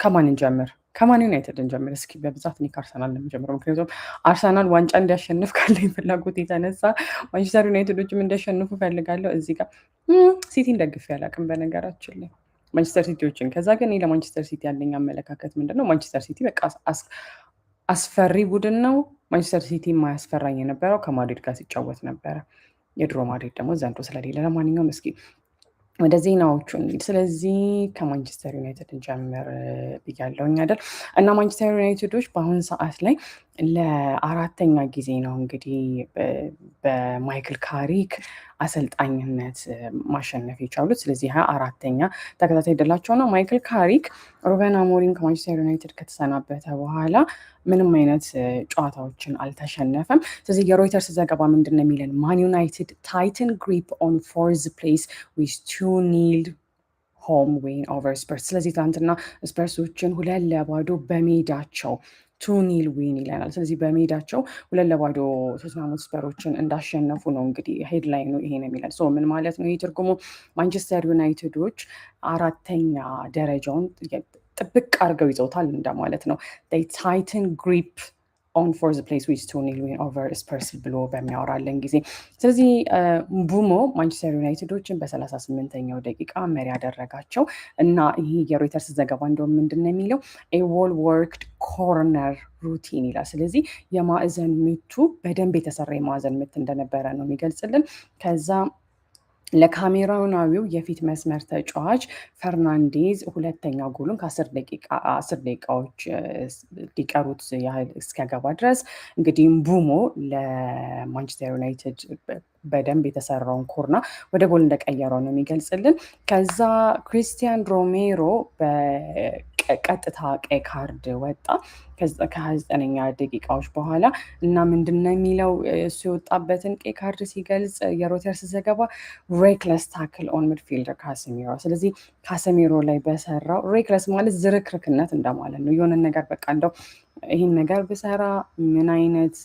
ከማን እንጀምር? ከማን ዩናይትድ እንጀምር? እስኪ በብዛት እኔ ከአርሰናል ነው የምጀምረው። ምክንያቱም አርሰናል ዋንጫ እንዲያሸንፍ ካለኝ ፍላጎት የተነሳ ማንቸስተር ዩናይትዶችም እንዲያሸንፉ ፈልጋለሁ። እዚህ ጋር ሲቲን ደግፌ አላውቅም በነገራችን ላይ ማንቸስተር ሲቲዎችን። ከዛ ግን እኔ ለማንቸስተር ሲቲ ያለኝ አመለካከት ምንድን ነው? ማንቸስተር ሲቲ በቃ አስፈሪ ቡድን ነው። ማንቸስተር ሲቲ የማያስፈራኝ የነበረው ከማድሪድ ጋር ሲጫወት ነበረ። የድሮ ማድሪድ ደግሞ ዘንድሮ ስለሌለ። ለማንኛውም እስኪ ወደ ዜናዎቹ እንሂድ። ስለዚህ ከማንቸስተር ዩናይትድ እንጀምር ብያለሁኝ አይደል? እና ማንቸስተር ዩናይትዶች በአሁን ሰዓት ላይ ለአራተኛ ጊዜ ነው እንግዲህ በማይክል ካሪክ አሰልጣኝነት ማሸነፍ የቻሉት። ስለዚህ አራተኛ ተከታታይ ድላቸው ነው። ማይክል ካሪክ ሩበን አሞሪም ከማንቸስተር ዩናይትድ ከተሰናበተ በኋላ ምንም አይነት ጨዋታዎችን አልተሸነፈም። ስለዚህ የሮይተርስ ዘገባ ምንድን ነው የሚለን? ማን ዩናይትድ ታይትን ግሪፕ ኦን ፎርዝ ፕሌስ ዊዝ 2-0 ሆም ዊን ኦቨር ስፐርስ። ስለዚህ ትናንትና ስፐርሶችን 2-0 በሜዳቸው 2-0 ዊን ይለናል። ስለዚህ በሜዳቸው 2-0 ቶተንሃም ስፐሮችን እንዳሸነፉ ነው እንግዲህ ሄድላይኑ ይሄ ነው የሚለን። ምን ማለት ነው ይህ ትርጉሙ? ማንቸስተር ዩናይትዶች አራተኛ ደረጃውን ጥብቅ አድርገው ይዘውታል እንደማለት ነው። ታይትን ግሪፕ ኦን ፎርዝ ፕሌስ ዊዝ 2-0 ዊን ኦቨር ስፐርስ ብሎ በሚያወራለን ጊዜ ስለዚህ ቡሞ ማንቸስተር ዩናይትዶችን በ38ኛው ደቂቃ መሪ ያደረጋቸው እና ይህ የሮይተርስ ዘገባ እንደውም ምንድን ነው የሚለው ኤ ዌል ወርክድ ኮርነር ሩቲን ይላል። ስለዚህ የማዕዘን ምቱ በደንብ የተሰራ የማዕዘን ምት እንደነበረ ነው የሚገልጽልን። ከዛ ለካሜራውናዊው የፊት መስመር ተጫዋች ፈርናንዴዝ ሁለተኛ ጎሉን ከ10 ደቂቃዎች ሊቀሩት ያህል እስኪያገባ ድረስ እንግዲህ ቡሞ ለማንቸስተር ዩናይትድ በደንብ የተሰራውን ኮርና ወደ ጎል እንደቀየረው ነው የሚገልጽልን። ከዛ ክሪስቲያን ሮሜሮ በቀጥታ ቀይ ካርድ ወጣ ከ29ኛ ደቂቃዎች በኋላ እና ምንድነው የሚለው እሱ የወጣበትን ቀይ ካርድ ሲገልጽ የሮይተርስ ዘገባ ሬክለስ ታክል ኦን ሚድፊልደር ካሰሚሮ። ስለዚህ ካሰሚሮ ላይ በሰራው ሬክለስ ማለት ዝርክርክነት እንደማለት ነው። የሆነ ነገር በቃ እንደው ይህን ነገር ብሰራ ምን አይነት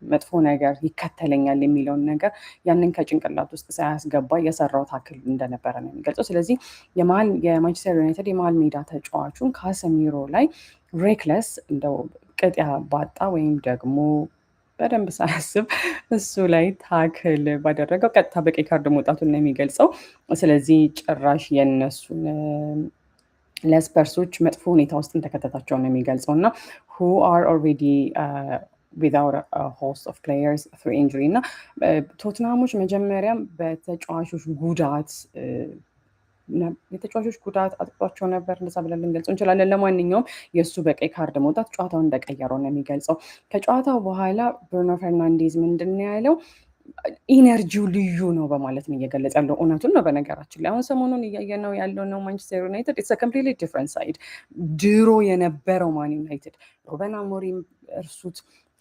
መጥፎ ነገር ይከተለኛል የሚለውን ነገር ያንን ከጭንቅላት ውስጥ ሳያስገባ የሰራው ታክል እንደነበረ ነው የሚገልጸው። ስለዚህ የማንቸስተር ዩናይትድ የመሀል ሜዳ ተጫዋቹን ካሰሚሮ ላይ ሬክለስ እንደው ቅጥ ባጣ ወይም ደግሞ በደንብ ሳያስብ እሱ ላይ ታክል ባደረገው ቀጥታ በቀይ ካርድ መውጣቱን ነው የሚገልጸው። ስለዚህ ጭራሽ የነሱን ለስፐርሶች መጥፎ ሁኔታ ውስጥ እንደከተታቸው ነው የሚገልጸው እና who are already without a host of players through injury እና ቶትናሞች መጀመሪያም በተጫዋቾች ጉዳት አጥቋቸው ነበር። እንደዛ ብለን ልንገልጸው እንችላለን። ለማንኛውም የእሱ በቀይ ካርድ መውጣት ጨዋታውን እንደቀየረው ነው የሚገልጸው። ከጨዋታው በኋላ ብሩኖ ፈርናንዴዝ ምንድን ነው ያለው? ኢነርጂው ልዩ ነው በማለት ነው እየገለጸ ያለው። እውነቱን ነው። በነገራችን ላይ አሁን ሰሞኑን እያየነው ያለው ነው ማንቸስተር ዩናይትድ ኢትስ አ ኮምፕሊትሊ ዲፍረንት ሳይድ። ድሮ የነበረው ማን ዩናይትድ ሩበን አሞሪም እርሱት፣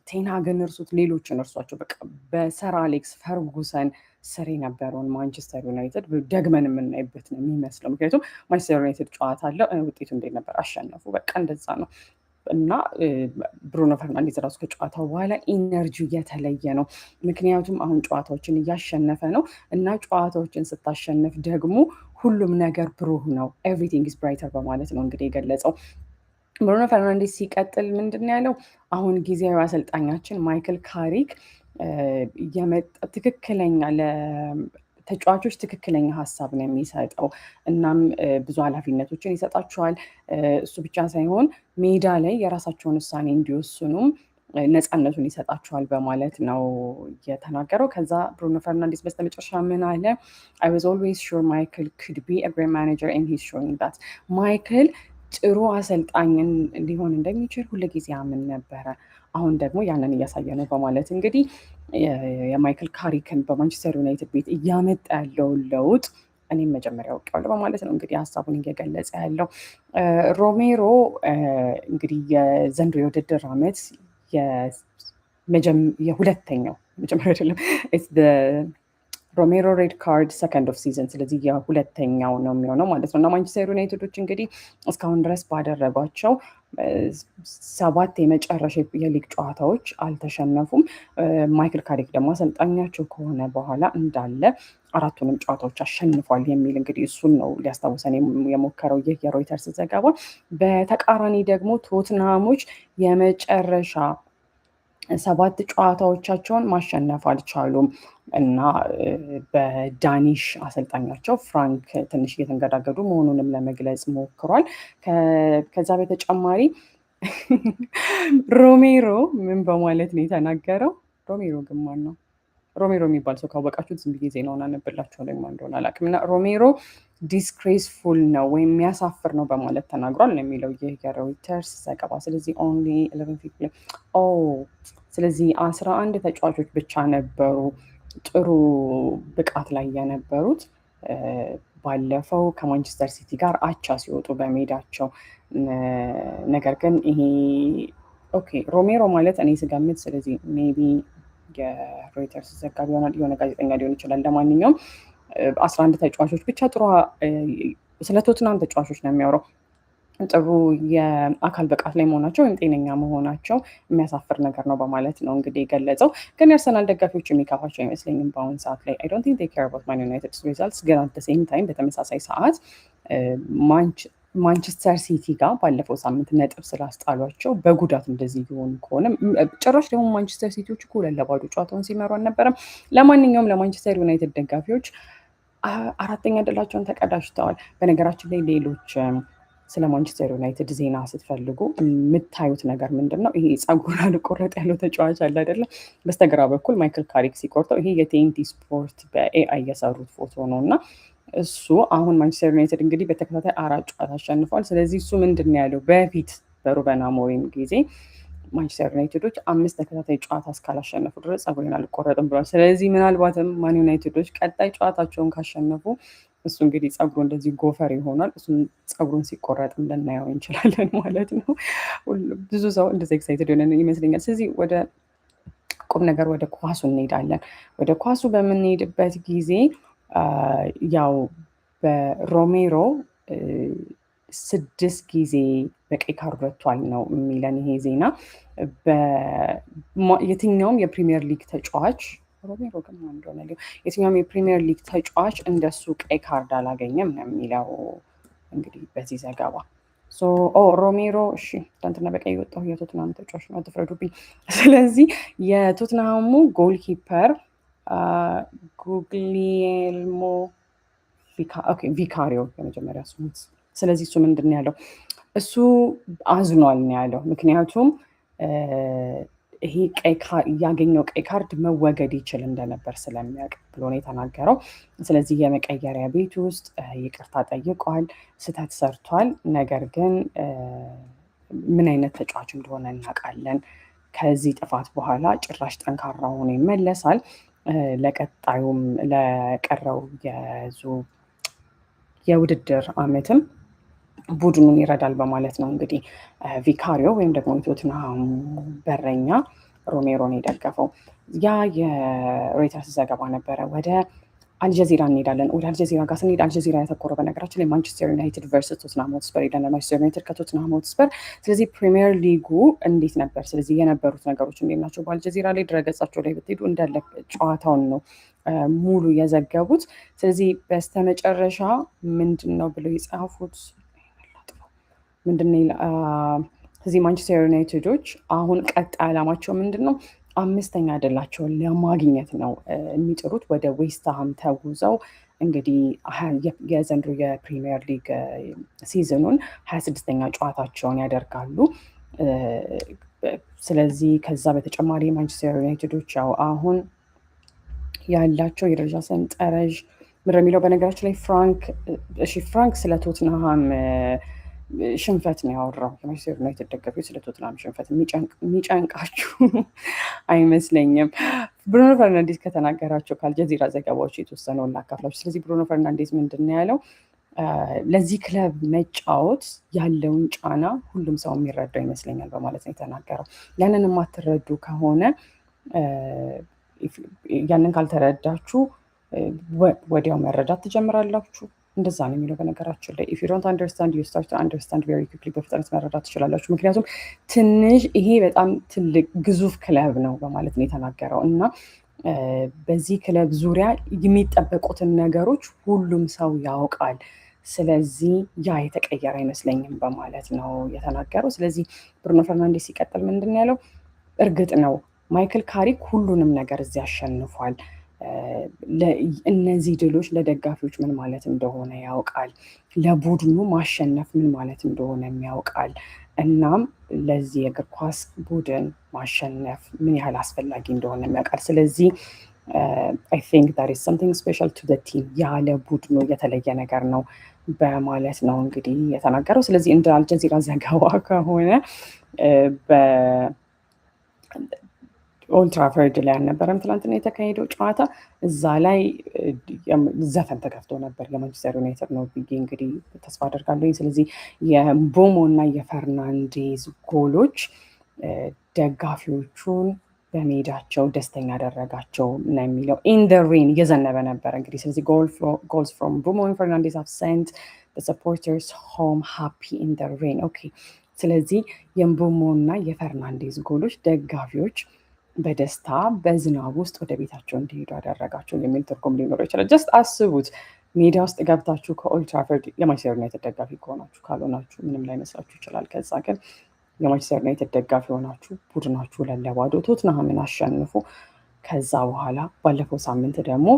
ቴንሃግን እርሱት፣ ሌሎችን እርሷቸው። በቃ በሰር አሌክስ ፈርጉሰን ስር የነበረውን ማንቸስተር ዩናይትድ ደግመን የምናይበት ነው የሚመስለው። ምክንያቱም ማንቸስተር ዩናይትድ ጨዋታ አለው፣ ውጤቱ እንዴት ነበር? አሸነፉ። በቃ እንደዛ ነው። እና ብሩኖ ፈርናንዴዝ ራሱ ከጨዋታው በኋላ ኢነርጂው የተለየ ነው። ምክንያቱም አሁን ጨዋታዎችን እያሸነፈ ነው እና ጨዋታዎችን ስታሸንፍ ደግሞ ሁሉም ነገር ብሩህ ነው፣ ኤቭሪቲንግ ኢዝ ብራይተር በማለት ነው እንግዲህ የገለጸው። ብሩኖ ፈርናንዴዝ ሲቀጥል ምንድን ነው ያለው? አሁን ጊዜያዊ አሰልጣኛችን ማይክል ካሪክ ትክክለኛ ተጫዋቾች ትክክለኛ ሀሳብ ነው የሚሰጠው። እናም ብዙ ኃላፊነቶችን ይሰጣቸዋል። እሱ ብቻ ሳይሆን ሜዳ ላይ የራሳቸውን ውሳኔ እንዲወስኑም ነፃነቱን ይሰጣቸዋል በማለት ነው የተናገረው። ከዛ ብሩኖ ፈርናንዴዝ በስተመጨረሻ ምን አለ? I was always sure Michael could be a great manager and he's showing that። ማይክል ጥሩ አሰልጣኝን ሊሆን እንደሚችል ሁልጊዜ አምን ነበረ። አሁን ደግሞ ያንን እያሳየ ነው በማለት እንግዲህ የማይክል ካሪክን በማንቸስተር ዩናይትድ ቤት እያመጣ ያለውን ለውጥ እኔም መጀመሪያ አውቄዋለሁ በማለት ነው እንግዲህ ሀሳቡን እየገለጸ ያለው። ሮሜሮ እንግዲህ የዘንድሮ የውድድር ዓመት የሁለተኛው መጀመሪያ አይደለም ሮሜሮ ሬድ ካርድ ሰከንድ ኦፍ ሲዘን፣ ስለዚህ የሁለተኛው ነው የሚሆነው ማለት ነው። እና ማንቸስተር ዩናይትዶች እንግዲህ እስካሁን ድረስ ባደረጓቸው 7 የመጨረሻ የሊግ ጨዋታዎች አልተሸነፉም። ማይክል ካሪክ ደግሞ አሰልጣኛቸው ከሆነ በኋላ እንዳለ 4ቱንም ጨዋታዎች አሸንፏል የሚል እንግዲህ እሱን ነው ሊያስታውሰን የሞከረው ይህ የሮይተርስ ዘገባ። በተቃራኒ ደግሞ ቶትንሃሞች የመጨረሻ 7 ጨዋታዎቻቸውን ማሸነፍ አልቻሉም እና በዳኒሽ አሰልጣኛቸው ፍራንክ ትንሽ እየተንገዳገዱ መሆኑንም ለመግለጽ ሞክሯል። ከዛ በተጨማሪ ሮሜሮ ምን በማለት ነው የተናገረው? ሮሜሮ ግን ማን ነው? ሮሜሮ የሚባል ሰው ካወቃችሁት ዝም ብዬ ዜናውን አነብላችሁ ላይ ማን እንደሆነ አላውቅም። እና ሮሜሮ ዲስግሬስፉል ነው ወይም የሚያሳፍር ነው በማለት ተናግሯል ነው የሚለው ይህ የሮይተርስ ዘገባ። ስለዚህ ኦንሊ 11 ፒፕል ስለዚህ 11 ተጫዋቾች ብቻ ነበሩ ጥሩ ብቃት ላይ የነበሩት ባለፈው ከማንቸስተር ሲቲ ጋር አቻ ሲወጡ በሜዳቸው። ነገር ግን ይሄ ኦኬ ሮሜሮ ማለት እኔ ስገምት ስለዚህ ሜቢ የሮይተርስ ዘጋቢ ይሆናል፣ የሆነ ጋዜጠኛ ሊሆን ይችላል። ለማንኛውም 11 ተጫዋቾች ብቻ ጥሩ ስለ ቶትናም ተጫዋቾች ነው የሚያወራው። ጥሩ የአካል ብቃት ላይ መሆናቸው ወይም ጤነኛ መሆናቸው የሚያሳፍር ነገር ነው በማለት ነው እንግዲህ የገለጸው። ግን የአርሰናል ደጋፊዎች የሚከፋቸው አይመስለኝም በአሁን ሰዓት ላይ። አይ ዶንት ቲንክ ዴይ ኬር አባውት ማን ዩናይትድ ሪዛልትስ። ግን አት ዘ ሴም ታይም በተመሳሳይ ሰዓት ማንቸስተር ሲቲ ጋር ባለፈው ሳምንት ነጥብ ስላስጣሏቸው በጉዳት እንደዚህ የሆኑ ከሆነ ጭራሽ ደግሞ ማንቸስተር ሲቲዎች እኮ 2-0 ጨዋታውን ሲመሩ አልነበረም። ለማንኛውም ለማንቸስተር ዩናይትድ ደጋፊዎች 4ኛ ድላቸውን ተቀዳጅተዋል። በነገራችን ላይ ሌሎች ስለ ማንቸስተር ዩናይትድ ዜና ስትፈልጉ የምታዩት ነገር ምንድን ነው? ይሄ ጸጉር አልቆረጥ ያለው ተጫዋች አለ አይደለ? በስተግራ በኩል ማይክል ካሪክ ሲቆርጠው ይሄ የቴንቲ ስፖርት በኤአይ የሰሩት ፎቶ ነው እና እሱ አሁን ማንቸስተር ዩናይትድ እንግዲህ በተከታታይ 4 ጨዋታ አሸንፏል። ስለዚህ እሱ ምንድን ነው ያለው? በፊት በሩበን አሞሪም ጊዜ ማንቸስተር ዩናይትዶች 5 ተከታታይ ጨዋታ እስካላሸነፉ ድረስ ጸጉሬን አልቆረጥም ብሏል። ስለዚህ ምናልባትም ማን ዩናይትዶች ቀጣይ ጨዋታቸውን ካሸነፉ እሱ እንግዲህ ጸጉሩ እንደዚህ ጎፈር ይሆናል። እሱን ጸጉሩን ሲቆረጥም ልናየው እንችላለን ማለት ነው። ብዙ ሰው እንደዚ ኤክሳይትድ ሆነን ይመስለኛል። ስለዚህ ወደ ቁም ነገር ወደ ኳሱ እንሄዳለን። ወደ ኳሱ በምንሄድበት ጊዜ ያው በሮሜሮ 6 ጊዜ በቀይ ካርድ ወጥቷል ነው የሚለን ይሄ ዜና። የትኛውም የፕሪሚየር ሊግ ተጫዋች ሮሜሮ ግን እንደሆነ የትኛውም የፕሪሚየር ሊግ ተጫዋች እንደሱ ቀይ ካርድ አላገኘም ነው የሚለው እንግዲህ በዚህ ዘገባ። ሮሜሮ እሺ ትናንትና በቀይ የወጣው የቶትናም ተጫዋች ነው፣ አትፍረዱብኝ። ስለዚህ የቶትናሙ ጎልኪፐር ጉግሊየልሞ ቪካሪዮ የመጀመሪያ ስሙት። ስለዚህ እሱ ምንድን ያለው እሱ አዝኗል ነው ያለው። ምክንያቱም ይሄ ያገኘው ቀይ ካርድ መወገድ ይችል እንደነበር ስለሚያውቅ ብሎ ነው የተናገረው። ስለዚህ የመቀየሪያ ቤት ውስጥ ይቅርታ ጠይቋል፣ ስህተት ሰርቷል። ነገር ግን ምን አይነት ተጫዋች እንደሆነ እናውቃለን። ከዚህ ጥፋት በኋላ ጭራሽ ጠንካራ ሆኖ ይመለሳል። ለቀጣዩም ለቀረው የውድድር ዓመትም ቡድኑን ይረዳል በማለት ነው እንግዲህ ቪካሪዮ ወይም ደግሞ የቶትንሃም በረኛ ሮሜሮን የደገፈው። ያ የሮይተርስ ዘገባ ነበረ። ወደ አልጀዚራ እንሄዳለን። ወደ አልጀዚራ ጋር ስንሄድ አልጀዚራ ያተኮረው በነገራችን ላይ ማንቸስተር ዩናይትድ ቨርሰስ ቶትንሃም ሆትስፐር ይለናል። ማንቸስተር ዩናይትድ ከቶትንሃም ሆትስፐር። ስለዚህ ፕሪሚየር ሊጉ እንዴት ነበር? ስለዚህ የነበሩት ነገሮች እንዴት ናቸው? በአልጀዚራ ላይ ድረገጻቸው ላይ ብትሄዱ እንዳለ ጨዋታውን ነው ሙሉ የዘገቡት። ስለዚህ በስተመጨረሻ ምንድን ነው ብለው የጻፉት ምንድን ነው? ስለዚህ ማንቸስተር ዩናይትዶች አሁን ቀጣይ ዓላማቸው ምንድን ነው? 5ኛ ድላቸውን ለማግኘት ነው የሚጥሩት። ወደ ዌስትሃም ተጉዘው እንግዲህ የዘንድሮ የፕሪሚየር ሊግ ሲዝኑን 26ኛ ጨዋታቸውን ያደርጋሉ። ስለዚህ ከዛ በተጨማሪ ማንቸስተር ዩናይትዶች ያው አሁን ያላቸው የደረጃ ሰንጠረዥ ምንድን የሚለው በነገራችን ላይ ፍራንክ ስለ ቶትንሃም ሽንፈት ነው ያወራው። የማንቸስተር ዩናይትድ ደጋፊዎች ስለ ቶትንሃም ሽንፈት የሚጨንቃችሁ አይመስለኝም። ብሩኖ ፈርናንዴዝ ከተናገራቸው ከአልጀዚራ ዘገባዎች የተወሰነውን ላካፍላችሁ። ስለዚህ ብሩኖ ፈርናንዴዝ ምንድን ነው ያለው? ለዚህ ክለብ መጫወት ያለውን ጫና ሁሉም ሰው የሚረዳው ይመስለኛል በማለት ነው የተናገረው። ያንን የማትረዱ ከሆነ ያንን ካልተረዳችሁ ወዲያው መረዳት ትጀምራላችሁ። እንደዛ ነው የሚለው በነገራችን ላይ if you don't understand you start to understand very quickly በፍጥነት መረዳት ትችላላችሁ። ምክንያቱም ትንሽ ይሄ በጣም ትልቅ ግዙፍ ክለብ ነው በማለት ነው የተናገረው እና በዚህ ክለብ ዙሪያ የሚጠበቁትን ነገሮች ሁሉም ሰው ያውቃል። ስለዚህ ያ የተቀየረ አይመስለኝም በማለት ነው የተናገረው። ስለዚህ ብሩኖ ፈርናንዴስ ሲቀጥል ምንድን ያለው? እርግጥ ነው ማይክል ካሪክ ሁሉንም ነገር እዚህ አሸንፏል። እነዚህ ድሎች ለደጋፊዎች ምን ማለት እንደሆነ ያውቃል። ለቡድኑ ማሸነፍ ምን ማለት እንደሆነ ያውቃል። እናም ለዚህ የእግር ኳስ ቡድን ማሸነፍ ምን ያህል አስፈላጊ እንደሆነ ያውቃል። ስለዚህ አይ ቲንክ ዛት ኢዝ ሰምቲንግ ስፔሻል ቱ ዘ ቲም፣ ያለ ቡድኑ የተለየ ነገር ነው በማለት ነው እንግዲህ የተናገረው። ስለዚህ እንደ አልጀዚራ ዘገባ ከሆነ ኦልድ ትራፈርድ ላይ አልነበረም ትናንትና የተካሄደው ጨዋታ። እዛ ላይ ዘፈን ተከፍቶ ነበር። ለማንቸስተር ዩናይትድ ነው ብዬ እንግዲህ ተስፋ አደርጋለሁ። ስለዚህ የቦሞ እና የፈርናንዴዝ ጎሎች ደጋፊዎቹን በሜዳቸው ደስተኛ ያደረጋቸው እና የሚለው ኢን ደ ሬን እየዘነበ ነበረ እንግዲህ። ስለዚህ ጎልስ ፍሮም ቦሞ and ፈርናንዴዝ have sent the supporters home happy in the rain። ኦኬ፣ ስለዚህ የቦሞ እና የፈርናንዴዝ ጎሎች ደጋፊዎች በደስታ በዝናብ ውስጥ ወደ ቤታቸው እንዲሄዱ ያደረጋቸው የሚል ትርጉም ሊኖረው ይችላል። ጀስት አስቡት፣ ሜዳ ውስጥ ገብታችሁ ከኦልድ ትራፈርድ የማንቸስተር ዩናይትድ ደጋፊ ከሆናችሁ፣ ካልሆናችሁ ምንም ላይመስላችሁ ይችላል። ከዛ ግን የማንቸስተር ዩናይትድ ደጋፊ ሆናችሁ ቡድናችሁ 2-0 ቶትንሃምን አሸንፎ ከዛ በኋላ ባለፈው ሳምንት ደግሞ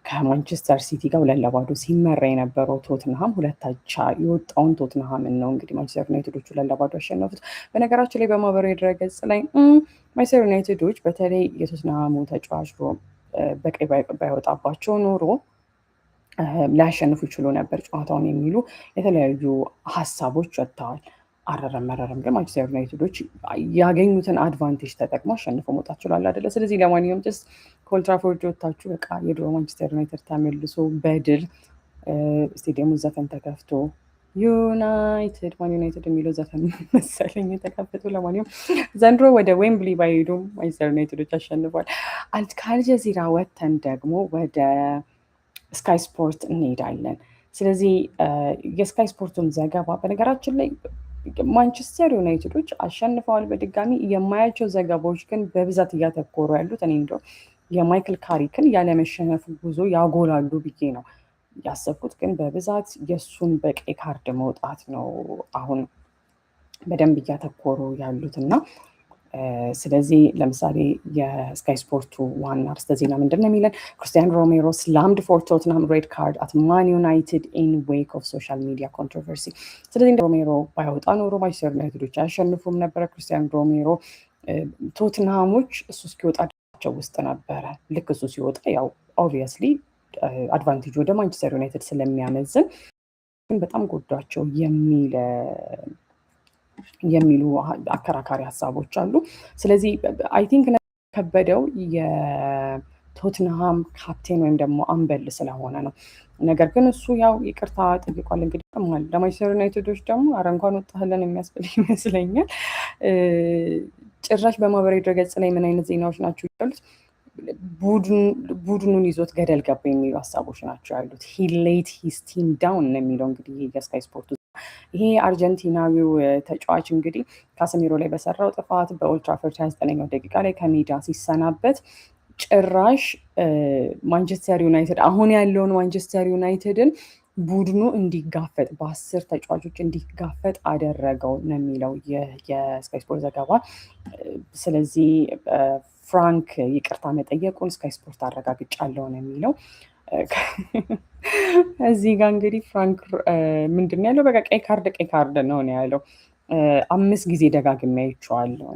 ከማንቸስተር ሲቲ ጋር 2-0 ሲመራ የነበረው ቶትንሃም 2-1 የወጣውን ቶትንሃምን ነው እንግዲህ ማንቸስተር ዩናይትዶቹ 2-0 ያሸነፉት። በነገራችን ላይ በማህበራዊ ድረገጽ ላይ ማንቸስተር ዩናይትዶች በተለይ የቶትንሃሙ ተጫዋች በቀይ ባይወጣባቸው ኖሮ ሊያሸንፉ ይችሉ ነበር ጨዋታውን የሚሉ የተለያዩ ሀሳቦች ወጥተዋል። አረረም መረረም ግን ማንቸስተር ዩናይትዶች ያገኙትን አድቫንቴጅ ተጠቅመው አሸንፈው መውጣት ችሏል አይደለ? ስለዚህ ለማንኛውም ጭስ ከኦልድ ትራፎርድ ወጥታችሁ በቃ የድሮ ማንቸስተር ዩናይትድ ተመልሶ በድል ስቴዲየሙ ዘፈን ተከፍቶ ዩናይትድ ማን ዩናይትድ የሚለው ዘፈን መሰለኝ የተከፈቱ። ለማንኛውም ዘንድሮ ወደ ዌምብሊ ባይሄዱም ማንቸስተር ዩናይትዶች አሸንፏል። ከአልጀዚራ ወጥተን ደግሞ ወደ ስካይ ስፖርት እንሄዳለን። ስለዚህ የስካይ ስፖርቱን ዘገባ በነገራችን ላይ ማንቸስተር ዩናይትዶች አሸንፈዋል በድጋሚ። የማያቸው ዘገባዎች ግን በብዛት እያተኮሩ ያሉት እኔ እንደው የማይክል ካሪክን ያለመሸነፍ ጉዞ ያጎላሉ ብዬ ነው ያሰብኩት። ግን በብዛት የእሱን በቀይ ካርድ መውጣት ነው አሁን በደንብ እያተኮሩ ያሉት እና ስለዚህ ለምሳሌ የስካይ ስፖርቱ ዋና አርዕስተ ዜና ምንድን ነው የሚለን? ክርስቲያን ሮሜሮ ስላምድ ፎር ቶትንሃም ሬድ ካርድ አት ማን ዩናይትድ ኢን ዌክ ኦፍ ሶሻል ሚዲያ ኮንትሮቨርሲ። ስለዚህ ሮሜሮ ባይወጣ ኖሮ ማንቸስተር ዩናይትዶች አያሸንፉም ነበረ። ክርስቲያን ሮሜሮ ቶትንሃሞች እሱ እስኪወጣቸው ውስጥ ነበረ። ልክ እሱ ሲወጣ ያው ኦብቪየስሊ አድቫንቴጅ ወደ ማንቸስተር ዩናይትድ ስለሚያመዝን ግን በጣም ጎዷቸው የሚሉ አከራካሪ ሀሳቦች አሉ። ስለዚህ አይ ቲንክ ከበደው የቶትንሃም ካፕቴን ወይም ደግሞ አምበል ስለሆነ ነው። ነገር ግን እሱ ያው ይቅርታ ጠይቋል። እንግዲህ ለማንቸስተር ዩናይትዶች ደግሞ እንኳን ወጣህልን የሚያስብል ይመስለኛል። ጭራሽ በማህበራዊ ድረገጽ ላይ ምን አይነት ዜናዎች ናቸው ያሉት? ቡድኑን ይዞት ገደል ገባ የሚሉ ሀሳቦች ናቸው ያሉት። ሂ ሌት ሂዝ ቲም ዳውን ነው የሚለው እንግዲህ የስካይ ስፖርቱ። ይሄ አርጀንቲናዊው ተጫዋች እንግዲህ ካሰሚሮ ላይ በሰራው ጥፋት በኦልድ ትራፎርድ 29ኛው ደቂቃ ላይ ከሜዳ ሲሰናበት ጭራሽ ማንቸስተር ዩናይትድ አሁን ያለውን ማንቸስተር ዩናይትድን ቡድኑ እንዲጋፈጥ በ10 ተጫዋቾች እንዲጋፈጥ አደረገው ነው የሚለው የስካይ ስፖርት ዘገባ። ስለዚህ ፍራንክ ይቅርታ መጠየቁን ስካይ ስፖርት አረጋግጫለሁ ነው የሚለው። እዚህ ጋር እንግዲህ ፍራንክ ምንድን ያለው? በቃ ቀይ ካርድ ነው ያለው። 5 ጊዜ ደጋግሜ አይቼዋለሁ።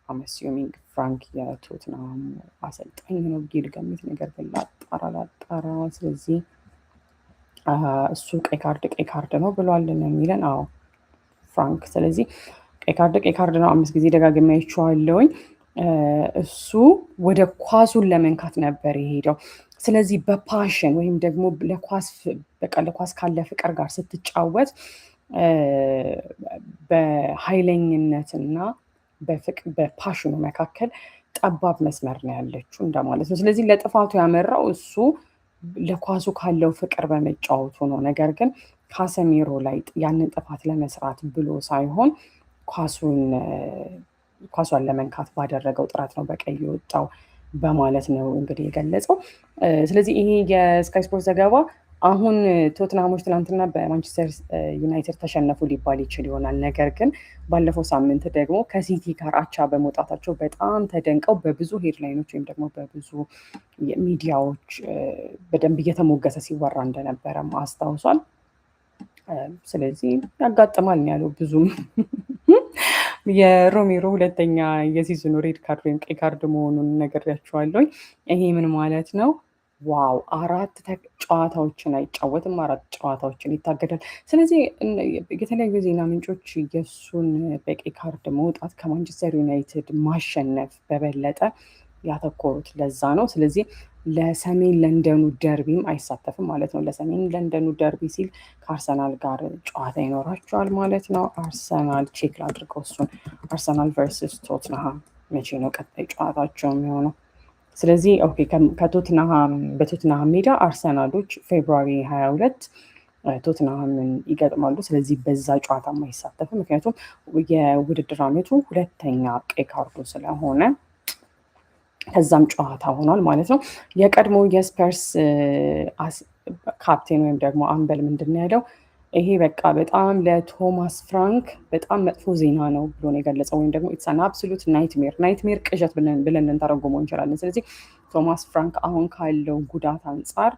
አመስዩሚንግ ፍራንክ የቶትናም አሰልጣኝ ነው ብዬ ልገምት። ነገር ግን ላጣራ። ስለዚህ እሱ ቀይ ካርድ ነው ብሏል ነው የሚለን። አዎ ፍራንክ። ስለዚህ ቀይ ካርድ ነው። 5 ጊዜ ደጋግሜ አይቼዋለሁኝ። እሱ ወደ ኳሱን ለመንካት ነበር የሄደው። ስለዚህ በፓሽን ወይም ደግሞ ለኳስ ካለ ፍቅር ጋር ስትጫወት በኃይለኝነትና በፓሽኑ መካከል ጠባብ መስመር ነው ያለችው እንደማለት ነው። ስለዚህ ለጥፋቱ ያመራው እሱ ለኳሱ ካለው ፍቅር በመጫወቱ ነው። ነገር ግን ካሰሚሮ ላይ ያንን ጥፋት ለመስራት ብሎ ሳይሆን ኳሷን ለመንካት ባደረገው ጥረት ነው በቀይ የወጣው በማለት ነው እንግዲህ የገለጸው። ስለዚህ ይሄ የስካይ ስፖርት ዘገባ አሁን ቶትናሞች ትናንትና በማንቸስተር ዩናይትድ ተሸነፉ ሊባል ይችል ይሆናል። ነገር ግን ባለፈው ሳምንት ደግሞ ከሲቲ ጋር አቻ በመውጣታቸው በጣም ተደንቀው በብዙ ሄድላይኖች ወይም ደግሞ በብዙ ሚዲያዎች በደንብ እየተሞገሰ ሲወራ እንደነበረ አስታውሷል። ስለዚህ ያጋጥማል ነው ያለው። ብዙም የሮሜሮ ሁለተኛ የሲዝኑ ሬድ ካርድ ወይም ቀይ ካርድ መሆኑን ነግሬያቸዋለሁ። ይሄ ምን ማለት ነው? ዋው 4 ጨዋታዎችን አይጫወትም፣ 4 ጨዋታዎችን ይታገዳል። ስለዚህ የተለያዩ የዜና ምንጮች የእሱን በቀይ ካርድ መውጣት ከማንቸስተር ዩናይትድ ማሸነፍ በበለጠ ያተኮሩት ለዛ ነው። ስለዚህ ለሰሜን ለንደኑ ደርቢም አይሳተፍም ማለት ነው። ለሰሜን ለንደኑ ደርቢ ሲል ከአርሰናል ጋር ጨዋታ ይኖራቸዋል ማለት ነው። አርሰናል ቼክ ላድርገው እሱን። አርሰናል ቨርስስ ቶትንሃም መቼ ነው ቀጣይ ጨዋታቸው የሚሆነው? ስለዚህ ኦኬ በቶትንሃም ሜዳ አርሰናሎች ፌብሩዋሪ 22 ቶትንሃምን ይገጥማሉ። ስለዚህ በዛ ጨዋታ አይሳተፍም፣ ምክንያቱም የውድድር ዓመቱ ሁለተኛ ቀይ ካርዱ ስለሆነ ከዛም ጨዋታ ሆኗል ማለት ነው። የቀድሞ የስፐርስ ካፕቴን ወይም ደግሞ አምበል ምንድን ነው ያለው? ይሄ በቃ በጣም ለቶማስ ፍራንክ በጣም መጥፎ ዜና ነው ብሎ ነው የገለጸው። ወይም ደግሞ ኢትስ አን አብሶሉት ናይትሜር ቅዠት ብለን ልንተረጉመው እንችላለን። ስለዚህ ቶማስ ፍራንክ አሁን ካለው ጉዳት አንጻር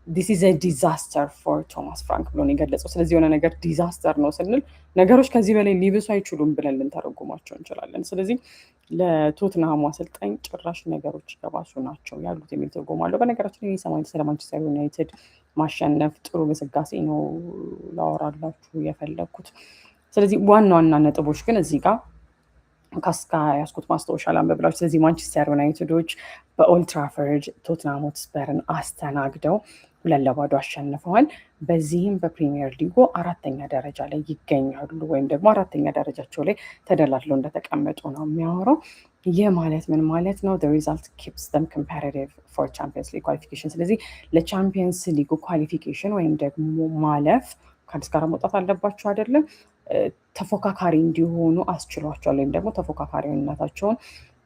ዲስ ኢዝ ዲዛስተር ፎር ቶማስ ፍራንክ ብሎ ነው የገለጸው። ስለዚህ የሆነ ነገር ዲዛስተር ነው ስንል ነገሮች ከዚህ በላይ ሊብሱ አይችሉም ብለን ልንተረጉማቸው እንችላለን። ስለዚህ ለቶትንሃሙ አሰልጣኝ ጭራሽ ነገሮች የባሱ ናቸው ያሉት የሚል ትርጉም አለው። በነገራችን ላይ ስለ ማንቸስተር ዩናይትድ ማሸነፍ ጥሩ ግስጋሴ ነው ላወራላችሁ የፈለግኩት። ስለዚህ ዋና ዋና ነጥቦች ግን እዚህ ጋር ካስካ ያስኩት ማስታወሻ ላንብብላችሁ። ስለዚህ ማንቸስተር ዩናይትዶች በኦልትራፈርድ ቶትንሃም ሆትስፐርን አስተናግደው 2-0 አሸንፈዋል። በዚህም በፕሪሚየር ሊጉ 4ኛ ደረጃ ላይ ይገኛሉ፣ ወይም ደግሞ 4ኛ ደረጃቸው ላይ ተደላድለው እንደተቀመጡ ነው የሚያወራው። ይህ ማለት ምን ማለት ነው? the result keeps them competitive for Champions League qualification። ስለዚህ ለቻምፒየንስ ሊጉ ኳሊፊኬሽን ወይም ደግሞ ማለፍ ከአዲስ ጋር መውጣት አለባቸው አይደለም፣ ተፎካካሪ እንዲሆኑ አስችሏቸዋል፣ ወይም ደግሞ ተፎካካሪነታቸውን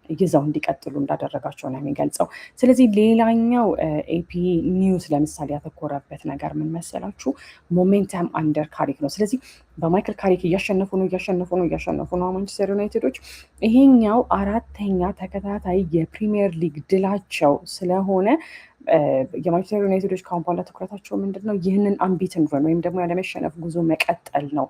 ይዘው እንዲቀጥሉ እንዳደረጋቸው ነው የሚገልጸው። ስለዚህ ሌላኛው ኤፒ ኒውስ ለምሳሌ ያተኮረበት ነገር ምን መሰላችሁ? ሞሜንተም አንደር ካሪክ ነው። ስለዚህ በማይክል ካሪክ እያሸነፉ ነው ማንቸስተር ዩናይትዶች። ይሄኛው 4ኛ ተከታታይ የፕሪሚየር ሊግ ድላቸው ስለሆነ የማንቸስተር ዩናይትዶች ካሁን በኋላ ትኩረታቸው ምንድን ነው? ይህንን አንቢትን ረን ወይም ደግሞ ያለመሸነፍ ጉዞ መቀጠል ነው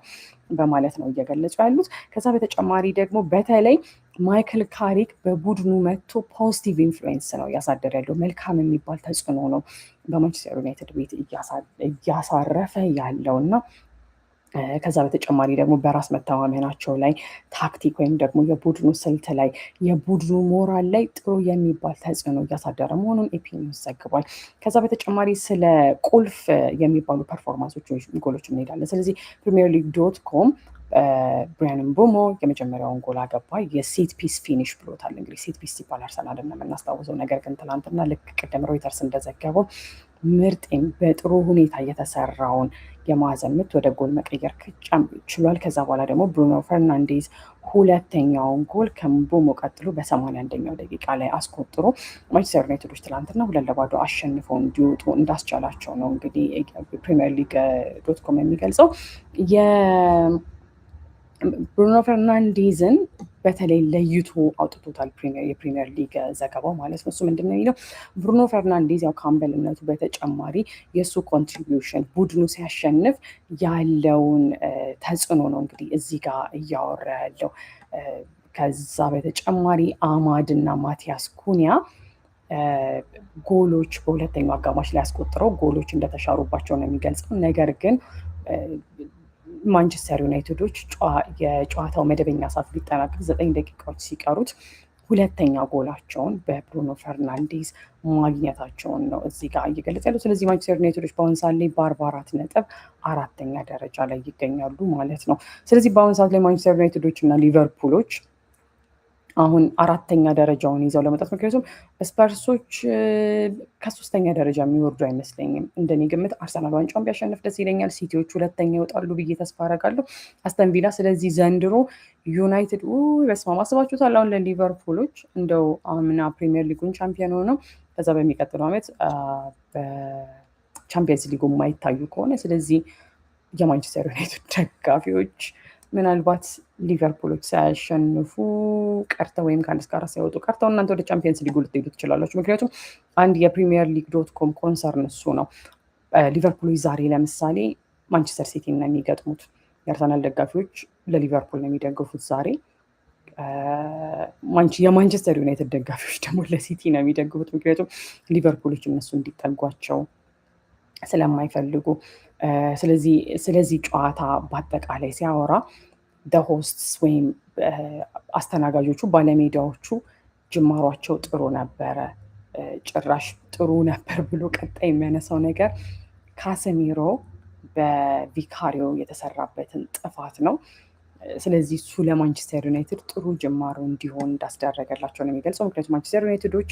በማለት ነው እየገለጹ ያሉት። ከዛ በተጨማሪ ደግሞ በተለይ ማይክል ካሪክ በቡድኑ መጥቶ ፖዚቲቭ ኢንፍሉዌንስ ነው እያሳደረ ያለው፣ መልካም የሚባል ተጽዕኖ ነው በማንቸስተር ዩናይትድ ቤት እያሳረፈ ያለው እና ከዛ በተጨማሪ ደግሞ በራስ መተማመናቸው ላይ ታክቲክ ወይም ደግሞ የቡድኑ ስልት ላይ የቡድኑ ሞራል ላይ ጥሩ የሚባል ተጽዕኖ እያሳደረ መሆኑን ኤፒ ኒውስ ዘግቧል። ከዛ በተጨማሪ ስለ ቁልፍ የሚባሉ ፐርፎርማንሶች ወይም ጎሎች እንሄዳለን። ስለዚህ ፕሪሚየር ሊግ .com ብራያን ምቦሞ የመጀመሪያውን ጎል አገባ። የሴት ፒስ ፊኒሽ ብሎታል። እንግዲህ ሴት ፒስ ሲባል አርሰናል ነው የምናስታውሰው። ነገር ግን ትናንትና ልክ ቅድም ሮይተርስ እንደዘገበው ምርጥ በጥሩ ሁኔታ የተሰራውን የማዕዘን ምት ወደ ጎል መቀየር ችሏል። ከዛ በኋላ ደግሞ ብሩኖ ፈርናንዴዝ ሁለተኛውን ጎል ከምቦሞ ቀጥሎ በ81ኛው ደቂቃ ላይ አስቆጥሮ ማንቸስተር ዩናይትዶች ትላንትና 2-0 አሸንፈው እንዲወጡ እንዳስቻላቸው ነው እንግዲህ ፕሪሚየር ሊግ .com የሚገልጸው። ብሩኖ ፈርናንዴዝን በተለይ ለይቶ አውጥቶታል የፕሪሚየር ሊግ ዘገባው ማለት ነው። እሱ ምንድን ነው የሚለው? ብሩኖ ፈርናንዴዝ ያው ከአምበልነቱ በተጨማሪ የእሱ ኮንትሪቢዩሽን ቡድኑ ሲያሸንፍ ያለውን ተጽዕኖ ነው እንግዲህ እዚህ ጋር እያወራ ያለው። ከዛ በተጨማሪ አማድ እና ማቲያስ ኩኒያ ጎሎች በሁለተኛው አጋማሽ ላይ ያስቆጥረው ጎሎች እንደተሻሩባቸው ነው የሚገልጸው። ነገር ግን ማንቸስተር ዩናይትዶች የጨዋታው መደበኛ ሰዓት ሊጠናቀቅ 9 ደቂቃዎች ሲቀሩት ሁለተኛ ጎላቸውን በብሩኖ ፈርናንዴዝ ማግኘታቸውን ነው እዚህ ጋር እየገለጸ ያለው። ስለዚህ ማንቸስተር ዩናይትዶች በአሁን ሰዓት ላይ በ44 ነጥብ 4ኛ ደረጃ ላይ ይገኛሉ ማለት ነው። ስለዚህ በአሁን ሰዓት ላይ ማንቸስተር ዩናይትዶች እና ሊቨርፑሎች አሁን አራተኛ ደረጃውን ይዘው ለመውጣት ምክንያቱም ስፐርሶች ከሶስተኛ ደረጃ የሚወርዱ አይመስለኝም። እንደኔ ግምት አርሰናል ዋንጫውን ቢያሸንፍ ደስ ይለኛል። ሲቲዎች ሁለተኛ ይወጣሉ ብዬ ተስፋ አደርጋለሁ። አስተን ቪላ። ስለዚህ ዘንድሮ ዩናይትድ በስመ አብ አስባችሁታል። አሁን ለሊቨርፑሎች እንደው አምና ፕሪሚየር ሊጉን ቻምፒዮን ሆነው ከዛ በሚቀጥለው ዓመት በቻምፒየንስ ሊጉ የማይታዩ ከሆነ ስለዚህ የማንቸስተር ዩናይትድ ደጋፊዎች ምናልባት ሊቨርፑሎች ሳያሸንፉ ቀርተው ወይም ከአንድ እስከ አራት ሳይወጡ ቀርተው እናንተ ወደ ቻምፒየንስ ሊጉ ልትሄዱ ትችላላችሁ። ምክንያቱም አንድ የፕሪሚየር ሊግ .com ኮንሰርን እሱ ነው። ሊቨርፑሎች ዛሬ ለምሳሌ ማንቸስተር ሲቲ ነው የሚገጥሙት። የአርሰናል ደጋፊዎች ለሊቨርፑል ነው የሚደግፉት ዛሬ። የማንቸስተር ዩናይትድ ደጋፊዎች ደግሞ ለሲቲ ነው የሚደግፉት። ምክንያቱም ሊቨርፑሎች እነሱ እንዲጠጓቸው ስለማይፈልጉ። ስለዚህ ጨዋታ በአጠቃላይ ሲያወራ ሆስትስ ወይም አስተናጋጆቹ ባለሜዳዎቹ ጅማሯቸው ጥሩ ነበረ፣ ጭራሽ ጥሩ ነበር ብሎ ቀጣይ የሚያነሳው ነገር ካሰሚሮ በቪካሪዮ የተሰራበትን ጥፋት ነው። ስለዚህ እሱ ለማንቸስተር ዩናይትድ ጥሩ ጅማሮ እንዲሆን እንዳስደረገላቸው ነው የሚገልጸው። ምክንያቱም ማንቸስተር ዩናይትዶች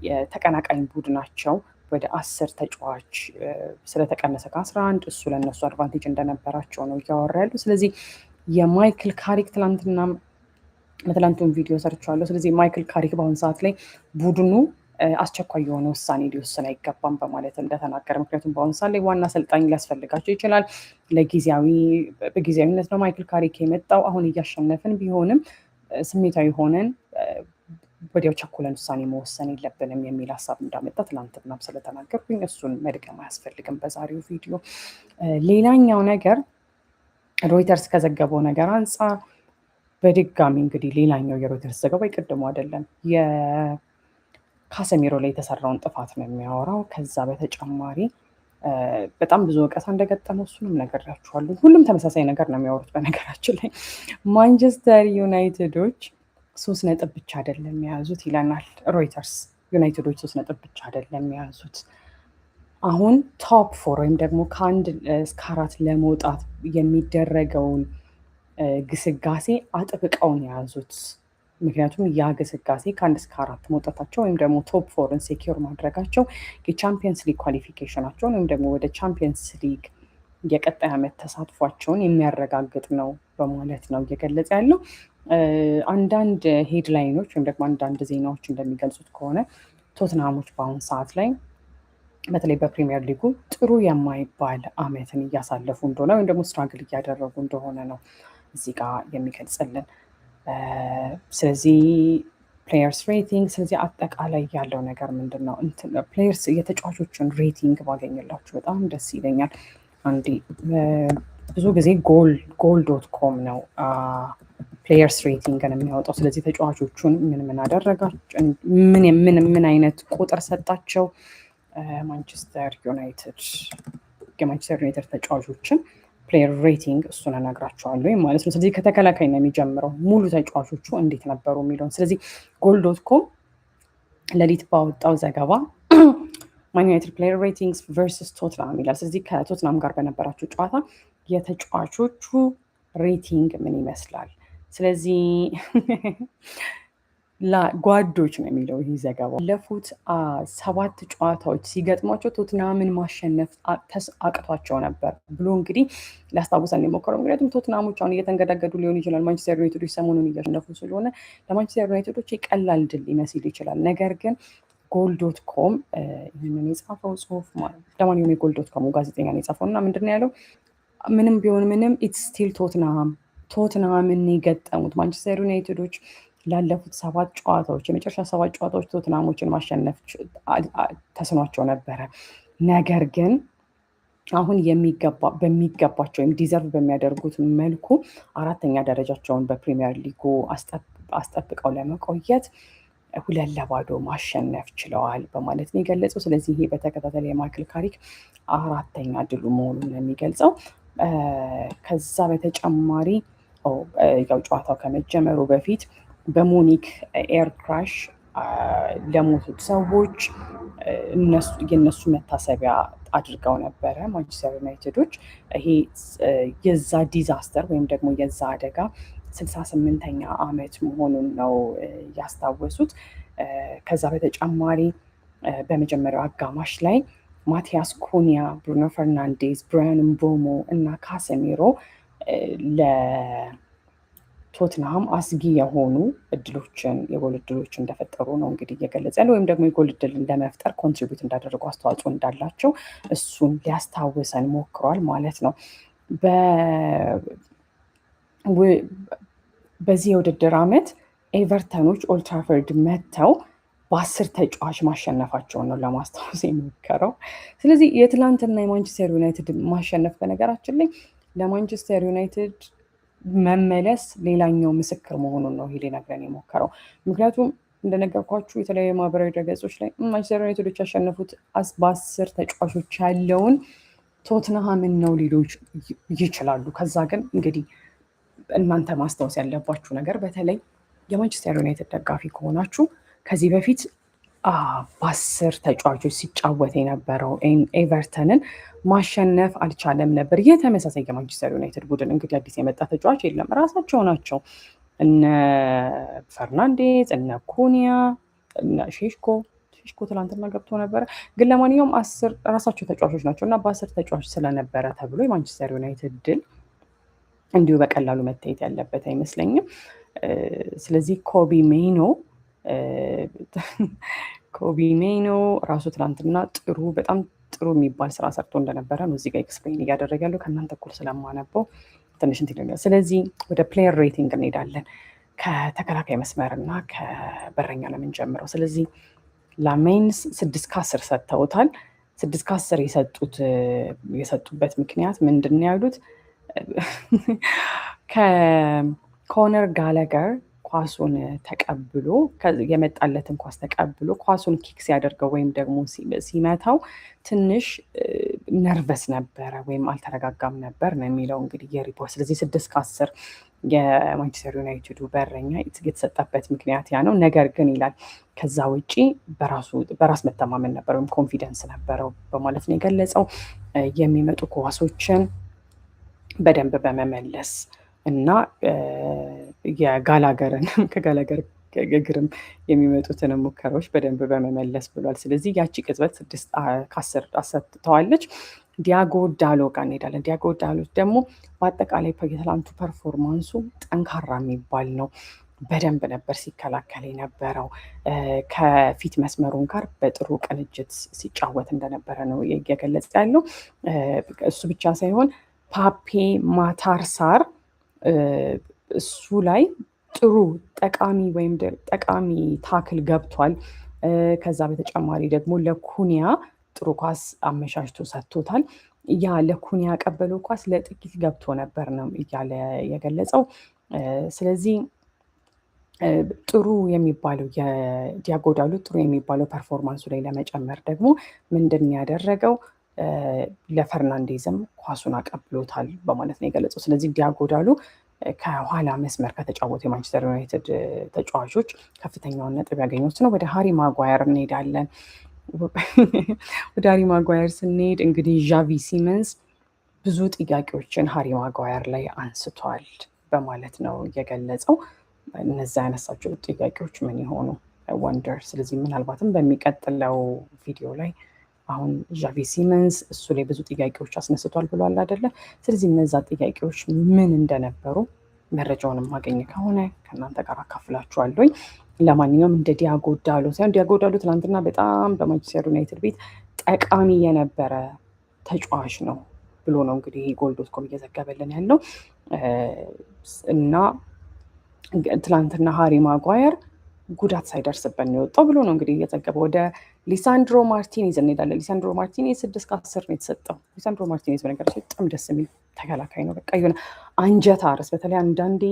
የተቀናቃኝ ቡድናቸው ወደ 10 ተጫዋች ስለተቀነሰ ከ11 እሱ ለእነሱ አድቫንቴጅ እንደነበራቸው ነው እያወራ ያሉ። ስለዚህ የማይክል ካሪክ በትላንቱን ቪዲዮ ሰርቻለሁ። ስለዚህ ማይክል ካሪክ በአሁኑ ሰዓት ላይ ቡድኑ አስቸኳይ የሆነ ውሳኔ ሊወስን አይገባም በማለት እንደተናገረ። ምክንያቱም በአሁኑ ሰዓት ላይ ዋና አሰልጣኝ ሊያስፈልጋቸው ይችላል። በጊዜያዊነት ነው ማይክል ካሪክ የመጣው። አሁን እያሸነፍን ቢሆንም ስሜታዊ ሆነን ወዲያው ቸኩለን ውሳኔ መወሰን የለብንም የሚል ሀሳብ እንዳመጣ ትናንትናም ስለተናገርኩኝ እሱን መድገም አያስፈልግም በዛሬው ቪዲዮ። ሌላኛው ነገር ሮይተርስ ከዘገበው ነገር አንጻር በድጋሚ እንግዲህ ሌላኛው የሮይተርስ ዘገባ ይቅድሙ አይደለም የካሰሚሮ ላይ የተሰራውን ጥፋት ነው የሚያወራው። ከዛ በተጨማሪ በጣም ብዙ ወቀሳ እንደገጠመው እሱንም ነግሬያችኋለሁ። ሁሉም ተመሳሳይ ነገር ነው የሚያወሩት። በነገራችን ላይ ማንቸስተር ዩናይትዶች 3 ነጥብ ብቻ አይደለም የያዙት ይለናል ሮይተርስ። ዩናይትዶች 3 ነጥብ ብቻ አይደለም የያዙት። አሁን ቶፕ 4 ወይም ደግሞ ከ1 እስከ 4 ለመውጣት የሚደረገውን ግስጋሴ አጥብቀውን የያዙት። ምክንያቱም ያ ግስጋሴ ከ1 እስከ 4 መውጣታቸው ወይም ደግሞ ቶፕ 4ን ሴኪር ማድረጋቸው የቻምፒየንስ ሊግ ኳሊፊኬሽናቸውን ወይም ደግሞ ወደ ቻምፒየንስ ሊግ የቀጣይ ዓመት ተሳትፏቸውን የሚያረጋግጥ ነው በማለት ነው እየገለጸ ያለው። አንዳንድ ሄድላይኖች ወይም ደግሞ አንዳንድ ዜናዎች እንደሚገልጹት ከሆነ ቶትናሞች በአሁኑ ሰዓት ላይ በተለይ በፕሪሚየር ሊጉ ጥሩ የማይባል ዓመትን እያሳለፉ እንደሆነ ወይም ደግሞ ስትራግል እያደረጉ እንደሆነ ነው እዚህ ጋር የሚገልጽልን። ስለዚህ ፕሌየርስ ሬቲንግ፣ ስለዚህ አጠቃላይ ያለው ነገር ምንድን ነው? ፕሌየርስ የተጫዋቾችን ሬቲንግ ባገኝላችሁ በጣም ደስ ይለኛል። አንዴ ብዙ ጊዜ ጎል.com ነው ፕሌየርስ ሬቲንግን የሚያወጣው። ስለዚህ ተጫዋቾቹን ምን አደረጋቸው፣ ምን አይነት ቁጥር ሰጣቸው የማንቸስተር ዩናይትድ ተጫዋቾችን ፕሌየር ሬቲንግ እሱን እነግራቸዋለሁ ማለት ነው። ስለዚህ ከተከላካይ ነው የሚጀምረው ሙሉ ተጫዋቾቹ እንዴት ነበሩ የሚለውን። ስለዚህ ጎል.com ሌሊት ባወጣው ዘገባ ማን ዩናይትድ ፕሌየር ሬቲንግስ ቨርሰስ ቶትናም ይላል። ስለዚህ ከቶትናም ጋር በነበራቸው ጨዋታ የተጫዋቾቹ ሬቲንግ ምን ይመስላል? ስለዚህ ጓዶች ነው የሚለው ይህ ዘገባ። ያለፉት 7 ጨዋታዎች ሲገጥሟቸው ቶትናምን ማሸነፍ አቅቷቸው ነበር ብሎ እንግዲህ ሊያስታውሰን የሞከረው። ምክንያቱም ቶትናሞች አሁን እየተንገዳገዱ ሊሆን ይችላል። ማንቸስተር ዩናይትዶች ሰሞኑን እያሸነፉ ስለሆነ ለማንቸስተር ዩናይትዶች ቀላል ድል ሊመስል ይችላል። ነገር ግን ጎል.com ይህንን የጻፈው ጽሁፍ ለማንኛውም የጎል.com ጋዜጠኛ ነው የጻፈው እና ምንድነው ያለው? ምንም ቢሆን ምንም ኢትስ ስቲል ቶትናምን የገጠሙት ማንቸስተር ዩናይትዶች ላለፉት 7 ጨዋታዎች የመጨረሻ 7 ጨዋታዎች ቶትናሞችን ማሸነፍ ተስኗቸው ነበረ። ነገር ግን አሁን በሚገባቸው ወይም ዲዘርቭ በሚያደርጉት መልኩ 4ኛ ደረጃቸውን በፕሪሚየር ሊጉ አስጠብቀው ለመቆየት 2-0 ማሸነፍ ችለዋል በማለት ነው የገለጸው። ስለዚህ ይሄ በተከታታይ የማይክል ካሪክ 4ኛ ድሉ መሆኑን ነው የሚገልጸው። ከዛ በተጨማሪ ያው ጨዋታው ከመጀመሩ በፊት በሙኒክ ኤር ክራሽ ለሞቱት ሰዎች የነሱ መታሰቢያ አድርገው ነበረ ማንቸስተር ዩናይትዶች። ይሄ የዛ ዲዛስተር ወይም ደግሞ የዛ አደጋ 68ኛ ዓመት መሆኑን ነው ያስታወሱት። ከዛ በተጨማሪ በመጀመሪያው አጋማሽ ላይ ማቲያስ ኩኒያ፣ ብሩኖ ፈርናንዴዝ፣ ብራያን ምቦሞ እና ካሰሚሮ ለቶትንሃም አስጊ የሆኑ የጎል እድሎች እንደፈጠሩ ነው እንግዲህ እየገለጸ ያለ፣ ወይም ደግሞ የጎል እድል ለመፍጠር ኮንትሪቢዩት እንዳደረጉ አስተዋጽኦ እንዳላቸው እሱን ሊያስታውሰን ሞክሯል ማለት ነው። በዚህ የውድድር ዓመት ኤቨርተኖች ኦልትራፈርድ መጥተው በ10 ተጫዋች ማሸነፋቸውን ነው ለማስታወስ የሞከረው። ስለዚህ የትላንትና የማንቸስተር ዩናይትድ ማሸነፍ በነገራችን ላይ ለማንቸስተር ዩናይትድ መመለስ ሌላኛው ምስክር መሆኑን ነው ሊነግረን የሞከረው። ምክንያቱም እንደነገርኳችሁ የተለያዩ ማህበራዊ ድረገጾች ላይ ማንቸስተር ዩናይትዶች ያሸነፉት በ10 ተጫዋቾች ያለውን ቶትንሃምን ነው ሊሎች ይችላሉ። ከዛ ግን እንግዲህ እናንተ ማስታወስ ያለባችሁ ነገር በተለይ የማንቸስተር ዩናይትድ ደጋፊ ከሆናችሁ ከዚህ በፊት በ10 ተጫዋቾች ሲጫወት የነበረው ኤቨርተንን ማሸነፍ አልቻለም ነበር። ይህ ተመሳሳይ የማንቸስተር ዩናይትድ ቡድን እንግዲህ አዲስ የመጣ ተጫዋች የለም፣ ራሳቸው ናቸው። እነ ፈርናንዴዝ፣ እነ ኩኒያ፣ እነ ሼሽኮ ትላንትና ገብቶ ነበረ። ግን ለማንኛውም 10 ራሳቸው ተጫዋቾች ናቸው እና በ10 ተጫዋች ስለነበረ ተብሎ የማንቸስተር ዩናይትድ ድል እንዲሁ በቀላሉ መታየት ያለበት አይመስለኝም። ስለዚህ ኮቢ ሜይኖ ራሱ ትላንትና በጣም ጥሩ የሚባል ስራ ሰርቶ እንደነበረ ነው እዚህ ጋር ኤክስፕሌን እያደረገ ያለው። ከእናንተ እኩል ስለማነበው ትንሽ እንትን ይለኛል። ስለዚህ ወደ ፕሌየር ሬቲንግ እንሄዳለን። ከተከላካይ መስመር እና ከበረኛ ነው የምንጀምረው። ስለዚህ ላሜንስ 6 ከ10 ሰጥተውታል። 6 ከ10 የሰጡበት ምክንያት ምንድን ነው ያሉት? ከኮነር ጋላገር ኳሱን ተቀብሎ የመጣለትን ኳስ ተቀብሎ ኳሱን ኪክ ሲያደርገው ወይም ደግሞ ሲመታው ትንሽ ነርቨስ ነበረ ወይም አልተረጋጋም ነበር ነው የሚለው እንግዲህ የሪፖርት። ስለዚህ 6 ከ10 የማንቸስተር ዩናይትዱ በረኛ የተሰጠበት ምክንያት ያ ነው። ነገር ግን ይላል ከዛ ውጪ በራስ መተማመን ነበር ወይም ኮንፊደንስ ነበረው በማለት ነው የገለጸው። የሚመጡ ኳሶችን በደንብ በመመለስ እና ከጋላገር እግርም የሚመጡትን ሙከራዎች በደንብ በመመለስ ብሏል። ስለዚህ ያቺ ቅጽበት 6 ከ10 አሰጥተዋለች። ዲያጎ ዳሎ ጋር እንሄዳለን። ዲያጎ ዳሎ ደግሞ በአጠቃላይ የትላንቱ ፐርፎርማንሱ ጠንካራ የሚባል ነው። በደንብ ነበር ሲከላከል የነበረው። ከፊት መስመሩን ጋር በጥሩ ቅንጅት ሲጫወት እንደነበረ ነው እየገለጸ ያለው። እሱ ብቻ ሳይሆን ፓፔ ማታር ሳር እሱ ላይ ጥሩ ጠቃሚ ታክል ገብቷል። ከዛ በተጨማሪ ደግሞ ለኩኒያ ጥሩ ኳስ አመሻሽቶ ሰጥቶታል። ያ ለኩኒያ ያቀበለው ኳስ ለጥቂት ገብቶ ነበር ነው እያለ የገለጸው። ስለዚህ ጥሩ የሚባለው የዲያጎ ዳሎ ጥሩ የሚባለው ፐርፎርማንሱ ላይ ለመጨመር ደግሞ ምንድን ያደረገው ለፈርናንዴዝም ኳሱን አቀብሎታል በማለት ነው የገለጸው። ስለዚህ ዲያጎ ዳሎ ከኋላ መስመር ከተጫወቱ የማንቸስተር ዩናይትድ ተጫዋቾች ከፍተኛውን ነጥብ ያገኙት ነው። ወደ ሃሪ ማጓየር እንሄዳለን። ወደ ሃሪ ማጓየር ስንሄድ እንግዲህ ዣቪ ሲመንስ ብዙ ጥያቄዎችን ሃሪ ማጓየር ላይ አንስቷል በማለት ነው የገለጸው። እነዚ ያነሳቸው ጥያቄዎች ምን የሆኑ ወንደር። ስለዚህ ምናልባትም በሚቀጥለው ቪዲዮ ላይ አሁን ዣቪ ሲመንስ እሱ ላይ ብዙ ጥያቄዎች አስነስቷል ብሏል አይደለ? ስለዚህ እነዛ ጥያቄዎች ምን እንደነበሩ መረጃውን ማገኘ ከሆነ ከእናንተ ጋር አካፍላችኋለሁኝ። ለማንኛውም እንደ ዲያጎ ዳሎ ሳይሆን ዲያጎ ዳሎ ትናንትና በጣም በማንቸስተር ዩናይትድ ቤት ጠቃሚ የነበረ ተጫዋች ነው ብሎ ነው እንግዲህ ጎል.ኮም እየዘገበልን ያለው እና ትናንትና ሃሪ ማጓየር ጉዳት ሳይደርስበት ነው የወጣው ብሎ ነው እንግዲህ እየዘገበው። ወደ ሊሳንድሮ ማርቲኔዝ እንሄዳለን። ሊሳንድሮ ማርቲኔዝ 6 ከ10 ነው የተሰጠው። ሊሳንድሮ ማርቲኔዝ በነገራችን በጣም ደስ የሚል ተከላካይ ነው። በቃ የሆነ አንጀት አርስ በተለይ አንዳንዴ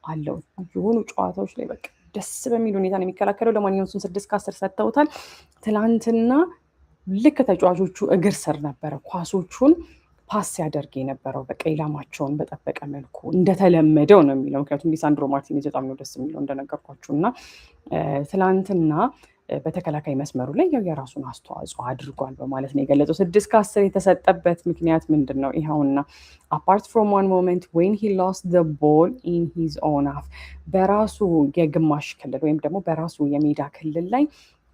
አለው የሆኑ ጨዋታዎች ላይ በቃ ደስ በሚል ሁኔታ ነው የሚከላከለው። ለማንኛውም እሱን 6 ከ10 ሰጥተውታል። ትላንትና ልክ ተጫዋቾቹ እግር ስር ነበረ ኳሶቹን ፓስ ሲያደርግ የነበረው በቃ ኢላማቸውን በጠበቀ መልኩ እንደተለመደው ነው የሚለው። ምክንያቱም ሊሳንድሮ ማርቲኔዝ በጣም ነው ደስ የሚለው እንደነገርኳችሁ እና ትላንትና በተከላካይ መስመሩ ላይ ያው የራሱን አስተዋጽኦ አድርጓል በማለት ነው የገለጸው። 6-10 የተሰጠበት ምክንያት ምንድን ነው? ይኸውና apart from one moment when he lost the ball in his own half በራሱ የግማሽ ክልል ወይም ደግሞ በራሱ የሜዳ ክልል ላይ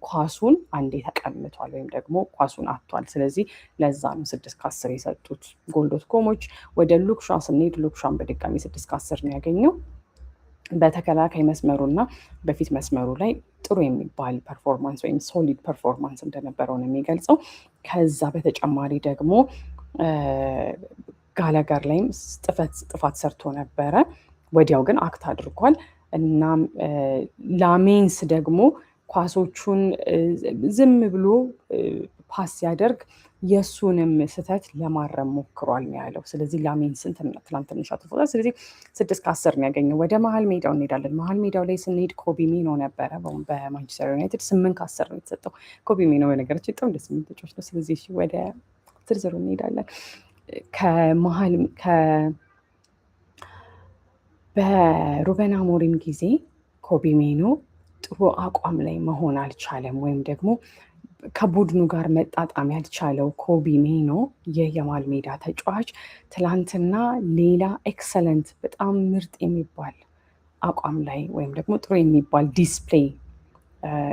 ኳሱን አንዴ ተቀምቷል ወይም ደግሞ ኳሱን አጥቷል። ስለዚህ ለዛ ነው 6-10 የሰጡት ጎል.ኮሞች። ወደ ሉክሻ ስንሄድ ሉክሻን በድጋሚ 6-10 ነው ያገኘው። በተከላካይ መስመሩና በፊት መስመሩ ላይ ጥሩ የሚባል ፐርፎርማንስ ወይም ሶሊድ ፐርፎርማንስ እንደነበረው ነው የሚገልጸው። ከዛ በተጨማሪ ደግሞ ጋላጋር ላይም ጥፋት ሰርቶ ነበረ፣ ወዲያው ግን አክት አድርጓል። እናም ላሜንስ ደግሞ ኳሶቹን ዝም ብሎ ፓስ ሲያደርግ የእሱንም ስህተት ለማረም ሞክሯል ነው ያለው። ስለዚህ ላሜንስን ትላንት ትንሽ አጥፎታል። ስለዚህ 6-10 ነው ያገኘው። ወደ መሀል ሜዳው እንሄዳለን። መሀል ሜዳው ላይ ስንሄድ ኮቢ ሜኖ ነበረ በማንቸስተር ዩናይትድ 8-10 ነው የተሰጠው። ኮቢ ሜኖ በነገራችን በጣም ደስ የሚል ተጫዋች ነው። ስለዚህ ወደ ዝርዝሩ እንሄዳለን። በሩበን አሞሪም ጊዜ ኮቢ ሜኖ ጥሩ አቋም ላይ መሆን አልቻለም፣ ወይም ደግሞ ከቡድኑ ጋር መጣጣም ያልቻለው ኮቢ ሜኖ የመሃል ሜዳ ተጫዋች ትላንትና ሌላ ኤክሰለንት በጣም ምርጥ የሚባል አቋም ላይ ወይም ደግሞ ጥሩ የሚባል ዲስፕሌይ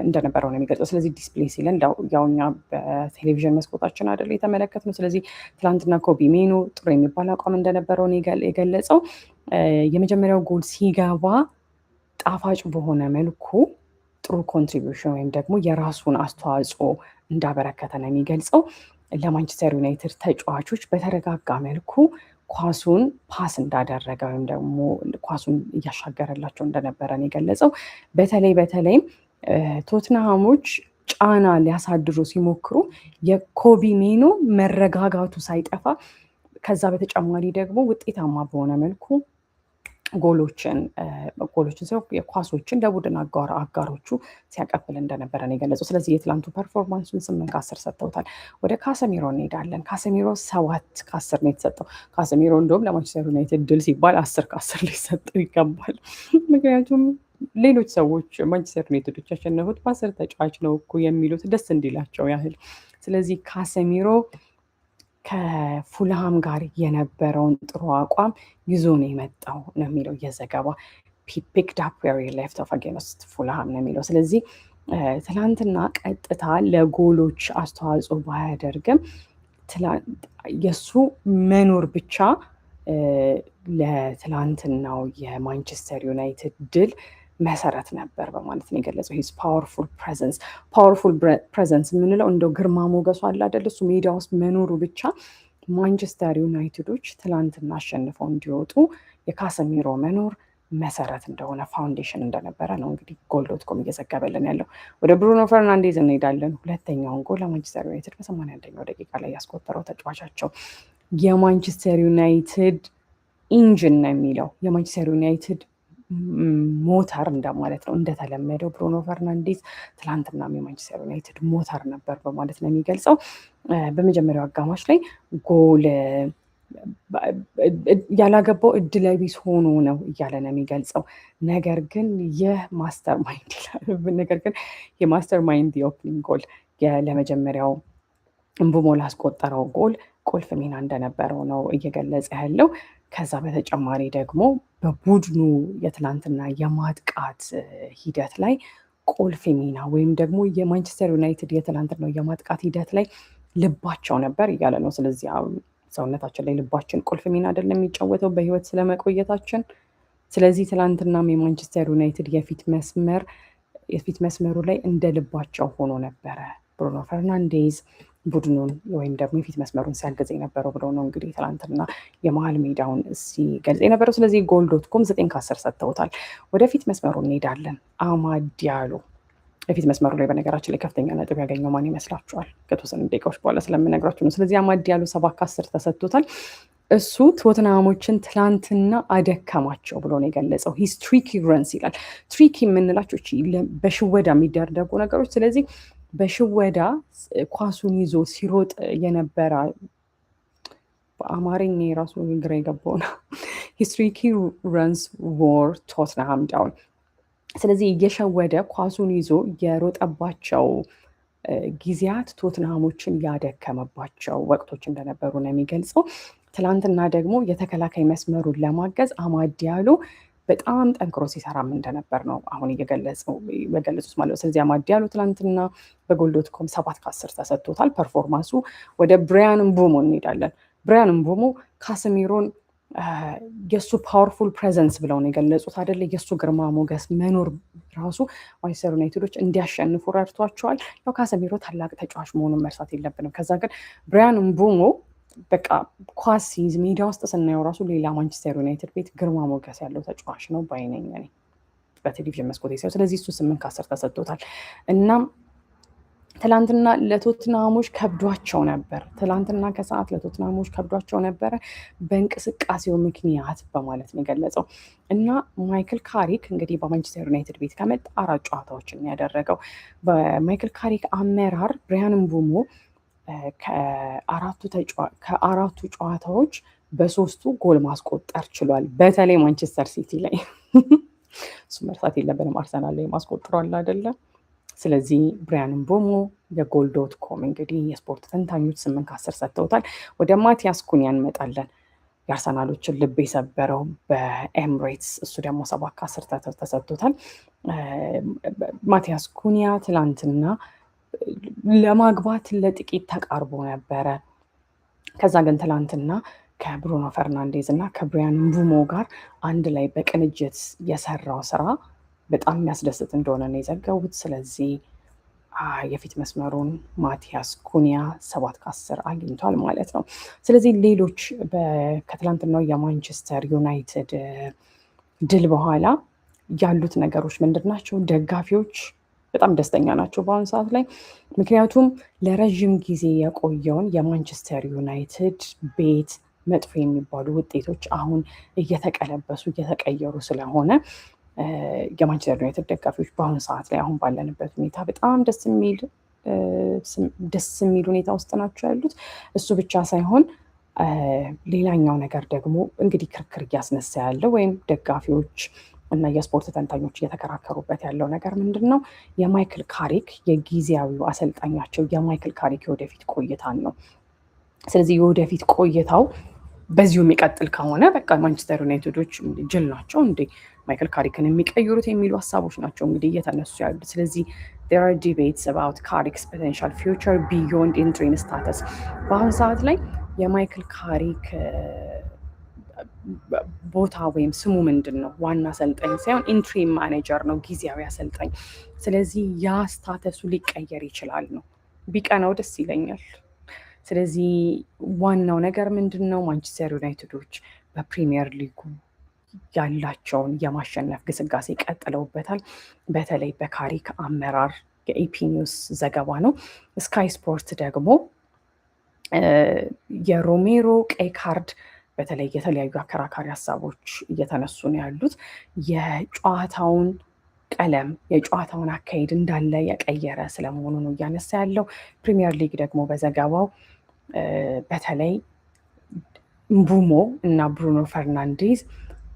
እንደነበረው ነው የሚገልጸው። ስለዚህ ዲስፕሌይ ሲለን ያው እኛ በቴሌቪዥን መስኮታችን አይደል የተመለከትነው። ስለዚህ ትላንትና ኮቢ ሜኖ ጥሩ የሚባል አቋም እንደነበረው ነው የገለጸው። የመጀመሪያው ጎል ሲገባ ጣፋጭ በሆነ መልኩ ጥሩ ኮንትሪቢዩሽን ወይም ደግሞ የራሱን አስተዋጽኦ እንዳበረከተ ነው የሚገልጸው። ለማንቸስተር ዩናይትድ ተጫዋቾች በተረጋጋ መልኩ ኳሱን ፓስ እንዳደረገ ወይም ደግሞ ኳሱን እያሻገረላቸው እንደነበረ ነው የገለጸው። በተለይም ቶትንሃሞች ጫና ሊያሳድሩ ሲሞክሩ የኮቢ ሜኖ መረጋጋቱ ሳይጠፋ ከዛ በተጨማሪ ደግሞ ውጤታማ በሆነ መልኩ ጎሎችን ኳሶችን ለቡድን አጋሮቹ ሲያቀብል እንደነበረ ነው የገለጸው። ስለዚህ የትላንቱ ፐርፎርማንሱን 8-10 ሰጥተውታል። ወደ ካሰሚሮ እንሄዳለን። ካሰሚሮ 7-10 ነው የተሰጠው። ካሰሚሮ እንደውም ለማንቸስተር ዩናይትድ ድል ሲባል 10-10 ሊሰጠው ይገባል። ምክንያቱም ሌሎች ሰዎች ማንቸስተር ዩናይትዶች ያሸነፉት በ10 ተጫዋች ነው እኮ የሚሉት ደስ እንዲላቸው ያህል። ስለዚህ ካሰሚሮ ከፉልሃም ጋር የነበረውን ጥሩ አቋም ይዞ ነው የመጣው ነው የሚለው የዘገባ picked up where he left off against ፉልሃም ነው የሚለው። ስለዚህ ትላንትና ቀጥታ ለጎሎች አስተዋጽኦ ባያደርግም የእሱ መኖር ብቻ ለትላንትናው የማንቸስተር ዩናይትድ ድል መሰረት ነበር በማለት ነው የገለጸው። ሂዝ ፓወርፉል ፕሬዘንስ የምንለው እንደው ግርማ ሞገሱ አለ አይደል? እሱ ሜዳ ውስጥ መኖሩ ብቻ ማንቸስተር ዩናይትዶች ትላንትና አሸንፈው እንዲወጡ የካሰሚሮ መኖር መሰረት እንደሆነ ፋውንዴሽን እንደነበረ ነው እንግዲህ ጎል.ኮም እየዘገበልን ያለው። ወደ ብሩኖ ፈርናንዴዝ እንሄዳለን። ሁለተኛውን ጎል ለማንቸስተር ዩናይትድ በ81ኛው ደቂቃ ላይ ያስቆጠረው ተጫዋቻቸው የማንቸስተር ዩናይትድ ኢንጂን ነው የሚለው የማንቸስተር ዩናይትድ ሞተር እንደማለት ነው። እንደተለመደው ብሩኖ ፈርናንዴዝ ትላንትና የማንቸስተር ዩናይትድ ሞተር ነበር በማለት ነው የሚገልጸው። በመጀመሪያው አጋማሽ ላይ ጎል ያላገባው እድለቢስ ሆኖ ነው እያለ ነው የሚገልጸው። ነገር ግን የማስተር ማይንድ የኦፕኒንግ ጎል ለመጀመሪያው እምቡሞ ላስቆጠረው ጎል ቁልፍ ሚና እንደነበረው ነው እየገለጸ ያለው። ከዛ በተጨማሪ ደግሞ በቡድኑ የትላንትና የማጥቃት ሂደት ላይ ቁልፍ ሚና ወይም ደግሞ የማንቸስተር ዩናይትድ የትላንትናው የማጥቃት ሂደት ላይ ልባቸው ነበር እያለ ነው። ስለዚህ ሰውነታችን ላይ ልባችን ቁልፍ ሚና አይደለም የሚጫወተው በህይወት ስለመቆየታችን። ስለዚህ ትላንትናም የማንቸስተር ዩናይትድ የፊት መስመሩ ላይ እንደ ልባቸው ሆኖ ነበረ ብሩኖ ፈርናንዴዝ ቡድኑን ወይም ደግሞ የፊት መስመሩን ሲያገዝ የነበረው ብለው ነው እንግዲህ ትላንትና የመሀል ሜዳውን ሲገልጽ የነበረው። ስለዚህ ጎል.ኮም 9-10 ሰጥተውታል። ወደፊት መስመሩ እንሄዳለን። አማድ ዲያሎ የፊት መስመሩ ላይ በነገራችን ላይ ከፍተኛ ነጥብ ያገኘው ማን ይመስላችኋል? ከተወሰኑ ደቂቃዎች በኋላ ስለምነግራችሁ ነው። ስለዚህ አማድ ዲያሎ 7-10 ተሰጥቶታል። እሱ ቶትንሃሞችን ትላንትና አደከማቸው ብሎ ነው የገለጸው። ሂስ ትሪኪ ረንስ ይላል። ትሪኪ የምንላቸው በሽወዳ የሚደረጉ ነገሮች። ስለዚህ በሽወዳ ኳሱን ይዞ ሲሮጥ የነበረ በአማርኛ የራሱ ግራ የገባው ነው። ሂስ ትሪኪ ረንስ ዎር ቶትንሃም ዳውን። ስለዚህ እየሸወደ ኳሱን ይዞ የሮጠባቸው ጊዜያት ቶትንሃሞችን ያደከመባቸው ወቅቶች እንደነበሩ ነው የሚገልጸው። ትላንትና ደግሞ የተከላካይ መስመሩን ለማገዝ አማድ ዲያሎ በጣም ጠንክሮ ሲሰራም እንደነበር ነው አሁን የገለጹት ማለት ነው። ስለዚህ አማድ ዲያሎ ትላንትና በጎል.ኮም 7/10 ተሰጥቶታል። ፐርፎርማንሱ ወደ ብራያን ምቡሞ እንሄዳለን። ብራያን ምቡሞ ካሰሚሮን የእሱ ፓወርፉል ፕሬዘንስ ብለው ነው የገለጹት አይደለ? የእሱ ግርማ ሞገስ መኖር ራሱ ማንቸስተር ዩናይትዶች እንዲያሸንፉ ረድቷቸዋል። ያው ካሰሚሮ ታላቅ ተጫዋች መሆኑን መርሳት የለብንም። ከዛ ግን ብራያን ምቡሞ በቃ ኳስ ሲይዝ ሜዳ ውስጥ ስናየው ራሱ ሌላ ማንቸስተር ዩናይትድ ቤት ግርማ ሞገስ ያለው ተጫዋች ነው ባይነኝ እኔ በቴሌቪዥን መስኮት ሲያዩ። ስለዚህ እሱ 8/10 ተሰጥቶታል። እናም ትላንትና ለቶትናሞች ከብዷቸው ነበር። ትላንትና ከሰዓት ለቶትናሞች ከብዷቸው ነበረ በእንቅስቃሴው ምክንያት በማለት ነው የገለጸው። እና ማይክል ካሪክ እንግዲህ በማንቸስተር ዩናይትድ ቤት ከመጣ 4 ጨዋታዎችን ያደረገው በማይክል ካሪክ አመራር ብራያን ምቡሞ ከአራቱ ጨዋታዎች በ3ቱ ጎል ማስቆጠር ችሏል። በተለይ ማንቸስተር ሲቲ ላይ እሱ መርሳት የለብንም። አርሰናል ላይ ማስቆጥሯል አይደለም። ስለዚህ ብራያን ምቡሞ የጎል.ኮም እንግዲህ የስፖርት ተንታኞች 8/10 ሰጥተውታል። ወደ ማቲያስ ኩኒያ እንመጣለን። የአርሰናሎችን ልብ የሰበረው በኤምሬትስ እሱ ደግሞ 7/10 ተሰጥቶታል። ማቲያስ ኩኒያ ትላንትና ለማግባት ለጥቂት ተቃርቦ ነበረ። ከዛ ግን ትላንትና ከብሩኖ ፈርናንዴዝ እና ከብራያን ምቡሞ ጋር አንድ ላይ በቅንጅት የሰራው ስራ በጣም የሚያስደስት እንደሆነ ነው የዘገቡት። ስለዚህ የፊት መስመሩን ማቲያስ ኩኒያ 7/10 አግኝቷል ማለት ነው። ስለዚህ ሌሎች ከትላንትናው የማንቸስተር ዩናይትድ ድል በኋላ ያሉት ነገሮች ምንድን ናቸው? ደጋፊዎች በጣም ደስተኛ ናቸው በአሁኑ ሰዓት ላይ። ምክንያቱም ለረዥም ጊዜ የቆየውን የማንቸስተር ዩናይትድ ቤት መጥፎ የሚባሉ ውጤቶች አሁን እየተቀለበሱ እየተቀየሩ ስለሆነ የማንቸስተር ዩናይትድ ደጋፊዎች በአሁኑ ሰዓት ላይ አሁን ባለንበት ሁኔታ በጣም ደስ የሚል ሁኔታ ውስጥ ናቸው ያሉት። እሱ ብቻ ሳይሆን ሌላኛው ነገር ደግሞ እንግዲህ ክርክር እያስነሳ ያለው ወይም ደጋፊዎች እና የስፖርት ተንታኞች እየተከራከሩበት ያለው ነገር ምንድን ነው? የማይክል ካሪክ የጊዜያዊው አሰልጣኛቸው የማይክል ካሪክ የወደፊት ቆይታን ነው። ስለዚህ የወደፊት ቆይታው በዚሁ የሚቀጥል ከሆነ በቃ ማንቸስተር ዩናይትዶች ጅል ናቸው እንዴ ማይክል ካሪክን የሚቀይሩት የሚሉ ሀሳቦች ናቸው እንግዲህ እየተነሱ ያሉት። ስለዚህ there are debates about Carrick's potential future beyond interim status። በአሁኑ ሰዓት ላይ የማይክል ካሪክ ቦታ ወይም ስሙ ምንድን ነው? ዋና አሰልጣኝ ሳይሆን ኢንትሪም ማኔጀር ነው፣ ጊዜያዊ አሰልጣኝ። ስለዚህ ያ ስታተሱ ሊቀየር ይችላል ነው። ቢቀናው ደስ ይለኛል። ስለዚህ ዋናው ነገር ምንድን ነው? ማንቸስተር ዩናይትዶች በፕሪሚየር ሊጉ ያላቸውን የማሸነፍ ግስጋሴ ቀጥለውበታል። በተለይ በካሪክ አመራር የኤፒ ኒውስ ዘገባ ነው። ስካይ ስፖርት ደግሞ የሮሜሮ ቀይ ካርድ በተለይ የተለያዩ አከራካሪ ሀሳቦች እየተነሱ ነው ያሉት። የጨዋታውን ቀለም የጨዋታውን አካሄድ እንዳለ የቀየረ ስለመሆኑ ነው እያነሳ ያለው። ፕሪሚየር ሊግ ደግሞ በዘገባው በተለይ ምቡሞ እና ብሩኖ ፈርናንዴዝ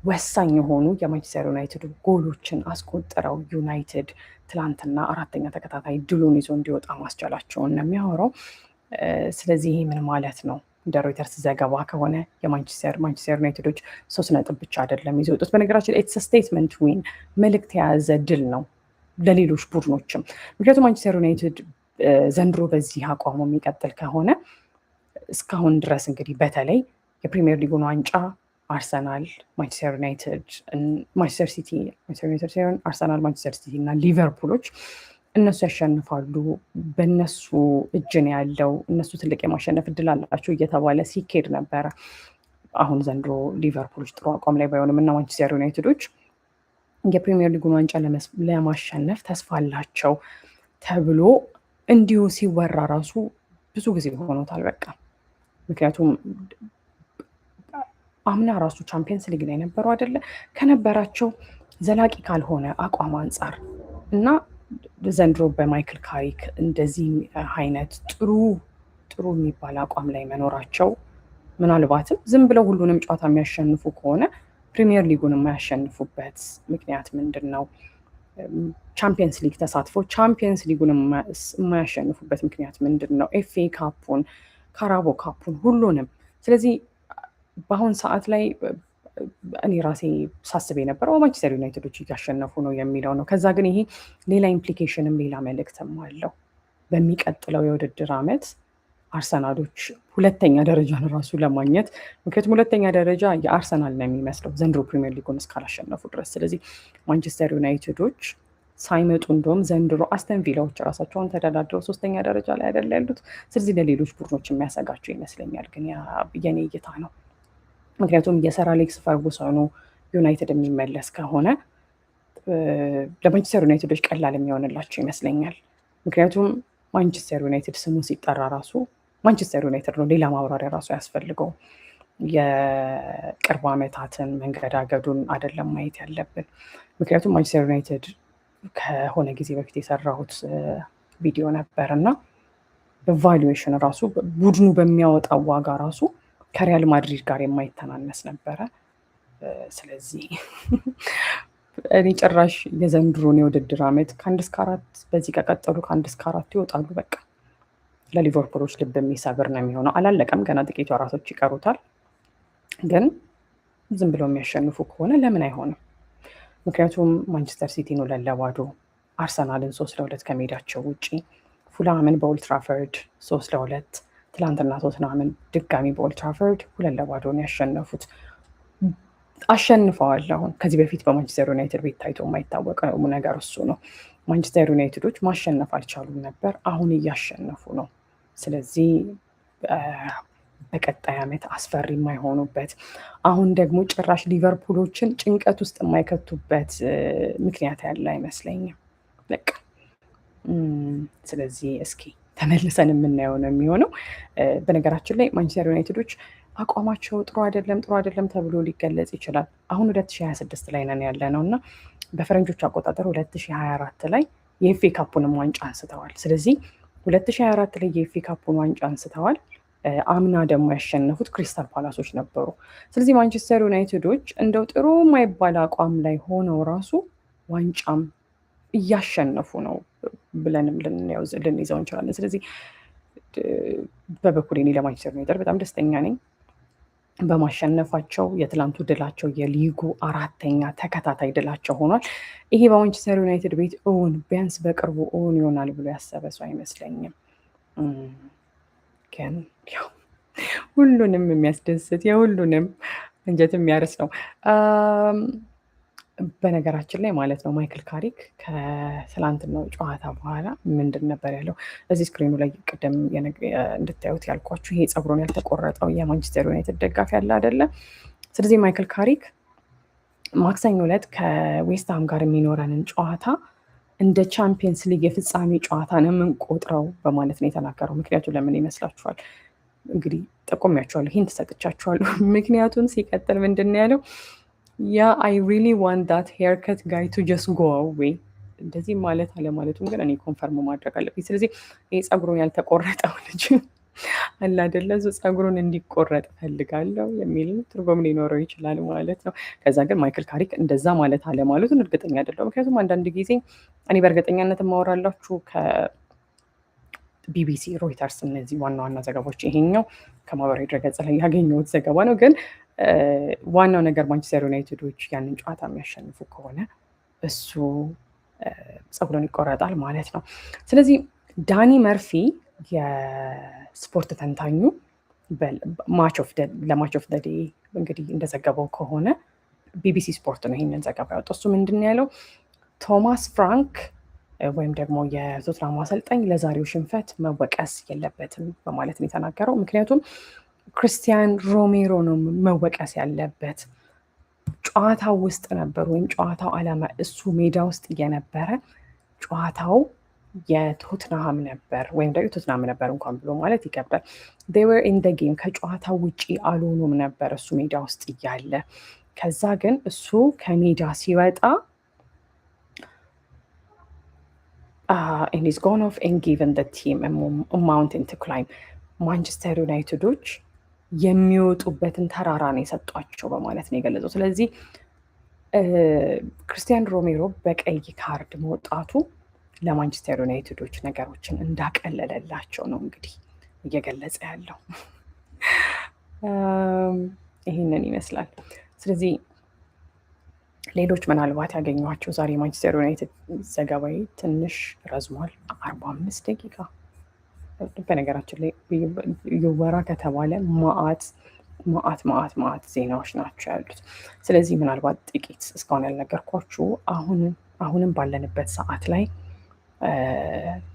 ወሳኝ የሆኑ የማንቸስተር ዩናይትድ ጎሎችን አስቆጥረው ዩናይትድ ትላንትና 4ኛ ተከታታይ ድሉን ይዞ እንዲወጣ ማስቻላቸውን ነው የሚያወራው። ስለዚህ ይህ ምን ማለት ነው? እንደ ሮይተርስ ዘገባ ከሆነ የማንቸስተር ዩናይትዶች 3 ነጥብ ብቻ አይደለም ይዘው የወጡት። በነገራችን ላይ ኢትስ ስቴትመንት ዊን መልእክት የያዘ ድል ነው ለሌሎች ቡድኖችም። ምክንያቱም ማንቸስተር ዩናይትድ ዘንድሮ በዚህ አቋሙ የሚቀጥል ከሆነ እስካሁን ድረስ እንግዲህ በተለይ የፕሪሚየር ሊጉን ዋንጫ አርሰናል፣ ማንቸስተር ዩናይትድ፣ ማንቸስተር ሲቲ፣ አርሰናል፣ ማንቸስተር ሲቲ እና ሊቨርፑሎች እነሱ ያሸንፋሉ፣ በእነሱ እጅ ነው ያለው፣ እነሱ ትልቅ የማሸነፍ እድል አላቸው እየተባለ ሲኬድ ነበረ። አሁን ዘንድሮ ሊቨርፑሎች ጥሩ አቋም ላይ ባይሆንም እና ማንቸስተር ዩናይትዶች የፕሪሚየር ሊጉን ዋንጫ ለማሸነፍ ተስፋ አላቸው ተብሎ እንዲሁ ሲወራ ራሱ ብዙ ጊዜ ሆኖታል በቃ። ምክንያቱም አምና ራሱ ቻምፒየንስ ሊግ ላይ ነበሩ አይደለ? ከነበራቸው ዘላቂ ካልሆነ አቋም አንጻር እና ዘንድሮ በማይክል ካሪክ እንደዚህ አይነት ጥሩ የሚባል አቋም ላይ መኖራቸው ምናልባትም ዝም ብለው ሁሉንም ጨዋታ የሚያሸንፉ ከሆነ ፕሪሚየር ሊጉን የማያሸንፉበት ምክንያት ምንድን ነው? ቻምፒየንስ ሊግ ተሳትፎ ቻምፒየንስ ሊጉን የማያሸንፉበት ምክንያት ምንድን ነው? ኤፍኤ ካፑን፣ ካራቦ ካፑን፣ ሁሉንም። ስለዚህ በአሁን ሰዓት ላይ እኔ ራሴ ሳስብ የነበረው ማንቸስተር ዩናይትዶች እያሸነፉ ነው የሚለው ነው። ከዛ ግን ይሄ ሌላ ኢምፕሊኬሽንም ሌላ መልእክትም አለው። በሚቀጥለው የውድድር ዓመት አርሰናሎች ሁለተኛ ደረጃን ራሱ ለማግኘት ምክንያቱም ሁለተኛ ደረጃ የአርሰናል ነው የሚመስለው ዘንድሮ ፕሪሚየር ሊጉን እስካላሸነፉ ድረስ። ስለዚህ ማንቸስተር ዩናይትዶች ሳይመጡ እንደውም ዘንድሮ አስተን ቪላዎች ራሳቸውን ተደዳድረው ሶስተኛ ደረጃ ላይ አይደል ያሉት። ስለዚህ ለሌሎች ቡድኖች የሚያሰጋቸው ይመስለኛል። ግን የኔ እይታ ነው። ምክንያቱም የሰር አሌክስ ፈርጉሰኑ ዩናይትድ የሚመለስ ከሆነ ለማንቸስተር ዩናይትዶች ቀላል የሚሆንላቸው ይመስለኛል። ምክንያቱም ማንቸስተር ዩናይትድ ስሙ ሲጠራ ራሱ ማንቸስተር ዩናይትድ ነው። ሌላ ማብራሪያ ራሱ ያስፈልገው። የቅርብ ዓመታትን መንገዳገዱን አይደለም ማየት ያለብን። ምክንያቱም ማንቸስተር ዩናይትድ ከሆነ ጊዜ በፊት የሰራሁት ቪዲዮ ነበር እና በቫሉዌሽን ራሱ ቡድኑ በሚያወጣው ዋጋ ራሱ ከሪያል ማድሪድ ጋር የማይተናነስ ነበረ። ስለዚህ እኔ ጭራሽ የዘንድሮን የውድድር ዓመት ከ1-4 በዚህ ከቀጠሉ ከ1-4 ይወጣሉ። በቃ ለሊቨርፑሎች ልብ የሚሰብር ነው የሚሆነው። አላለቀም፣ ገና ጥቂት ወራቶች ይቀሩታል። ግን ዝም ብለው የሚያሸንፉ ከሆነ ለምን አይሆንም? ምክንያቱም ማንቸስተር ሲቲን 2-0፣ አርሰናልን 3-2 ከሜዳቸው ውጪ፣ ፉላምን በኦልትራፈርድ 3-2፣ ትላንትና ቶትናምን ድጋሚ በኦልትራፈርድ 2-0 ነው ያሸነፉት። አሸንፈዋል። አሁን ከዚህ በፊት በማንቸስተር ዩናይትድ ቤት ታይቶ የማይታወቅ ነገር እሱ ነው። ማንቸስተር ዩናይትዶች ማሸነፍ አልቻሉም ነበር፣ አሁን እያሸነፉ ነው። ስለዚህ በቀጣይ ዓመት አስፈሪ የማይሆኑበት አሁን ደግሞ ጭራሽ ሊቨርፑሎችን ጭንቀት ውስጥ የማይከቱበት ምክንያት ያለ አይመስለኝም። በቃ ስለዚህ እስኪ ተመልሰን የምናየው ነው የሚሆነው። በነገራችን ላይ ማንቸስተር ዩናይትዶች አቋማቸው ጥሩ አይደለም ተብሎ ሊገለጽ ይችላል። አሁን 2026 ላይ ነን ያለ ነው እና በፈረንጆች አቆጣጠር 2024 ላይ የኤፍኤ ካፑንም ዋንጫ አንስተዋል። ስለዚህ 2024 ላይ የኤፍኤ ካፑን ዋንጫ አንስተዋል። አምና ደግሞ ያሸነፉት ክሪስታል ፓላሶች ነበሩ። ስለዚህ ማንቸስተር ዩናይትዶች እንደው ጥሩ የማይባል አቋም ላይ ሆነው ራሱ ዋንጫም እያሸነፉ ነው ብለንም ልንይዘው እንችላለን። ስለዚህ በበኩሌ እኔ ለማንቸስተር ዩናይትድ በጣም ደስተኛ ነኝ በማሸነፋቸው። የትላንቱ ድላቸው የሊጉ 4ኛ ተከታታይ ድላቸው ሆኗል። ይሄ በማንቸስተር ዩናይትድ ቤት እውን ቢያንስ በቅርቡ እውን ይሆናል ብሎ ያሰበ ሰው አይመስለኝም። ግን ያው ሁሉንም የሚያስደስት የሁሉንም እንጀት የሚያርስ ነው። በነገራችን ላይ ማለት ነው ማይክል ካሪክ ከትላንትናው ጨዋታ በኋላ ምንድን ነበር ያለው? እዚህ ስክሪኑ ላይ ቅድም እንድታዩት ያልኳችሁ ይሄ ፀጉሩን ያልተቆረጠው የማንቸስተር ዩናይትድ ደጋፊ ያለ አይደለ? ስለዚህ ማይክል ካሪክ ማክሰኞ ዕለት ከዌስትሃም ጋር የሚኖረንን ጨዋታ እንደ ቻምፒየንስ ሊግ የፍጻሜ ጨዋታ ነው የምንቆጥረው በማለት ነው የተናገረው። ምክንያቱም ለምን ይመስላችኋል? እንግዲህ ጠቆሚያችኋለሁ፣ ሂንት ሰጥቻችኋለሁ። ምክንያቱም ሲቀጥል ምንድን ነው ያለው? አይ ሪሊ ዋንት ዳት ሄርከት ጋይ ቱ ጀስት ጎ አዌይ። እንደዚህ ማለት አለማለቱም ግን እኔ ኮንፈርም ማድረግ አለብኝ። ስለዚህ ይህ ፀጉሩን ያልተቆረጠው ልጅ አለ አይደለ? ፀጉሩን እንዲቆረጥ ፈልጋለሁ የሚል ትርጉም ሊኖረው ይችላል ማለት ነው። ከዛ ግን ማይክል ካሪክ እንደዛ ማለት አለማለቱን እርግጠኛ አይደለሁም። ምክንያቱም አንዳንድ ጊዜ እኔ በእርግጠኛነት የማወራላችሁ ከቢቢሲ፣ ሮይተርስ እነዚህ ዋና ዋና ዘገባዎች፣ ይሄኛው ከማህበራዊ ድረገጽ ላይ ያገኘሁት ዘገባ ነው። ግን ዋናው ነገር ማንቸስተር ዩናይትዶች ያንን ጨዋታ የሚያሸንፉ ከሆነ እሱ ፀጉሩን ይቆረጣል ማለት ነው። ስለዚህ ዳኒ መርፊ የስፖርት ተንታኙ ለማች ኦፍ ደ ዴይ እንግዲህ እንደዘገበው ከሆነ ቢቢሲ ስፖርት ነው ይህንን ዘገባ ያወጣው። እሱ ምንድን ያለው? ቶማስ ፍራንክ ወይም ደግሞ የቶትናሙ አሰልጣኝ ለዛሬው ሽንፈት መወቀስ የለበትም በማለት ነው የተናገረው። ምክንያቱም ክርስቲያን ሮሜሮ ነው መወቀስ ያለበት። ጨዋታው ውስጥ ነበር ወይም ጨዋታው ዓላማ እሱ ሜዳ ውስጥ እየነበረ ጨዋታው የቶትናም ነበር ወይም ደግሞ ቶትናም ነበር እንኳን ብሎ ማለት ይከብዳል። they were in the game ከጨዋታው ውጪ አልሆኑም ነበር እሱ ሜዳ ውስጥ እያለ። ከዛ ግን እሱ ከሜዳ ሲወጣ and he's gone off and given the team a mountain to climb. ማንቸስተር ዩናይትዶች የሚወጡበትን ተራራ ነው የሰጧቸው በማለት ነው የገለጸው። ስለዚህ ክርስቲያን ሮሜሮ በቀይ ካርድ መውጣቱ ለማንቸስተር ዩናይትዶች ነገሮችን እንዳቀለለላቸው ነው እንግዲህ እየገለጸ ያለው። ይህንን ይመስላል። ስለዚህ ሌሎች ምናልባት ያገኟቸው ዛሬ ማንቸስተር ዩናይትድ ዘገባዊ ትንሽ ረዝሟል፣ 45 ደቂቃ። በነገራችን ላይ ይወራ ከተባለ ማአት ዜናዎች ናቸው ያሉት። ስለዚህ ምናልባት ጥቂት እስካሁን ያልነገርኳችሁ አሁንም ባለንበት ሰዓት ላይ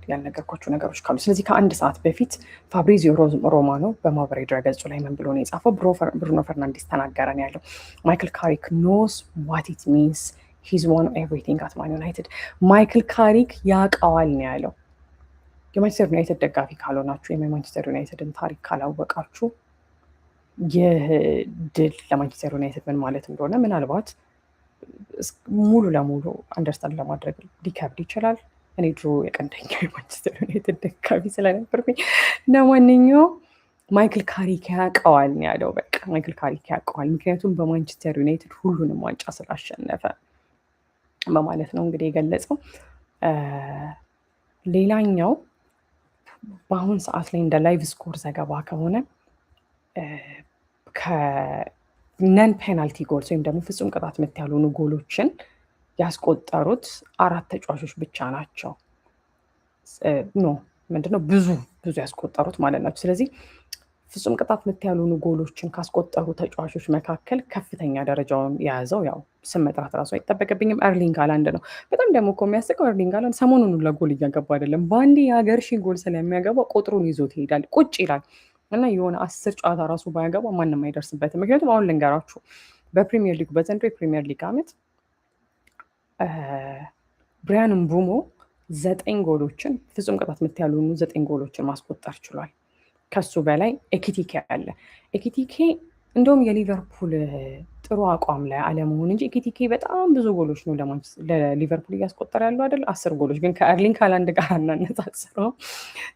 ያልነገርኳችሁ ነገሮች ካሉ፣ ስለዚህ ከአንድ ሰዓት በፊት ፋብሪዚዮ ሮማኖ በማህበራዊ ድረገጹ ላይ ምን ብሎ ነው የጻፈው? ብሩኖ ፈርናንዴስ ተናገረ ነው ያለው። ማይክል ካሪክ ኖስ ዋት ኢት ሚንስ ሂዝ ዋን ኤቭሪቲንግ አት ማን ዩናይትድ። ማይክል ካሪክ ያውቀዋል ነው ያለው። የማንቸስተር ዩናይትድ ደጋፊ ካልሆናችሁ ወይም የማንቸስተር ዩናይትድን ታሪክ ካላወቃችሁ ይህ ድል ለማንቸስተር ዩናይትድ ምን ማለት እንደሆነ ምናልባት ሙሉ ለሙሉ አንደርስታንድ ለማድረግ ሊከብድ ይችላል። እኔ ድሮ የቀንደኛው የማንቸስተር ዩናይትድ ደጋፊ ስለነበርኩኝ፣ ለማንኛውም ማይክል ካሪክ ያውቀዋል ነው ያለው። በቃ ማይክል ካሪክ ያውቀዋል፣ ምክንያቱም በማንቸስተር ዩናይትድ ሁሉንም ዋንጫ ስላሸነፈ በማለት ነው እንግዲህ የገለጸው። ሌላኛው በአሁን ሰዓት ላይ እንደ ላይቭ ስኮር ዘገባ ከሆነ ከነን ፔናልቲ ጎልስ ወይም ደግሞ ፍጹም ቅጣት ምት ያልሆኑ ጎሎችን ያስቆጠሩት 4 ተጫዋቾች ብቻ ናቸው። ምንድነው ብዙ ያስቆጠሩት ማለት ናቸው። ስለዚህ ፍጹም ቅጣት ምት ያልሆኑ ጎሎችን ካስቆጠሩ ተጫዋቾች መካከል ከፍተኛ ደረጃውን የያዘው ያው ስም መጥራት ራሱ አይጠበቅብኝም፣ ኤርሊንግ ሃላንድ ነው። በጣም ደግሞ እኮ የሚያስቀው ኤርሊንግ ሃላንድ ሰሞኑን ለጎል እያገባ አይደለም። በአንዴ የሀገር ሺህ ጎል ስለሚያገባ ቁጥሩን ይዞት ይሄዳል፣ ቁጭ ይላል እና የሆነ 10 ጨዋታ ራሱ ባያገባ ማንም አይደርስበትም። ምክንያቱም አሁን ልንገራችሁ በፕሪሚየር ሊግ በዘንድሮ የፕሪሚየር ሊግ ዓመት ብሪያን ምቡሞ 9 ጎሎችን ፍጹም ቅጣት ምት ያልሆኑ 9 ጎሎችን ማስቆጠር ችሏል። ከሱ በላይ ኤኪቲኬ አለ። ኤኪቲኬ እንደውም የሊቨርፑል ጥሩ አቋም ላይ አለመሆን እንጂ ኤኪቲኬ በጣም ብዙ ጎሎች ነው ለሊቨርፑል እያስቆጠረ ያለው አይደል? 10 ጎሎች ግን ከኤርሊንግ ሃላንድ ጋር እናነጻጽረው።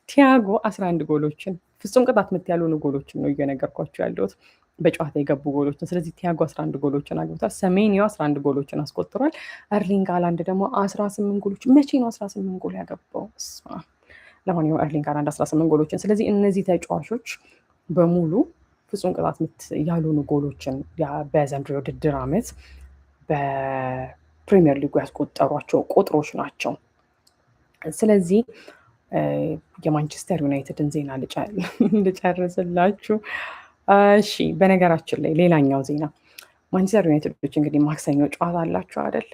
ቲያጎ 11 ጎሎችን ፍጹም ቅጣት ምት ያልሆኑ ጎሎችን ነው እየነገርኳቸው ያለሁት፣ በጨዋታ የገቡ ጎሎችን። ስለዚህ ቲያጎ 11 ጎሎችን አግብቷል። ሰሜኒዮ 11 ጎሎችን አስቆጥሯል። ኤርሊንግ ሃላንድ ደግሞ 18 ጎሎች። መቼ ነው 18 ጎል ያገባው? ለማንኛውም ኤርሊንግ ሃላንድ 18 ጎሎችን። ስለዚህ እነዚህ ተጫዋቾች በሙሉ ፍጹም ቅጣት ምት ያልሆኑ ጎሎችን በዘንድሮ የውድድር ዓመት በፕሪሚየር ሊጉ ያስቆጠሯቸው ቁጥሮች ናቸው። ስለዚህ የማንቸስተር ዩናይትድን ዜና ልጨርስላችሁ። እሺ፣ በነገራችን ላይ ሌላኛው ዜና ማንቸስተር ዩናይትዶች እንግዲህ ማክሰኞ ጨዋታ አላቸው አይደለ?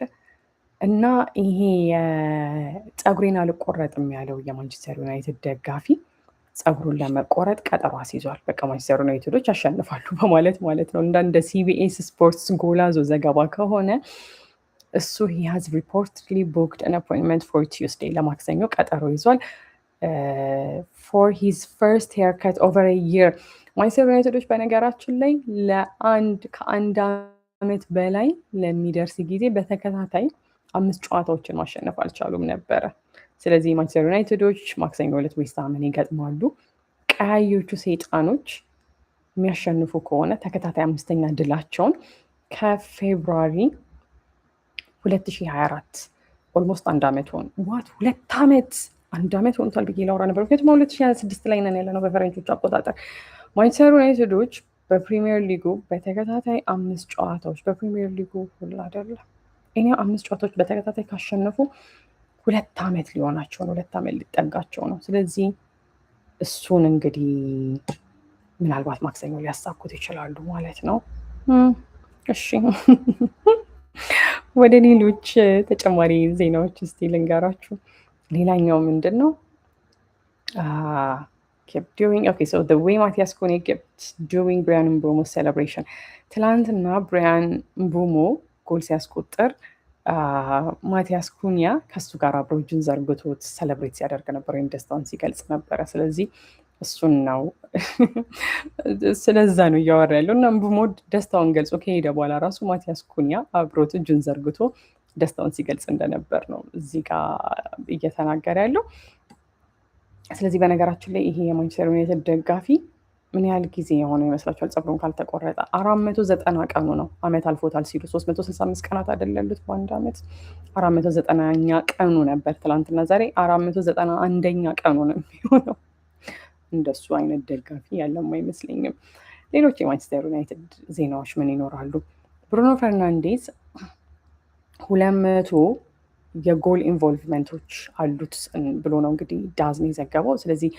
እና ይሄ ፀጉሬን አልቆረጥም ያለው የማንቸስተር ዩናይትድ ደጋፊ ፀጉሩን ለመቆረጥ ቀጠሮ አስይዟል። በቃ ማንቸስተር ዩናይትዶች ያሸንፋሉ በማለት ማለት ነው። እንደ ሲቢኤስ ስፖርትስ ጎላዞ ዘገባ ከሆነ እሱ he has reportedly booked an appointment for Tuesday ለማክሰኞ ቀጠሮ ይዟል for his first haircut over a year። ማንቸስተር ዩናይትዶች በነገራችን ላይ ከአንድ ዓመት በላይ ለሚደርስ ጊዜ በተከታታይ 5 ጨዋታዎችን ማሸነፍ አልቻሉም ነበረ። ስለዚህ ማንቸስተር ዩናይትዶች ማክሰኞ ዕለት ዌስትሃምን ይገጥማሉ። ቀያዮቹ ሰይጣኖች የሚያሸንፉ ከሆነ ተከታታይ 5ኛ ድላቸውን ከፌብሩዋሪ 2024 ኦልሞስት 1 ዓመት ሆነ። ዋት 2 ዓመት 1 ዓመት ሆኖታል ብዬ ላወራ ነበር። ምክንያቱም 2026 ላይ ነን ያለነው በፈረንጆች አቆጣጠር። ማንቸስተር ዩናይትዶች በፕሪሚየር ሊጉ በተከታታይ 5 ጨዋታዎች በፕሪሚየር ሊጉ ሁሉ አይደለም 5 ጨዋታዎች በተከታታይ ካሸነፉ 2 ዓመት ሊሆናቸው ነው። 2 ዓመት ሊጠጋቸው ነው። ስለዚህ እሱን እንግዲህ ምናልባት ማክሰኞ ሊያሳኩት ይችላሉ ማለት ነው። እሺ ወደ ሌሎች ተጨማሪ ዜናዎች እስቲ ልንገራችሁ። ሌላኛው ምንድን ነው? the way Matthias Cunha kept doing Bryan Mbeumo's celebration ትላንትና ብራያን ምቡሞ ጎል ሲያስቆጥር ማቲያስ ኩኒያ ከሱ ጋር አብሮ እጁን ዘርግቶት ሰለብሬት ሲያደርግ ነበር ወይም ደስታውን ሲገልጽ ነበረ። ስለዚህ እሱን ነው ስለዛ ነው እያወራ ያለው እና ምቡሞ ደስታውን ገልጾ ከሄደ በኋላ ራሱ ማቲያስ ኩኒያ አብሮት እጁን ዘርግቶ ደስታውን ሲገልጽ እንደነበር ነው እዚህ ጋር እየተናገረ ያለው። ስለዚህ በነገራችን ላይ ይሄ የማንቸስተር ዩናይትድ ደጋፊ ምን ያህል ጊዜ የሆነው ይመስላችኋል? ፀጉሩን ካልተቆረጠ 490 ቀኑ ነው። አመት አልፎታል ሲሉ 365 ቀናት አይደል ያሉት በአንድ አመት። 490ኛ ቀኑ ነበር ትላንትና። ዛሬ 491ኛ ቀኑ ነው የሚሆነው። እንደሱ አይነት ደጋፊ ያለም አይመስለኝም። ሌሎች የማንቸስተር ዩናይትድ ዜናዎች ምን ይኖራሉ? ብሩኖ ፈርናንዴዝ 200 የጎል ኢንቮልቭመንቶች አሉት ብሎ ነው እንግዲህ ዳዝን የዘገበው። ስለዚህ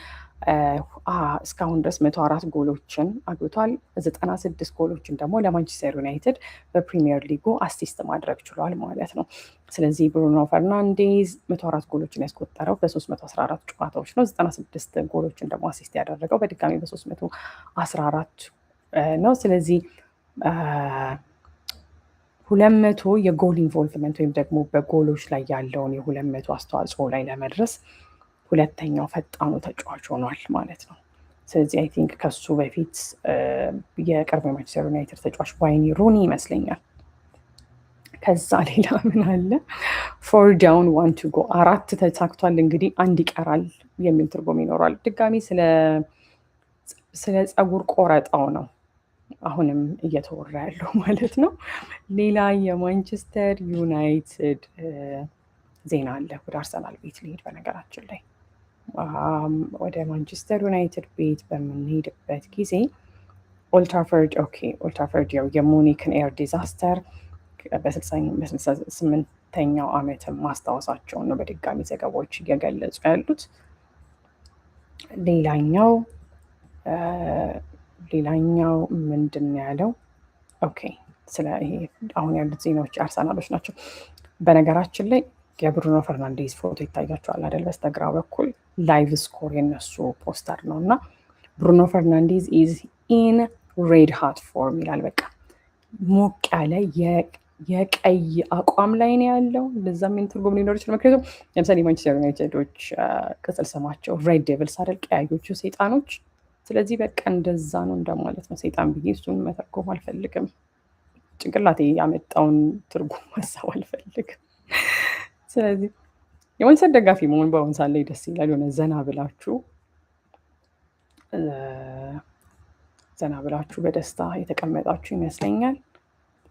እስካሁን ድረስ 104 ጎሎችን አግብቷል። 96 ጎሎችን ደግሞ ለማንቸስተር ዩናይትድ በፕሪሚየር ሊጉ አሲስት ማድረግ ችሏል ማለት ነው። ስለዚህ ብሩኖ ፈርናንዴዝ 104 ጎሎችን ያስቆጠረው በ314 ጨዋታዎች ነው። 96 ጎሎችን ደግሞ አሲስት ያደረገው በድጋሚ በ314 ነው። ስለዚህ 200 የጎል ኢንቮልቭመንት ወይም ደግሞ በጎሎች ላይ ያለውን የ200 አስተዋጽኦ ላይ ለመድረስ ሁለተኛው ፈጣኑ ተጫዋች ሆኗል ማለት ነው። ስለዚህ አይ ቲንክ ከሱ በፊት የቀድሞ የማንቸስተር ዩናይትድ ተጫዋች ዋይኒ ሩኒ ይመስለኛል። ከዛ ሌላ ምን አለ? 4 ዳውን 1 to go 4 ተሳክቷል፣ እንግዲህ 1 ይቀራል የሚል ትርጉም ይኖራል። ድጋሚ ስለ ፀጉር ቆረጣው ነው አሁንም እየተወራ ያለው ማለት ነው። ሌላ የማንቸስተር ዩናይትድ ዜና አለ። ወደ አርሰናል ቤት ሊሄድ በነገራችን ላይ ወደ ማንቸስተር ዩናይትድ ቤት በምንሄድበት ጊዜ ኦልትራፎርድ ያው የሙኒክን ኤር ዲዛስተር በ68ኛው ዓመትም ማስታወሳቸውን ነው በድጋሚ ዘገባዎች እየገለጹ ያሉት። ሌላኛው ምንድን ያለው ስለ ይሄ አሁን ያሉት ዜናዎች አርሰናሎች ናቸው። በነገራችን ላይ የብሩኖ ፈርናንዴዝ ፎቶ ይታያቸዋል አይደል? በስተግራ በኩል ላይቭ ስኮር የነሱ ፖስተር ነው እና ብሩኖ ፈርናንዴዝ ኢዝ ኢን ሬድ ሃት ፎርም ይላል። በቃ ሞቅ ያለ የቀይ አቋም ላይ ነው ያለው። ለዛ ምን ትርጉም ሊኖር ይችላል? ምክንያቱም ለምሳሌ ማንቸስተር ዩናይትዶች ቅጽል ስማቸው ሬድ ዴቪልስ አይደል? ቀያዮቹ ሰይጣኖች። ስለዚህ በቃ እንደዛ ነው እንደማለት ነው። ሰይጣን ብዬ እሱን መተርጎም አልፈልግም። ጭንቅላቴ ያመጣውን ትርጉም ማሳብ አልፈልግም። ስለዚህ የማንቸስተር ደጋፊ መሆን በአሁን ሰዓት ላይ ደስ ይላል። የሆነ ዘና ብላችሁ በደስታ የተቀመጣችሁ ይመስለኛል።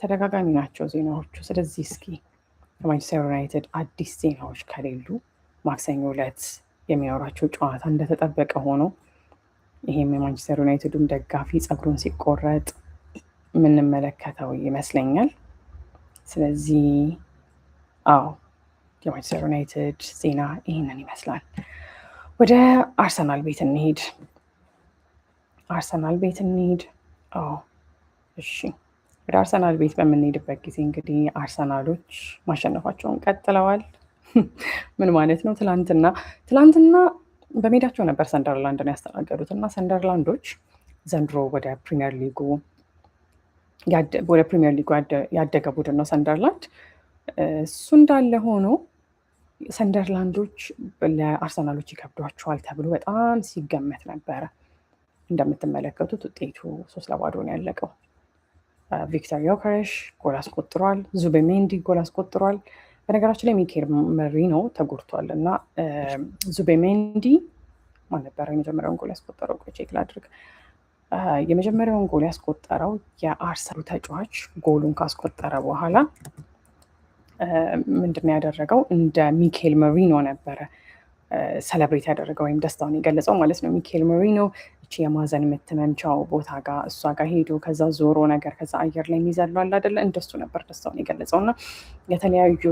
ተደጋጋሚ ናቸው ዜናዎቹ። ስለዚህ እስኪ የማንቸስተር ዩናይትድ አዲስ ዜናዎች ከሌሉ ማክሰኞ ዕለት የሚኖራቸው ጨዋታ እንደተጠበቀ ሆኖ ይሄም የማንቸስተር ዩናይትዱን ደጋፊ ፀጉሩን ሲቆረጥ የምንመለከተው ይመስለኛል። ስለዚህ የማንቸስተር ዩናይትድ ዜና ይህንን ይመስላል። ወደ አርሰናል ቤት እንሂድ። ወደ አርሰናል ቤት በምንሄድበት ጊዜ እንግዲህ አርሰናሎች ማሸነፋቸውን ቀጥለዋል። ምን ማለት ነው? ትላንትና በሜዳቸው ነበር ሰንደርላንድን ያስተናገዱት እና ሰንደርላንዶች ዘንድሮ ወደ ፕሪሚየር ሊጉ ያደገ ቡድን ነው ሰንደርላንድ። እሱ እንዳለ ሆኖ ሰንደርላንዶች ለአርሰናሎች ይከብዷቸዋል ተብሎ በጣም ሲገመት ነበረ። እንደምትመለከቱት ውጤቱ 3-0 ነው ያለቀው። ቪክተር ዮከረሽ ጎል አስቆጥሯል። ዙቤሜንዲ ጎል አስቆጥሯል። በነገራችን ላይ ሚኬል መሪኖ ተጎድቷል እና ዙቤሜንዲ ማን ነበረ የመጀመሪያውን ጎል ያስቆጠረው? ቼክ ላድርግ። የመጀመሪያውን ጎል ያስቆጠረው የአርሰናሉ ተጫዋች ጎሉን ካስቆጠረ በኋላ ምንድን ነው ያደረገው? እንደ ሚኬል መሪኖ ነበረ ሰለብሬት ያደረገው ወይም ደስታውን የገለጸው ማለት ነው። ሚኬል መሪኖ እቺ የማዘን የምትመምቻው ቦታ ጋር እሷ ጋር ሄዶ ከዛ ዞሮ ነገር ከዛ አየር ላይ የሚዘሏል አይደለ? እንደሱ ነበር ደስታውን የገለጸው እና የተለያዩ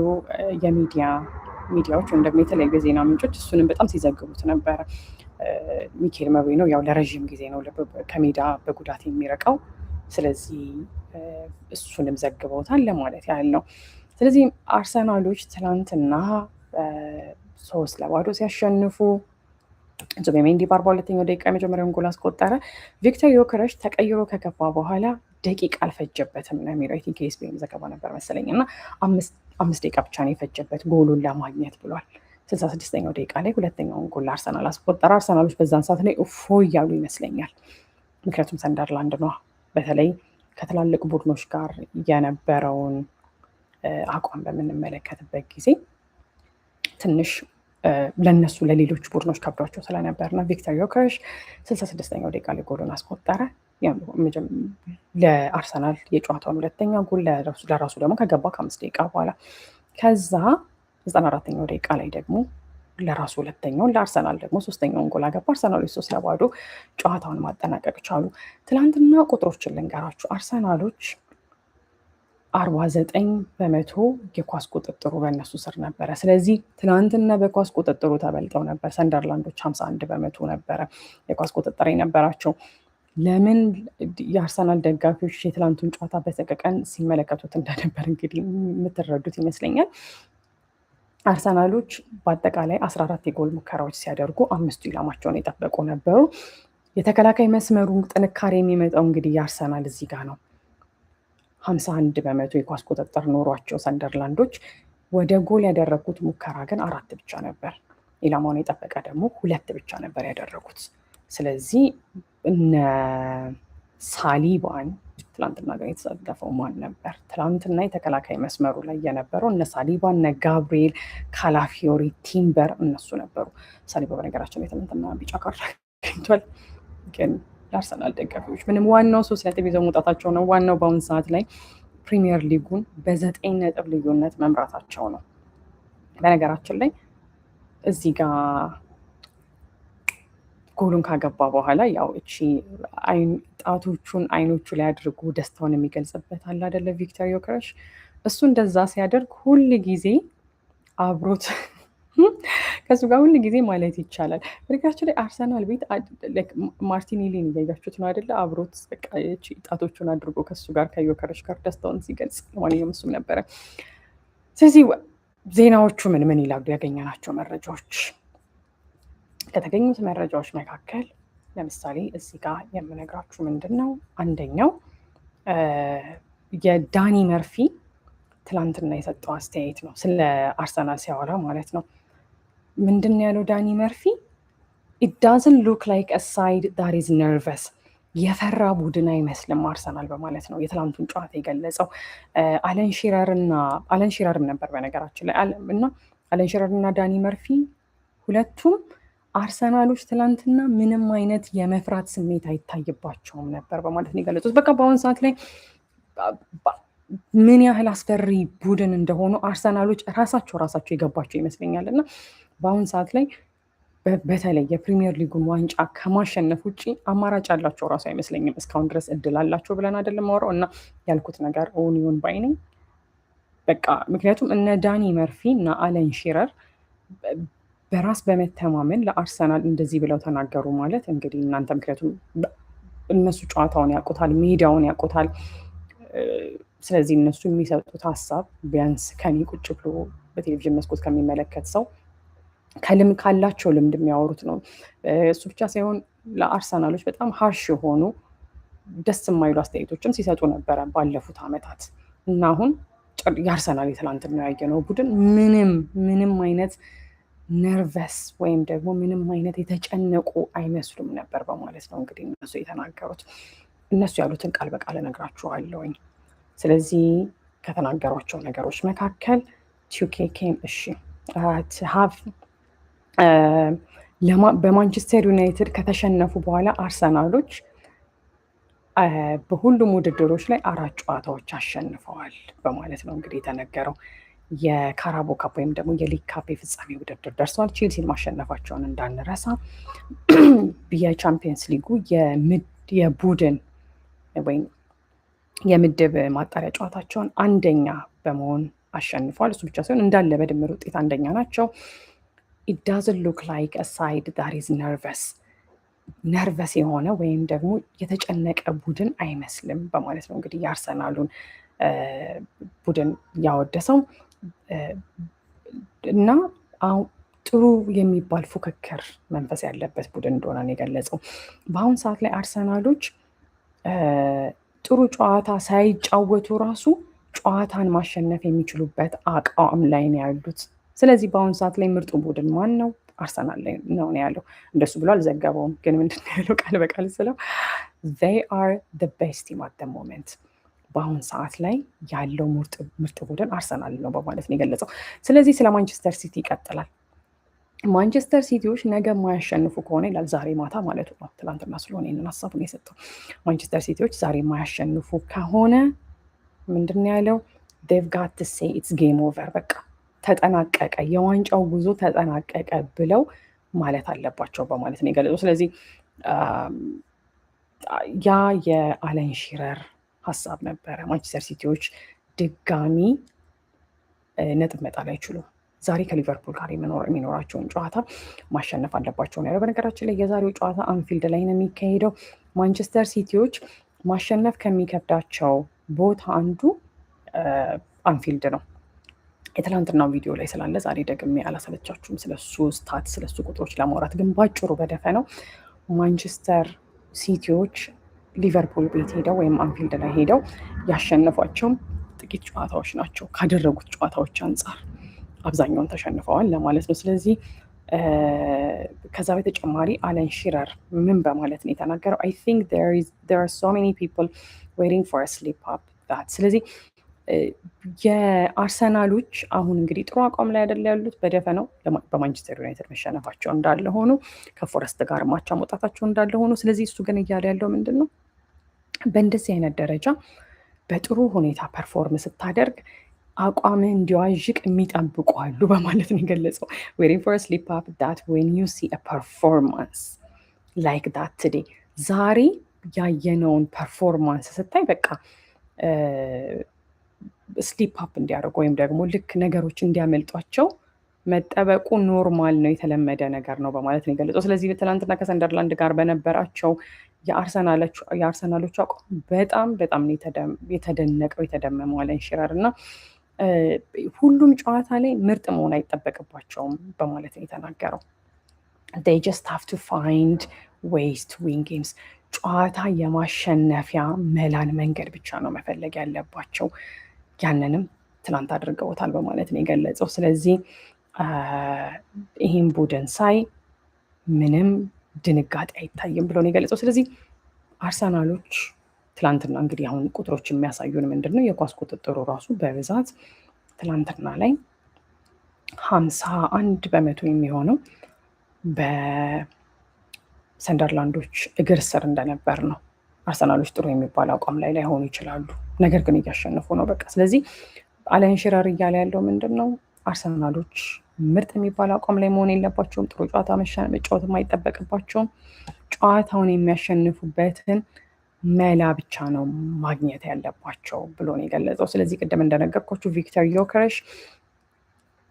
ሚዲያዎች ወይም ደግሞ የተለያዩ የዜና ምንጮች እሱንም በጣም ሲዘግቡት ነበረ። ሚኬል መሪኖ ያው ለረዥም ጊዜ ነው ከሜዳ በጉዳት የሚርቀው። ስለዚህ እሱንም ዘግበውታል ለማለት ያህል ነው። ስለዚህ አርሰናሎች ትናንትና 3-0 ሲያሸንፉ ዙቤሜንዲ በ42ኛው ደቂቃ የመጀመሪያውን ጎል አስቆጠረ። ቪክተር ዮከረሽ ተቀይሮ ከገባ በኋላ ደቂቃ አልፈጀበትም ነው የሚለው የኤስቢኤን ዘገባ ነበር መሰለኝ እና 5 ደቂቃ ብቻ ነው የፈጀበት ጎሉን ለማግኘት ብሏል። 66ኛው ደቂቃ ላይ ሁለተኛውን ጎል አርሰናል አስቆጠረ። አርሰናሎች በዛን ሰዓት ላይ እፎ እያሉ ይመስለኛል። ምክንያቱም ሰንደርላንድ ነው በተለይ ከትላልቅ ቡድኖች ጋር የነበረውን አቋም በምንመለከትበት ጊዜ ትንሽ ለነሱ ለሌሎች ቡድኖች ከብዷቸው ስለነበርና ቪክተር ዮከረስ 66ኛው ደቂቃ ላይ ጎሉን አስቆጠረ። ለአርሰናል የጨዋታውን ሁለተኛ ጎል ለራሱ ደግሞ ከገባ ከ5 ደቂቃ በኋላ ከዛ 94ኛው ደቂቃ ላይ ደግሞ ለራሱ ሁለተኛውን ለአርሰናል ደግሞ ሶስተኛውን ጎል አገባ። አርሰናሎች 3-0 ጨዋታውን ማጠናቀቅ ቻሉ። ትናንትና ቁጥሮችን ልንገራችሁ። አርሰናሎች 49% የኳስ ቁጥጥሩ በእነሱ ስር ነበረ። ስለዚህ ትናንትና በኳስ ቁጥጥሩ ተበልጠው ነበር። ሰንደርላንዶች 51% ነበረ የኳስ ቁጥጥር የነበራቸው። ለምን የአርሰናል ደጋፊዎች የትላንቱን ጨዋታ በሰቀቀን ሲመለከቱት እንደነበር እንግዲህ የምትረዱት ይመስለኛል። አርሰናሎች በአጠቃላይ 14 የጎል ሙከራዎች ሲያደርጉ 5ቱ ኢላማቸውን የጠበቁ ነበሩ። የተከላካይ መስመሩ ጥንካሬ የሚመጣው እንግዲህ የአርሰናል እዚህ ጋር ነው። 51% የኳስ ቁጥጥር ኖሯቸው ሰንደርላንዶች ወደ ጎል ያደረጉት ሙከራ ግን 4 ብቻ ነበር። ኢላማውን የጠበቀ ደግሞ 2 ብቻ ነበር ያደረጉት። ስለዚህ እነ ሳሊባን ትላንትና ጋር የተሳተፈው ማን ነበር? ትላንትና የተከላካይ መስመሩ ላይ የነበረው እነ ሳሊባ፣ እነ ጋብሪኤል፣ ካላፊዮሪ፣ ቲምበር እነሱ ነበሩ። ሳሊባ በነገራችን ላይ ትናንትና ቢጫ ካርድ አግኝቷል። ግን ለአርሰናል ደጋፊዎች ምንም ዋናው 3 ነጥብ ይዘው መውጣታቸው ነው። ዋናው በአሁኑ ሰዓት ላይ ፕሪሚየር ሊጉን በ9 ነጥብ ልዩነት መምራታቸው ነው። በነገራችን ላይ እዚህ ጋር ጎሉን ካገባ በኋላ ያው እቺ ጣቶቹን አይኖቹ ላይ አድርጎ ደስታውን የሚገልጽበት አለ አይደለ? ቪክተር ዮከረስ እሱ እንደዛ ሲያደርግ ሁል ጊዜ አብሮት ከሱ ጋር ሁል ጊዜ ማለት ይቻላል። በነገራችን ላይ አርሰናል ቤት ማርቲኔሊን እያያችሁት ነው አይደለ? አብሮት በቃ እቺ ጣቶቹን አድርጎ ከሱ ጋር ከዮከረስ ጋር ደስታውን ሲገልጽ ለማንኛውም እሱም ነበረ። ስለዚህ ዜናዎቹ ምን ይላሉ? ያገኘናቸው መረጃዎች ከተገኙት መረጃዎች መካከል ለምሳሌ እዚህ ጋር የምነግራችሁ ምንድን ነው፣ አንደኛው የዳኒ መርፊ ትላንትና የሰጠው አስተያየት ነው፣ ስለ አርሰናል ሲያወራ ማለት ነው። ምንድን ነው ያለው ዳኒ መርፊ? ኢት ዳዝንት ሉክ ላይክ አ ሳይድ ዳት ኢዝ ነርቨስ፣ የፈራ ቡድን አይመስልም አርሰናል በማለት ነው የትላንቱን ጨዋታ የገለጸው። አለን ሺረርም ነበር በነገራችን ላይ እና አለን ሺረር እና ዳኒ መርፊ ሁለቱም አርሰናሎች ትላንትና ምንም አይነት የመፍራት ስሜት አይታይባቸውም ነበር በማለት ነው የገለጹት። በቃ በአሁኑ ሰዓት ላይ ምን ያህል አስፈሪ ቡድን እንደሆኑ አርሰናሎች ራሳቸው የገባቸው ይመስለኛል። እና በአሁኑ ሰዓት ላይ በተለይ የፕሪሚየር ሊጉን ዋንጫ ከማሸነፍ ውጭ አማራጭ ያላቸው ራሱ አይመስለኝም። እስካሁን ድረስ እድል አላቸው ብለን አይደለም ማውራው እና ያልኩት ነገር ኦኒዮን ባይነኝ በቃ ምክንያቱም እነ ዳኒ መርፊ እና አለን ሺረር በራስ በመተማመን ለአርሰናል እንደዚህ ብለው ተናገሩ ማለት እንግዲህ እናንተ ምክንያቱም እነሱ ጨዋታውን ያውቁታል፣ ሜዳውን ያውቁታል። ስለዚህ እነሱ የሚሰጡት ሀሳብ ቢያንስ ከኔ ቁጭ ብሎ በቴሌቪዥን መስኮት ከሚመለከት ሰው ካላቸው ልምድ የሚያወሩት ነው። እሱ ብቻ ሳይሆን ለአርሰናሎች በጣም ሀርሽ የሆኑ ደስ የማይሉ አስተያየቶችም ሲሰጡ ነበረ ባለፉት ዓመታት እና አሁን የአርሰናል የትላንትና ያየነው ቡድን ምንም አይነት ነርቨስ ወይም ደግሞ ምንም አይነት የተጨነቁ አይመስሉም ነበር በማለት ነው እንግዲህ እነሱ የተናገሩት። እነሱ ያሉትን ቃል በቃል እነግራችኋለሁኝ። ስለዚህ ከተናገሯቸው ነገሮች መካከል ቱኬኬም በማንቸስተር ዩናይትድ ከተሸነፉ በኋላ አርሰናሎች በሁሉም ውድድሮች ላይ 4 ጨዋታዎች አሸንፈዋል በማለት ነው እንግዲህ የተነገረው። የካራቦ ካፕ ወይም ደግሞ የሊግ ካፕ የፍጻሜ ውድድር ደርሰዋል። ቼልሲን ማሸነፋቸውን እንዳንረሳ። የቻምፒየንስ ሊጉ የቡድን ወይም የምድብ ማጣሪያ ጨዋታቸውን አንደኛ በመሆን አሸንፈዋል። እሱ ብቻ ሳይሆን እንዳለ በድምር ውጤት አንደኛ ናቸው። ኢት ዳዝንት ሉክ ላይክ አ ሳይድ ዳት ኢዝ ነርቨስ የሆነ ወይም ደግሞ የተጨነቀ ቡድን አይመስልም በማለት ነው እንግዲህ የአርሰናሉን ቡድን ያወደሰው እና ጥሩ የሚባል ፉክክር መንፈስ ያለበት ቡድን እንደሆነ ነው የገለጸው። በአሁን ሰዓት ላይ አርሰናሎች ጥሩ ጨዋታ ሳይጫወቱ ራሱ ጨዋታን ማሸነፍ የሚችሉበት አቋም ላይ ነው ያሉት። ስለዚህ በአሁን ሰዓት ላይ ምርጡ ቡድን ማን ነው? አርሰናል ላይ ነው ያለው። እንደሱ ብሎ አልዘገበውም፣ ግን ምንድን ነው ያለው ቃል በቃል ስለው they are the best team at the moment በአሁን ሰዓት ላይ ያለው ምርጥ ቡድን አርሰናል ነው በማለት ነው የገለጸው። ስለዚህ ስለ ማንቸስተር ሲቲ ይቀጥላል። ማንቸስተር ሲቲዎች ነገ የማያሸንፉ ከሆነ ይላል፣ ዛሬ ማታ ማለቱ ነው። ትናንትና ስለሆነ ይህንን ሀሳቡን የሰጠው። ማንቸስተር ሲቲዎች ዛሬ የማያሸንፉ ከሆነ ምንድን ነው ያለው? ዴቭ ጋት ሴ ኢትስ ጌም ኦቨር፣ በቃ ተጠናቀቀ፣ የዋንጫው ጉዞ ተጠናቀቀ ብለው ማለት አለባቸው በማለት ነው የገለጹ። ስለዚህ ያ የአለን ሺረር ሀሳብ ነበረ። ማንቸስተር ሲቲዎች ድጋሚ ነጥብ መጣል አይችሉም። ዛሬ ከሊቨርፑል ጋር የሚኖራቸውን ጨዋታ ማሸነፍ አለባቸው ነው ያለው። በነገራችን ላይ የዛሬው ጨዋታ አንፊልድ ላይ ነው የሚካሄደው። ማንቸስተር ሲቲዎች ማሸነፍ ከሚከብዳቸው ቦታ አንዱ አንፊልድ ነው። የትላንትናው ቪዲዮ ላይ ስላለ ዛሬ ደግሜ አላሰለቻችሁም ስለሱ ስታት ስለሱ ቁጥሮች ለማውራት። ግን ባጭሩ በደፈነው ማንቸስተር ሲቲዎች ሊቨርፑል ቤት ሄደው ወይም አንፊልድ ላይ ሄደው ያሸነፏቸው ጥቂት ጨዋታዎች ናቸው። ካደረጉት ጨዋታዎች አንጻር አብዛኛውን ተሸንፈዋል ለማለት ነው። ስለዚህ ከዛ በተጨማሪ አለን ሺረር ምን በማለት ነው የተናገረው? አይ ቲንክ there are so many people waiting for a slip up that ስለዚህ የአርሰናሎች አሁን እንግዲህ ጥሩ አቋም ላይ አይደል ያሉት። በደፈነው በማንቸስተር ዩናይትድ መሸነፋቸው እንዳለ ሆኖ ከፎረስት ጋር ማቻ መውጣታቸው እንዳለ ሆኖ፣ ስለዚህ እሱ ግን እያለ ያለው ምንድን ነው? በእንደዚህ አይነት ደረጃ በጥሩ ሁኔታ ፐርፎርም ስታደርግ አቋም እንዲዋዥቅ የሚጠብቁ አሉ በማለት ነው የገለጸው። ዌሪንግ ፎር ስሊፕ አፕ ዳት ዌን ዩ ሲ ፐርፎርማንስ ላይክ ዳት ቱዴ፣ ዛሬ ያየነውን ፐርፎርማንስ ስታይ በቃ ስሊፕ አፕ እንዲያደርጉ ወይም ደግሞ ልክ ነገሮች እንዲያመልጧቸው መጠበቁ ኖርማል ነው፣ የተለመደ ነገር ነው በማለት ነው የገለጸው። ስለዚህ ትናንትና ከሰንደርላንድ ጋር በነበራቸው የአርሰናሎቹ አቋም በጣም በጣም የተደነቀው የተደመመው አለን ሺረር እና ሁሉም ጨዋታ ላይ ምርጥ መሆን አይጠበቅባቸውም በማለት ነው የተናገረው። they just have to find ways to win games፣ ጨዋታ የማሸነፊያ መላን መንገድ ብቻ ነው መፈለግ ያለባቸው። ያንንም ትናንት አድርገውታል በማለት ነው የገለጸው። ስለዚህ ይህን ቡድን ሳይ ምንም ድንጋጤ አይታይም ብሎ ነው የገለጸው። ስለዚህ አርሰናሎች ትላንትና እንግዲህ አሁን ቁጥሮች የሚያሳዩን ምንድን ነው? የኳስ ቁጥጥሩ ራሱ በብዛት ትላንትና ላይ 51 በመቶ የሚሆነው በሰንደርላንዶች እግር ስር እንደነበር ነው። አርሰናሎች ጥሩ የሚባል አቋም ላይ ላይሆኑ ይችላሉ፣ ነገር ግን እያሸነፉ ነው በቃ። ስለዚህ አለን ሺረር እያለ ያለው ምንድን ነው? አርሰናሎች ምርጥ የሚባል አቋም ላይ መሆን የለባቸውም። ጥሩ ጨዋታ መጫወትም አይጠበቅባቸውም። ጨዋታውን የሚያሸንፉበትን መላ ብቻ ነው ማግኘት ያለባቸው ብሎ ነው የገለጸው። ስለዚህ ቅድም እንደነገርኳችሁ ቪክተር ዮከረሽ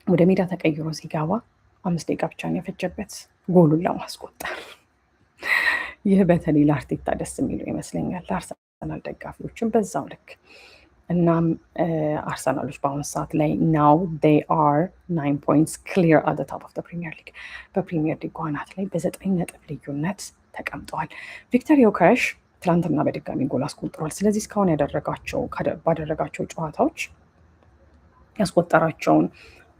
ወደ ሜዳ ተቀይሮ ሲገባ 5 ደቂቃ ብቻ ነው የፈጀበት ጎሉን ለማስቆጠር። ይህ በተለይ ለአርቴታ ደስ የሚለው ይመስለኛል፣ ለአርሰናል ደጋፊዎችን በዛው ልክ። እናም አርሰናሎች በአሁኑ ሰዓት ላይ ናው they are 9 points clear at the top of the Premier League፣ በፕሪሚየር ሊግ አናት ላይ በ9 ነጥብ ልዩነት ተቀምጠዋል። ቪክተር ዮከረሽ ትላንትና በድጋሚ ጎል አስቆጥሯል። ስለዚህ እስካሁን ባደረጋቸው ጨዋታዎች ያስቆጠራቸውን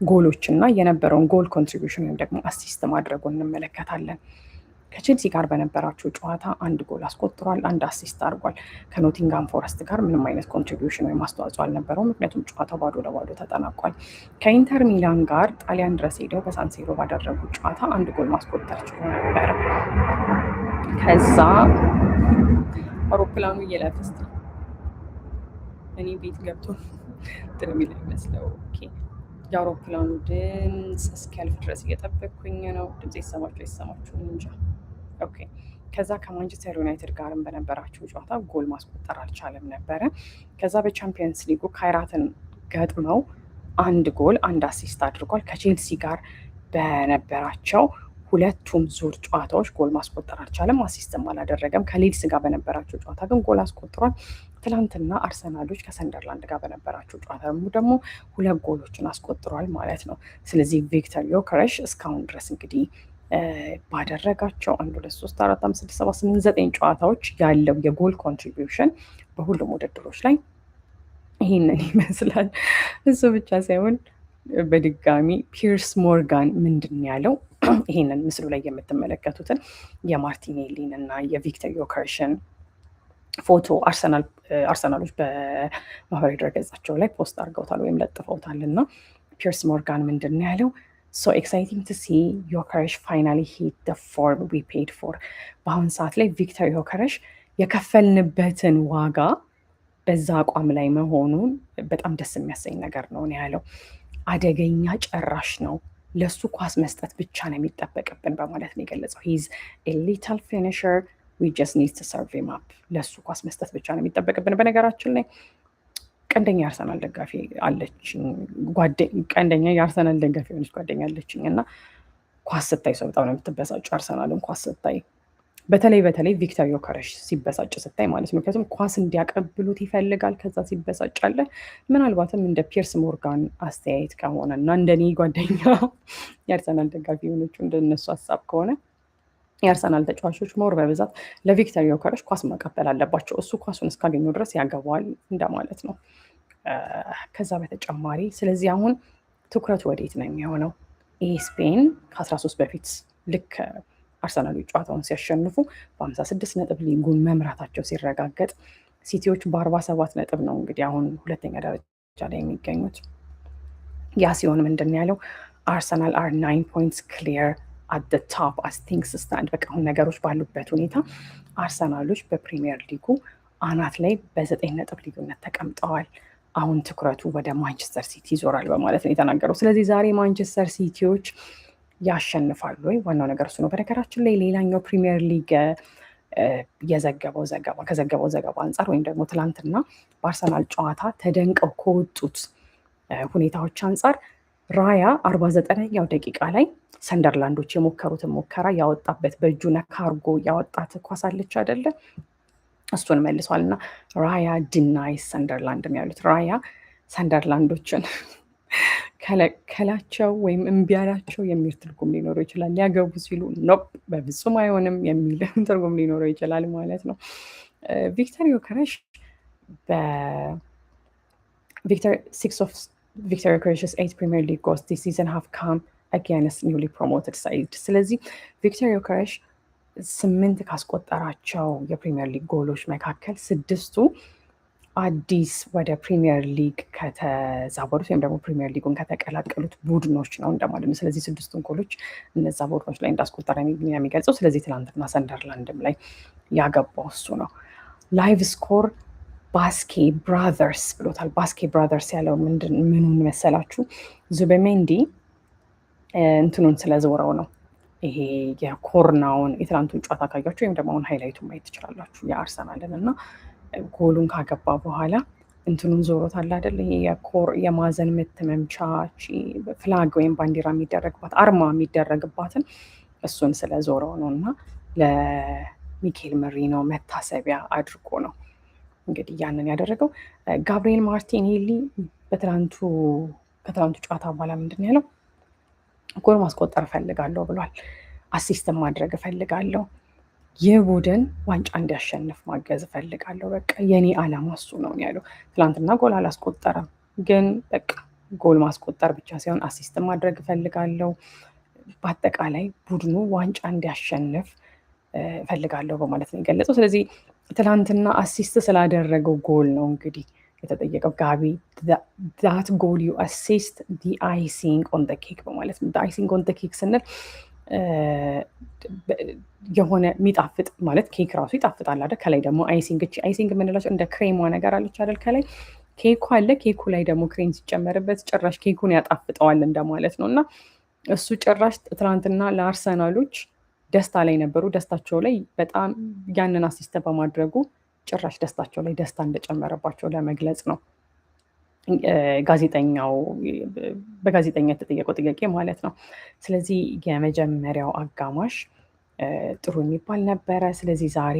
ጎሎች እና የነበረውን ጎል ኮንትሪቢዩሽን ወይም ደግሞ አሲስት ማድረጉን እንመለከታለን። ከቼልሲ ጋር በነበራቸው ጨዋታ 1 ጎል አስቆጥሯል፣ 1 አሲስት አድርጓል። ከኖቲንጋም ፎረስት ጋር ምንም አይነት ኮንትሪቢዩሽን ወይም አስተዋጽኦ አልነበረው፣ ምክንያቱም ጨዋታው 2-2 ተጠናቋል። ከኢንተር ሚላን ጋር ጣሊያን ድረስ ሄደው በሳንሲሮ ባደረጉት ጨዋታ 1 ጎል ማስቆጠር ችሎ ነበረ። ከዛ አውሮፕላኑ እየለፈስ እኔ ቤት ገብቶ ጥርሚ ላይ መስለው የአውሮፕላኑ ድምፅ እስኪያልፍ ድረስ እየጠበቅኩኝ ነው። ድምፅ ይሰማችሁ እንጃ። ኦኬ። ከዛ ከማንቸስተር ዩናይትድ ጋርም በነበራቸው ጨዋታ ጎል ማስቆጠር አልቻለም ነበረ። ከዛ በቻምፒየንስ ሊጉ ካይራትን ገጥመው 1 ጎል 1 አሲስት አድርጓል። ከቼልሲ ጋር በነበራቸው ሁለቱም ዙር ጨዋታዎች ጎል ማስቆጠር አልቻለም፣ አሲስትም አላደረገም። ከሌድስ ጋር በነበራቸው ጨዋታ ግን ጎል አስቆጥሯል። ትላንትና አርሰናሎች ከሰንደርላንድ ጋር በነበራቸው ጨዋታ ደግሞ 2 ጎሎችን አስቆጥሯል ማለት ነው። ስለዚህ ቪክተር ዮከረሽ እስካሁን ድረስ እንግዲህ ባደረጋቸው 1 2 3 4 5 6 7 8 9 ጨዋታዎች ያለው የጎል ኮንትሪቢዩሽን በሁሉም ውድድሮች ላይ ይህንን ይመስላል። እሱ ብቻ ሳይሆን በድጋሚ ፒርስ ሞርጋን ምንድን ያለው ይህንን ምስሉ ላይ የምትመለከቱትን የማርቲኔሊን እና የቪክተር ዮከረሽን ፎቶ አርሰናሎች በማህበራዊ ድረገጻቸው ላይ ፖስት አድርገውታል ወይም ለጥፈውታል። እና ፒርስ ሞርጋን ምንድን ያለው ሶ ኤክሳይቲንግ ቱ ሲ ዮከረሽ ፋይናሊ ሂት ደ ፎርም ዊ ፔድ ፎር። በአሁን ሰዓት ላይ ቪክተር ዮከረሽ የከፈልንበትን ዋጋ በዛ አቋም ላይ መሆኑን በጣም ደስ የሚያሰኝ ነገር ነው ያለው። አደገኛ ጨራሽ ነው፣ ለሱ ኳስ መስጠት ብቻ ነው የሚጠበቅብን በማለት ነው የገለጸው። ሂዝ ኤ ሊትል ፊኒሸር ዊ ጀስት ኒድ ቱ ሰርቭ ሂም አፕ። ለሱ ኳስ መስጠት ብቻ ነው የሚጠበቅብን። በነገራችን ላይ ቀንደኛ የአርሰናል ደጋፊ አለችኝ፣ ቀንደኛ የአርሰናል ደጋፊ የሆነች ጓደኛ አለችኝ እና ኳስ ስታይ ሰው በጣም ነው የምትበሳጭ። አርሰናልን ኳስ ስታይ በተለይ ቪክተር ዮከረሽ ሲበሳጭ ስታይ ማለት ነው። ምክንያቱም ኳስ እንዲያቀብሉት ይፈልጋል። ከዛ ሲበሳጭ አለ። ምናልባትም እንደ ፒርስ ሞርጋን አስተያየት ከሆነ እና እንደኔ ጓደኛ የአርሰናል ደጋፊ የሆነችው እንደነሱ ሀሳብ ከሆነ የአርሰናል ተጫዋቾች ሞር በብዛት ለቪክተር ዮከረሽ ኳስ ማቀበል አለባቸው። እሱ ኳሱን እስካገኘው ድረስ ያገባዋል እንደማለት ነው። ከዛ በተጨማሪ ስለዚህ አሁን ትኩረቱ ወዴት ነው የሚሆነው? ይህ ስፔን ከ13 በፊት ልክ አርሰናሎች ጨዋታውን ሲያሸንፉ በ56 ነጥብ ሊጉን መምራታቸው ሲረጋገጥ፣ ሲቲዎች በ47 ነጥብ ነው እንግዲህ አሁን ሁለተኛ ደረጃ ላይ የሚገኙት። ያ ሲሆን ምንድን ያለው አርሰናል አር 9 ፖይንትስ ክሊር አት ደ ቶፕ አስ ቲንግስ ስታንድ። በቃ አሁን ነገሮች ባሉበት ሁኔታ አርሰናሎች በፕሪሚየር ሊጉ አናት ላይ በ9 ነጥብ ልዩነት ተቀምጠዋል። አሁን ትኩረቱ ወደ ማንቸስተር ሲቲ ይዞራል በማለት ነው የተናገረው። ስለዚህ ዛሬ ማንቸስተር ሲቲዎች ያሸንፋሉ ወይ? ዋናው ነገር እሱ ነው። በነገራችን ላይ ሌላኛው ፕሪሚየር ሊግ ከዘገበው ዘገባ አንጻር ወይም ደግሞ ትላንትና በአርሰናል ጨዋታ ተደንቀው ከወጡት ሁኔታዎች አንጻር ራያ 49ኛው ደቂቃ ላይ ሰንደርላንዶች የሞከሩትን ሙከራ ያወጣበት በእጁ ነካ አድርጎ ያወጣት ኳስ አለች አይደለ? እሱን መልሷል እና ራያ ዲናይስ ሰንደርላንድ ነው ያሉት። ራያ ሰንደርላንዶችን ከላቸው ወይም እምቢ ያላቸው የሚል ትርጉም ሊኖረው ይችላል። ሊያገቡ ሲሉ ኖፕ በፍጹም አይሆንም የሚል ትርጉም ሊኖረው ይችላል ማለት ነው። ቪክተር ዮከረሽ ቪክተር ዮከረሽ's 8 ፕሪሚየር ሊግ ጎልስ this season have come against newly promoted side። ስለዚህ ቪክተር ዮከረሽ 8 ካስቆጠራቸው የፕሪሚየር ሊግ ጎሎች መካከል 6ቱ አዲስ ወደ ፕሪሚየር ሊግ ከተዛወሩት ወይም ደግሞ ፕሪሚየር ሊጉን ከተቀላቀሉት ቡድኖች ነው እንደማለት ነው። ስለዚህ 6ቱን ጎሎች እነዛ ቡድኖች ላይ እንዳስቆጠረ የሚገልጸው። ስለዚህ ትናንትና ሰንደርላንድም ላይ ያገባው እሱ ነው። ላይቭ ስኮር ባስኬ ብራዘርስ ብሎታል። ባስኬ ብራዘርስ ያለው ምኑን መሰላችሁ? ዙቤሜንዲ እንትኑን ስለዞረው ነው። ይሄ የኮርናውን የትናንቱን ጨዋታ ካያችሁ ወይም ደግሞ አሁን ሃይላይቱን ማየት ትችላላችሁ የአርሰናልን እና ጎሉን ካገባ በኋላ እንትኑን ዞሮታል አይደል? ይሄ የማዕዘን ምት መምቻ ፍላግ ወይም ባንዲራ የሚደረግባት አርማ የሚደረግባትን እሱን ስለዞረው ነው እና ለሚኬል መሪኖ መታሰቢያ አድርጎ ነው እንግዲህ ያንን ያደረገው። ጋብሪኤል ማርቲኔሊ ከትላንቱ ጨዋታ በኋላ ምንድን ያለው? ጎል ማስቆጠር እፈልጋለሁ ብሏል። አሲስትን ማድረግ እፈልጋለሁ፣ ይህ ቡድን ዋንጫ እንዲያሸንፍ ማገዝ እፈልጋለሁ፣ በቃ የኔ ዓላማ እሱ ነው ያለው። ትላንትና ጎል አላስቆጠረም፣ ግን በቃ ጎል ማስቆጠር ብቻ ሳይሆን አሲስትን ማድረግ እፈልጋለሁ፣ በአጠቃላይ ቡድኑ ዋንጫ እንዲያሸንፍ እፈልጋለሁ በማለት ነው የገለጸው። ስለዚህ ትላንትና አሲስት ስላደረገው ጎል ነው እንግዲህ የተጠየቀው። ጋቢ ዳት ጎል ዩ አሲስት ዲ አይሲንግ ኦን ደ ኬክ በማለት ነው። አይሲንግ ኦን ደ ኬክ ስንል የሆነ የሚጣፍጥ ማለት ኬክ ራሱ ይጣፍጣል አይደል? ከላይ ደግሞ አይሲንግ የምንላቸው እንደ ክሬሟ ነገር አለች አይደል? ከላይ ኬኩ አለ። ኬኩ ላይ ደግሞ ክሬም ሲጨመርበት ጭራሽ ኬኩን ያጣፍጠዋል እንደማለት ነው። እና እሱ ጭራሽ ትናንትና ለአርሰናሎች ደስታ ላይ ነበሩ። ደስታቸው ላይ በጣም ያንን አሲስት በማድረጉ ጭራሽ ደስታቸው ላይ ደስታ እንደጨመረባቸው ለመግለጽ ነው በጋዜጠኛ የተጠየቀው ጥያቄ ማለት ነው። ስለዚህ የመጀመሪያው አጋማሽ ጥሩ የሚባል ነበረ። ስለዚህ ዛሬ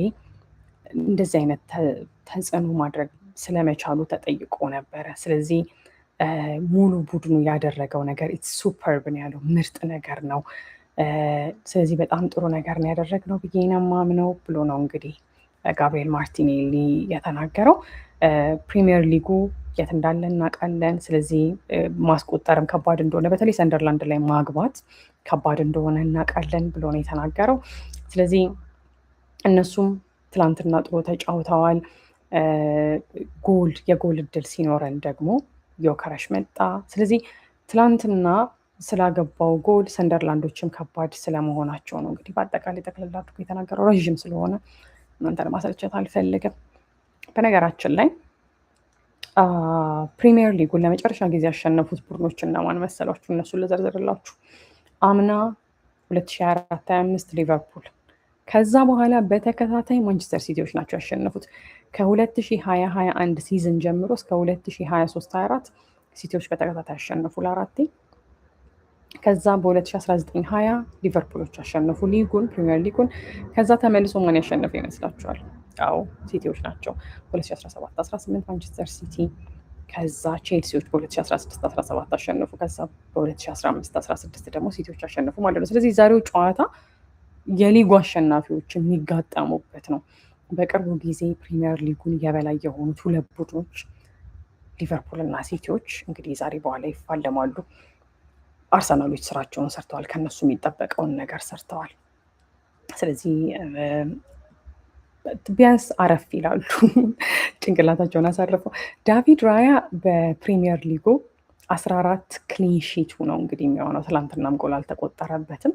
እንደዚህ አይነት ተጽዕኖ ማድረግ ስለመቻሉ ተጠይቆ ነበረ። ስለዚህ ሙሉ ቡድኑ ያደረገው ነገር ኢትስ ሱፐርብ ነው ያለው፣ ምርጥ ነገር ነው። ስለዚህ በጣም ጥሩ ነገር ነው ያደረግነው ብዬ ነው የማምነው ብሎ ነው እንግዲህ ጋብሪኤል ማርቲኔሊ የተናገረው። ፕሪሚየር ሊጉ የት እንዳለ እናውቃለን። ስለዚህ ማስቆጠርም ከባድ እንደሆነ በተለይ ሰንደርላንድ ላይ ማግባት ከባድ እንደሆነ እናውቃለን ብሎ ነው የተናገረው። ስለዚህ እነሱም ትላንትና ጥሩ ተጫውተዋል። የጎል እድል ሲኖረን ደግሞ ዮከረሽ መጣ። ስለዚህ ትላንትና ስላገባው ጎል ሰንደርላንዶችም ከባድ ስለመሆናቸው ነው እንግዲህ በአጠቃላይ ጠቅልላ አድርጎ የተናገረው። ረዥም ስለሆነ እናንተ ለማሰልቸት አልፈልግም። በነገራችን ላይ ፕሪሚየር ሊጉን ለመጨረሻ ጊዜ ያሸነፉት ቡድኖች እነማን መሰሏችሁ? እነሱን ልዘርዝርላችሁ። አምና 2024/25 ሊቨርፑል፣ ከዛ በኋላ በተከታታይ ማንቸስተር ሲቲዎች ናቸው ያሸነፉት። ከ2020/21 ሲዝን ጀምሮ እስከ 2023/24 ሲቲዎች በተከታታይ ያሸነፉ ለአራቴ። ከዛ በ2019/20 ሊቨርፑሎች ያሸነፉ ሊጉን፣ ፕሪሚየር ሊጉን። ከዛ ተመልሶ ማን ያሸነፈ ይመስላችኋል? አዎ ሲቲዎች ናቸው። 2017/18 ማንቸስተር ሲቲ፣ ከዛ ቼልሲዎች በ2016/17 አሸነፉ። ከዛ በ2015/16 ደግሞ ሲቲዎች አሸነፉ ማለት ነው። ስለዚህ ዛሬው ጨዋታ የሊጉ አሸናፊዎች የሚጋጠሙበት ነው። በቅርቡ ጊዜ ፕሪሚየር ሊጉን የበላይ የሆኑት ሁለት ቡድኖች ሊቨርፑል እና ሲቲዎች እንግዲህ ዛሬ በኋላ ይፋለማሉ። አርሰናሎች ስራቸውን ሰርተዋል፣ ከነሱ የሚጠበቀውን ነገር ሰርተዋል። ስለዚህ ቢያንስ አረፍ ይላሉ፣ ጭንቅላታቸውን አሳርፈው። ዳቪድ ራያ በፕሪሚየር ሊጉ 14 ክሊንሺቱ ነው እንግዲህ የሚሆነው። ትላንትናም ጎል አልተቆጠረበትም።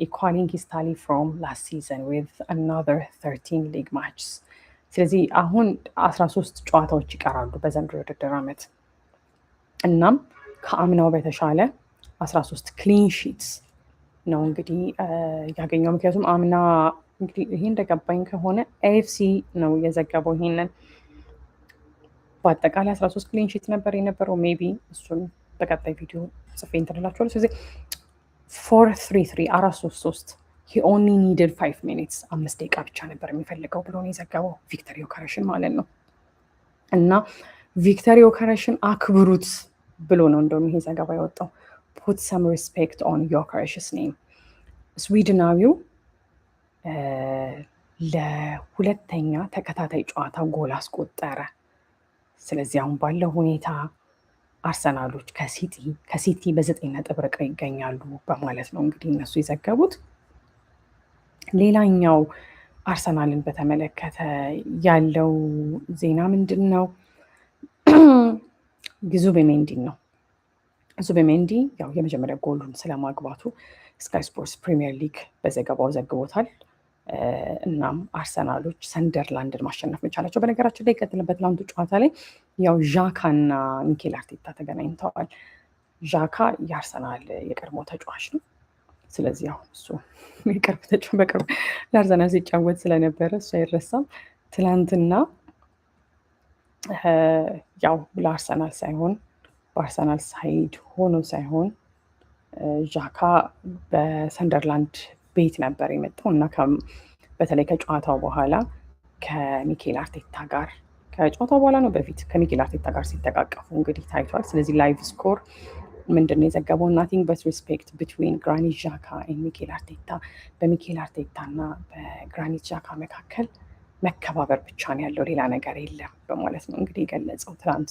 ኢኳሊንግ ሂዝ ታሊ ፍሮም ላስት ሲዘን ዊዝ አናዘር 13 ሊግ ማችስ። ስለዚህ አሁን 13 ጨዋታዎች ይቀራሉ በዘንድሮ የውድድር ዓመት። እናም ከአምናው በተሻለ 13 ክሊንሺትስ ነው እንግዲህ ያገኘው። ምክንያቱም አምና እንግዲህ ይሄ እንደገባኝ ከሆነ ኤኤፍሲ ነው የዘገበው ይሄንን። በአጠቃላይ 13 ክሊንሺት ነበር የነበረው። ሜቢ እሱን በቀጣይ ቪዲዮ ጽፌ እንትንላችኋለሁ። ስለዚህ 4-3-3 4-3-3 he only needed 5 minutes 5 ደቂቃ ብቻ ነበር የሚፈልገው ብሎ ነው የዘገበው ቪክተር ዮከረስን ማለት ነው። እና ቪክተር ዮከረስን አክብሩት ብሎ ነው እንደውም ይሄ ዘገባ የወጣው። put some respect on ዮከረስ's name። ስዊድናዊው ለሁለተኛ ተከታታይ ጨዋታ ጎል አስቆጠረ። ስለዚህ አሁን ባለው ሁኔታ አርሰናሎች ከሲቲ በ9 ነጥብ ርቀው ይገኛሉ በማለት ነው እንግዲህ እነሱ የዘገቡት። ሌላኛው አርሰናልን በተመለከተ ያለው ዜና ምንድን ነው? ዙቢሜንዲን ነው። ዙቢሜንዲ ያው የመጀመሪያ ጎሉን ስለማግባቱ ስካይ ስፖርትስ ፕሪሚየር ሊግ በዘገባው ዘግቦታል። እናም አርሰናሎች ሰንደርላንድን ማሸነፍ መቻላቸው በነገራችን ላይ ይቀጥልበት። ለአንዱ ጨዋታ ላይ ያው ዣካ እና ሚኬል አርቴታ ተገናኝተዋል። ዣካ የአርሰናል የቀድሞ ተጫዋች ነው። ስለዚህ ያው እሱ በቅርብ ለአርሰናል ሲጫወት ስለነበረ እሱ አይረሳም። ትላንትና ያው ለአርሰናል ሳይሆን በአርሰናል ሳይድ ሆኖ ሳይሆን ዣካ በሰንደርላንድ ቤት ነበር የመጣው እና በተለይ ከጨዋታው በኋላ ከሚኬል አርቴታ ጋር ከጨዋታው በኋላ ነው በፊት ከሚኬል አርቴታ ጋር ሲተቃቀፉ እንግዲህ ታይቷል። ስለዚህ ላይቭ ስኮር ምንድን ነው የዘገበው? ናቲንግ በት ሪስፔክት ቢትዊን ግራኒት ዣካ ኤንድ ሚኬል አርቴታ። በሚኬል አርቴታ እና በግራኒት ዣካ መካከል መከባበር ብቻ ነው ያለው፣ ሌላ ነገር የለም በማለት ነው እንግዲህ የገለጸው። ትናንት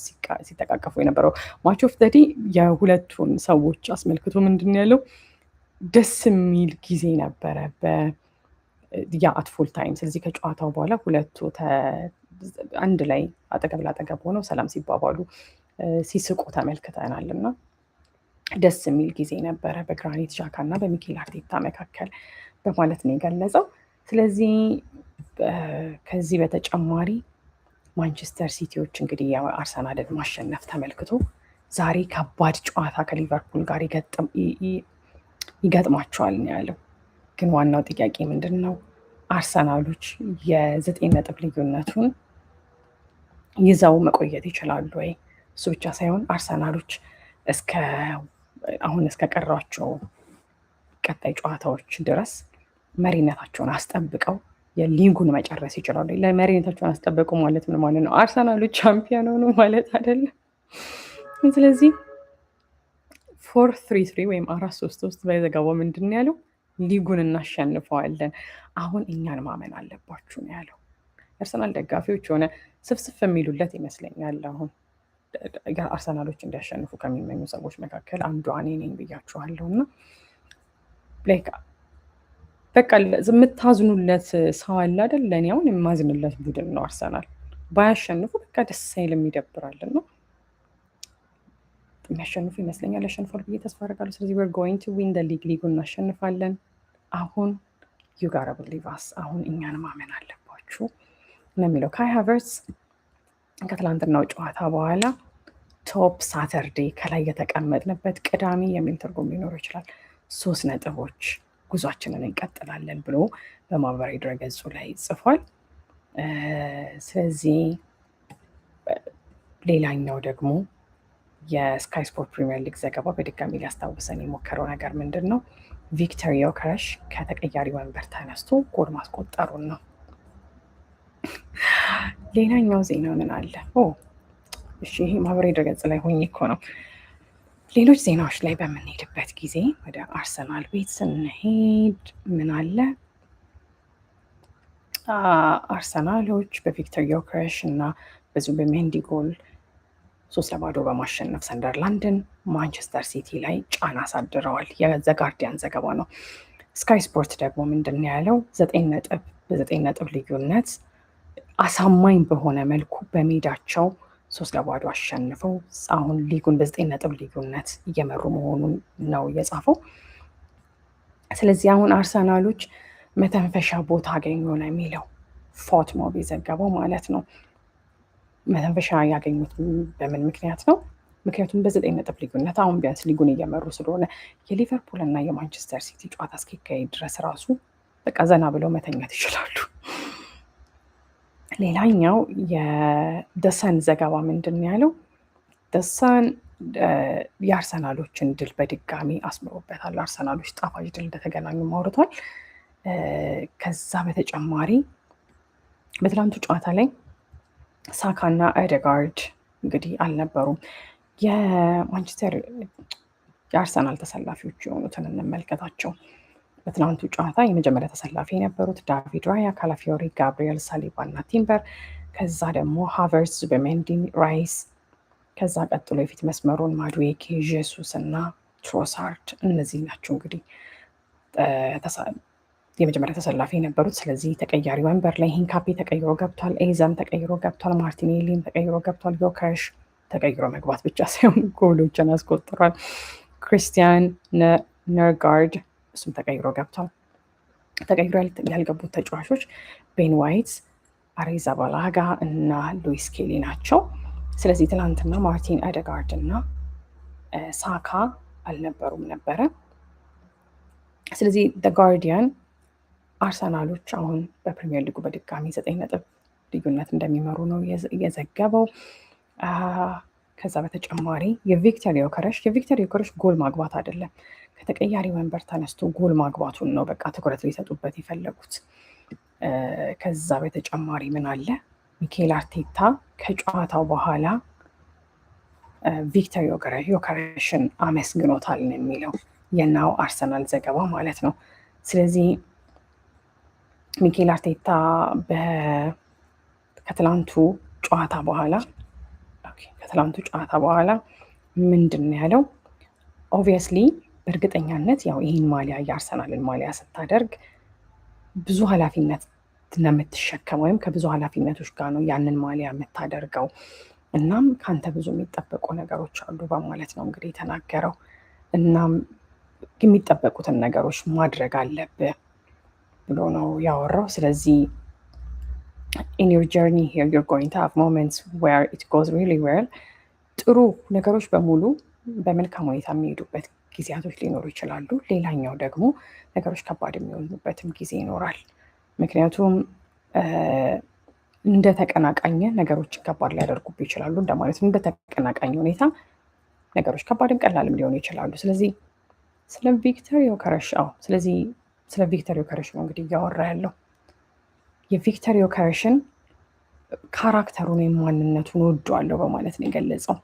ሲተቃቀፉ የነበረው ማች ኦፍ ዘ ዴይ የሁለቱን ሰዎች አስመልክቶ ምንድን ነው ያለው? ደስ የሚል ጊዜ ነበረ አት ፉል ታይም። ስለዚህ ከጨዋታው በኋላ ሁለቱ አንድ ላይ አጠገብ ላጠገብ ሆነው ሰላም ሲባባሉ ሲስቁ ተመልክተናል እና ደስ የሚል ጊዜ ነበረ በግራኒት ዣካ እና በሚኬል አርቴታ መካከል በማለት ነው የገለጸው። ስለዚህ ከዚህ በተጨማሪ ማንቸስተር ሲቲዎች እንግዲህ የአርሰናልን ማሸነፍ ተመልክቶ ዛሬ ከባድ ጨዋታ ከሊቨርፑል ጋር ይገጥማቸዋል ነው ያለው። ግን ዋናው ጥያቄ ምንድን ነው? አርሰናሎች የ9 ነጥብ ልዩነቱን ይዘው መቆየት ይችላሉ ወይ? እሱ ብቻ ሳይሆን አርሰናሎች አሁን እስከቀሯቸው ቀጣይ ጨዋታዎች ድረስ መሪነታቸውን አስጠብቀው የሊጉን መጨረስ ይችላሉ። ለመሪነታቸውን አስጠበቁ ማለት ምን ማለት ነው? አርሰናሎች ቻምፒዮን ሆኑ ማለት አይደለም። ስለዚህ 4-3-3 ወይም 4-3-3 በዘገባው ምንድን ያለው? ሊጉን እናሸንፈዋለን፣ አሁን እኛን ማመን አለባችሁ ነው ያለው። የአርሰናል ደጋፊዎች የሆነ ስፍስፍ የሚሉለት ይመስለኛል። አሁን አርሰናሎች እንዲያሸንፉ ከሚመኙ ሰዎች መካከል አንዷ እኔ ነኝ ብያችኋለሁ። እና በቃ የምታዝኑለት ሰው አለ አይደል? ለእኔ አሁን የማዝንለት ቡድን ነው አርሰናል። ባያሸንፉ በቃ ደስ አይልም፣ ይደብራል። ነው የሚያሸንፉ ይመስለኛል። ያሸንፋሉ ብዬ ተስፋ አደርጋለሁ። ስለዚህ we're going to win the league ሊጉን እናሸንፋለን። አሁን you gotta believe us አሁን እኛን ማመን አለባችሁ ነው የሚለው ካይ ሃቨርትዝ ከትላንትናው ጨዋታ በኋላ ቶፕ ሳተርዴ ከላይ የተቀመጥንበት ቅዳሜ የሚል ትርጉም ሊኖረው ይችላል 3 ነጥቦች ጉዟችንን እንቀጥላለን ብሎ በማህበራዊ ድረገጹ ላይ ጽፏል። ስለዚህ ሌላኛው ደግሞ የስካይ ስፖርት ፕሪሚየር ሊግ ዘገባ በድጋሚ ሊያስታውሰን የሞከረው ነገር ምንድን ነው? ቪክተር ዮከረስ ከተቀያሪ ወንበር ተነስቶ ጎል ማስቆጠሩን ነው። ሌላኛው ዜና ምን አለ? እሺ ይሄ ማህበራዊ ድረገጽ ላይ ሆኜ እኮ ነው። ሌሎች ዜናዎች ላይ በምንሄድበት ጊዜ ወደ አርሰናል ቤት ስንሄድ ምን አለ? አርሰናሎች በቪክተር ዮከረስ እና በዙቢሜንዲ ጎል 3-0 በማሸነፍ ሰንደርላንድን ማንቸስተር ሲቲ ላይ ጫና አሳድረዋል። የዘጋርዲያን ዘገባ ነው። ስካይ ስፖርት ደግሞ ምንድን ነው ያለው? 9 ነጥብ ልዩነት አሳማኝ በሆነ መልኩ በሜዳቸው 3-0 አሸንፈው አሁን ሊጉን በ9 ነጥብ ልዩነት እየመሩ መሆኑን ነው የጻፈው። ስለዚህ አሁን አርሰናሎች መተንፈሻ ቦታ አገኙ ነው የሚለው ፎትሞብ የዘገበው ማለት ነው። መተንፈሻ ያገኙት በምን ምክንያት ነው? ምክንያቱም በ9 ነጥብ ልዩነት አሁን ቢያንስ ሊጉን እየመሩ ስለሆነ የሊቨርፑል እና የማንቸስተር ሲቲ ጨዋታ እስኪካሄድ ድረስ ራሱ በቃ ዘና ብለው መተኛት ይችላሉ። ሌላኛው የደሰን ዘገባ ምንድን ያለው? ደሰን የአርሰናሎችን ድል በድጋሚ አስምሮበታል። አርሰናሎች ጣፋጭ ድል እንደተገናኙ አውርቷል። ከዛ በተጨማሪ በትላንቱ ጨዋታ ላይ ሳካና ኦዴጋርድ እንግዲህ አልነበሩም። የአርሰናል ተሰላፊዎች የሆኑትን እንመልከታቸው። በትናንቱ ጨዋታ የመጀመሪያ ተሰላፊ የነበሩት ዳቪድ ራያ፣ ካላፊዮሪ፣ ጋብሪኤል ሳሊባ እና ቲምበር፣ ከዛ ደግሞ ሃቨርትዝ፣ ዙቢሜንዲ፣ ራይስ፣ ከዛ ቀጥሎ የፊት መስመሩን ማድዌኬ፣ ጄሱስ እና ትሮሳርድ እነዚህ ናቸው እንግዲህ የመጀመሪያ ተሰላፊ የነበሩት። ስለዚህ ተቀያሪ ወንበር ላይ ሂንካፔ ተቀይሮ ገብቷል፣ ኤዘም ተቀይሮ ገብቷል፣ ማርቲኔሊም ተቀይሮ ገብቷል። ዮከረስ ተቀይሮ መግባት ብቻ ሳይሆን ጎሎችን አስቆጥሯል። ክሪስቲያን ነርጋርድ እሱም ተቀይሮ ገብቷል። ተቀይሮ ያልገቡት ተጫዋቾች ቤን ዋይት፣ አሪዛባላጋ እና ሉዊስ ኬሊ ናቸው። ስለዚህ ትናንትና ማርቲን ኦዴጋርድ እና ሳካ አልነበሩም ነበረ። ስለዚህ ጋርዲያን አርሰናሎች አሁን በፕሪሚየር ሊጉ በድጋሚ 9 ነጥብ ልዩነት እንደሚመሩ ነው የዘገበው። ከዛ በተጨማሪ የቪክተር ዮከረስ ጎል ማግባት አይደለም ከተቀያሪ ወንበር ተነስቶ ጎል ማግባቱን ነው በቃ ትኩረት ሊሰጡበት የፈለጉት። ከዛ በተጨማሪ ምን አለ? ሚኬል አርቴታ ከጨዋታው በኋላ ቪክተር ዮከረስን አመስግኖታል ነው የሚለው የናው አርሰናል ዘገባ ማለት ነው። ስለዚህ ሚኬል አርቴታ ከትላንቱ ጨዋታ በኋላ ምንድን ነው ያለው? ኦብቪየስሊ በእርግጠኛነት ያው ይህን ማሊያ የአርሰናልን ማሊያ ስታደርግ ብዙ ኃላፊነት ነው የምትሸከም ወይም ከብዙ ኃላፊነቶች ጋር ነው ያንን ማሊያ የምታደርገው። እናም ከአንተ ብዙ የሚጠበቁ ነገሮች አሉ በማለት ነው እንግዲህ የተናገረው። እናም የሚጠበቁትን ነገሮች ማድረግ አለብህ ብሎ ነው ያወራው። ስለዚህ in your journey here you're going to have moments where it goes really well ጥሩ ነገሮች በሙሉ በመልካም ሁኔታ የሚሄዱበት ጊዜያቶች ሊኖሩ ይችላሉ። ሌላኛው ደግሞ ነገሮች ከባድ የሚሆኑበትም ጊዜ ይኖራል። ምክንያቱም እንደ ተቀናቃኝ ነገሮችን ከባድ ሊያደርጉብህ ይችላሉ እንደማለት ነው። እንደ ተቀናቃኝ ሁኔታ ነገሮች ከባድም ቀላልም ሊሆኑ ይችላሉ። ስለዚህ ስለ ቪክተር ዮከረስ ነው እንግዲህ እያወራ ያለው። የቪክተር ዮከረስን ካራክተሩን ወይም ማንነቱን ወዷለሁ በማለት ነው የገለጸው።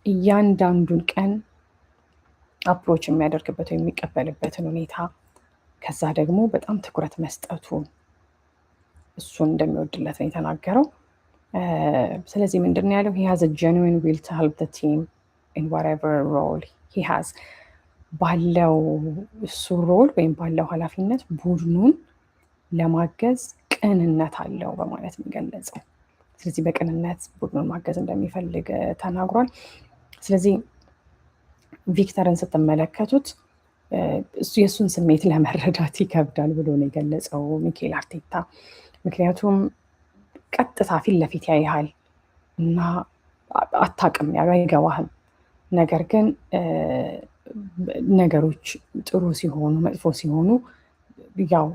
እያንዳንዱን ቀን አፕሮች የሚያደርግበት ወይም የሚቀበልበትን ሁኔታ፣ ከዛ ደግሞ በጣም ትኩረት መስጠቱን እሱን እንደሚወድለት ነው የተናገረው። ስለዚህ ምንድን ነው ያለው? he has a genuine will to help the team in whatever role he has ባለው እሱ ሮል ወይም ባለው ኃላፊነት ቡድኑን ለማገዝ ቅንነት አለው በማለት ነው የገለጸው። ስለዚህ በቅንነት ቡድኑን ማገዝ እንደሚፈልግ ተናግሯል። ስለዚህ ቪክተርን ስትመለከቱት የእሱን ስሜት ለመረዳት ይከብዳል ብሎ ነው የገለጸው ሚኬል አርቴታ። ምክንያቱም ቀጥታ ፊት ለፊት ያይሃል እና አታውቅም፣ አይገባህም። ነገር ግን ነገሮች ጥሩ ሲሆኑ መጥፎ ሲሆኑ ያው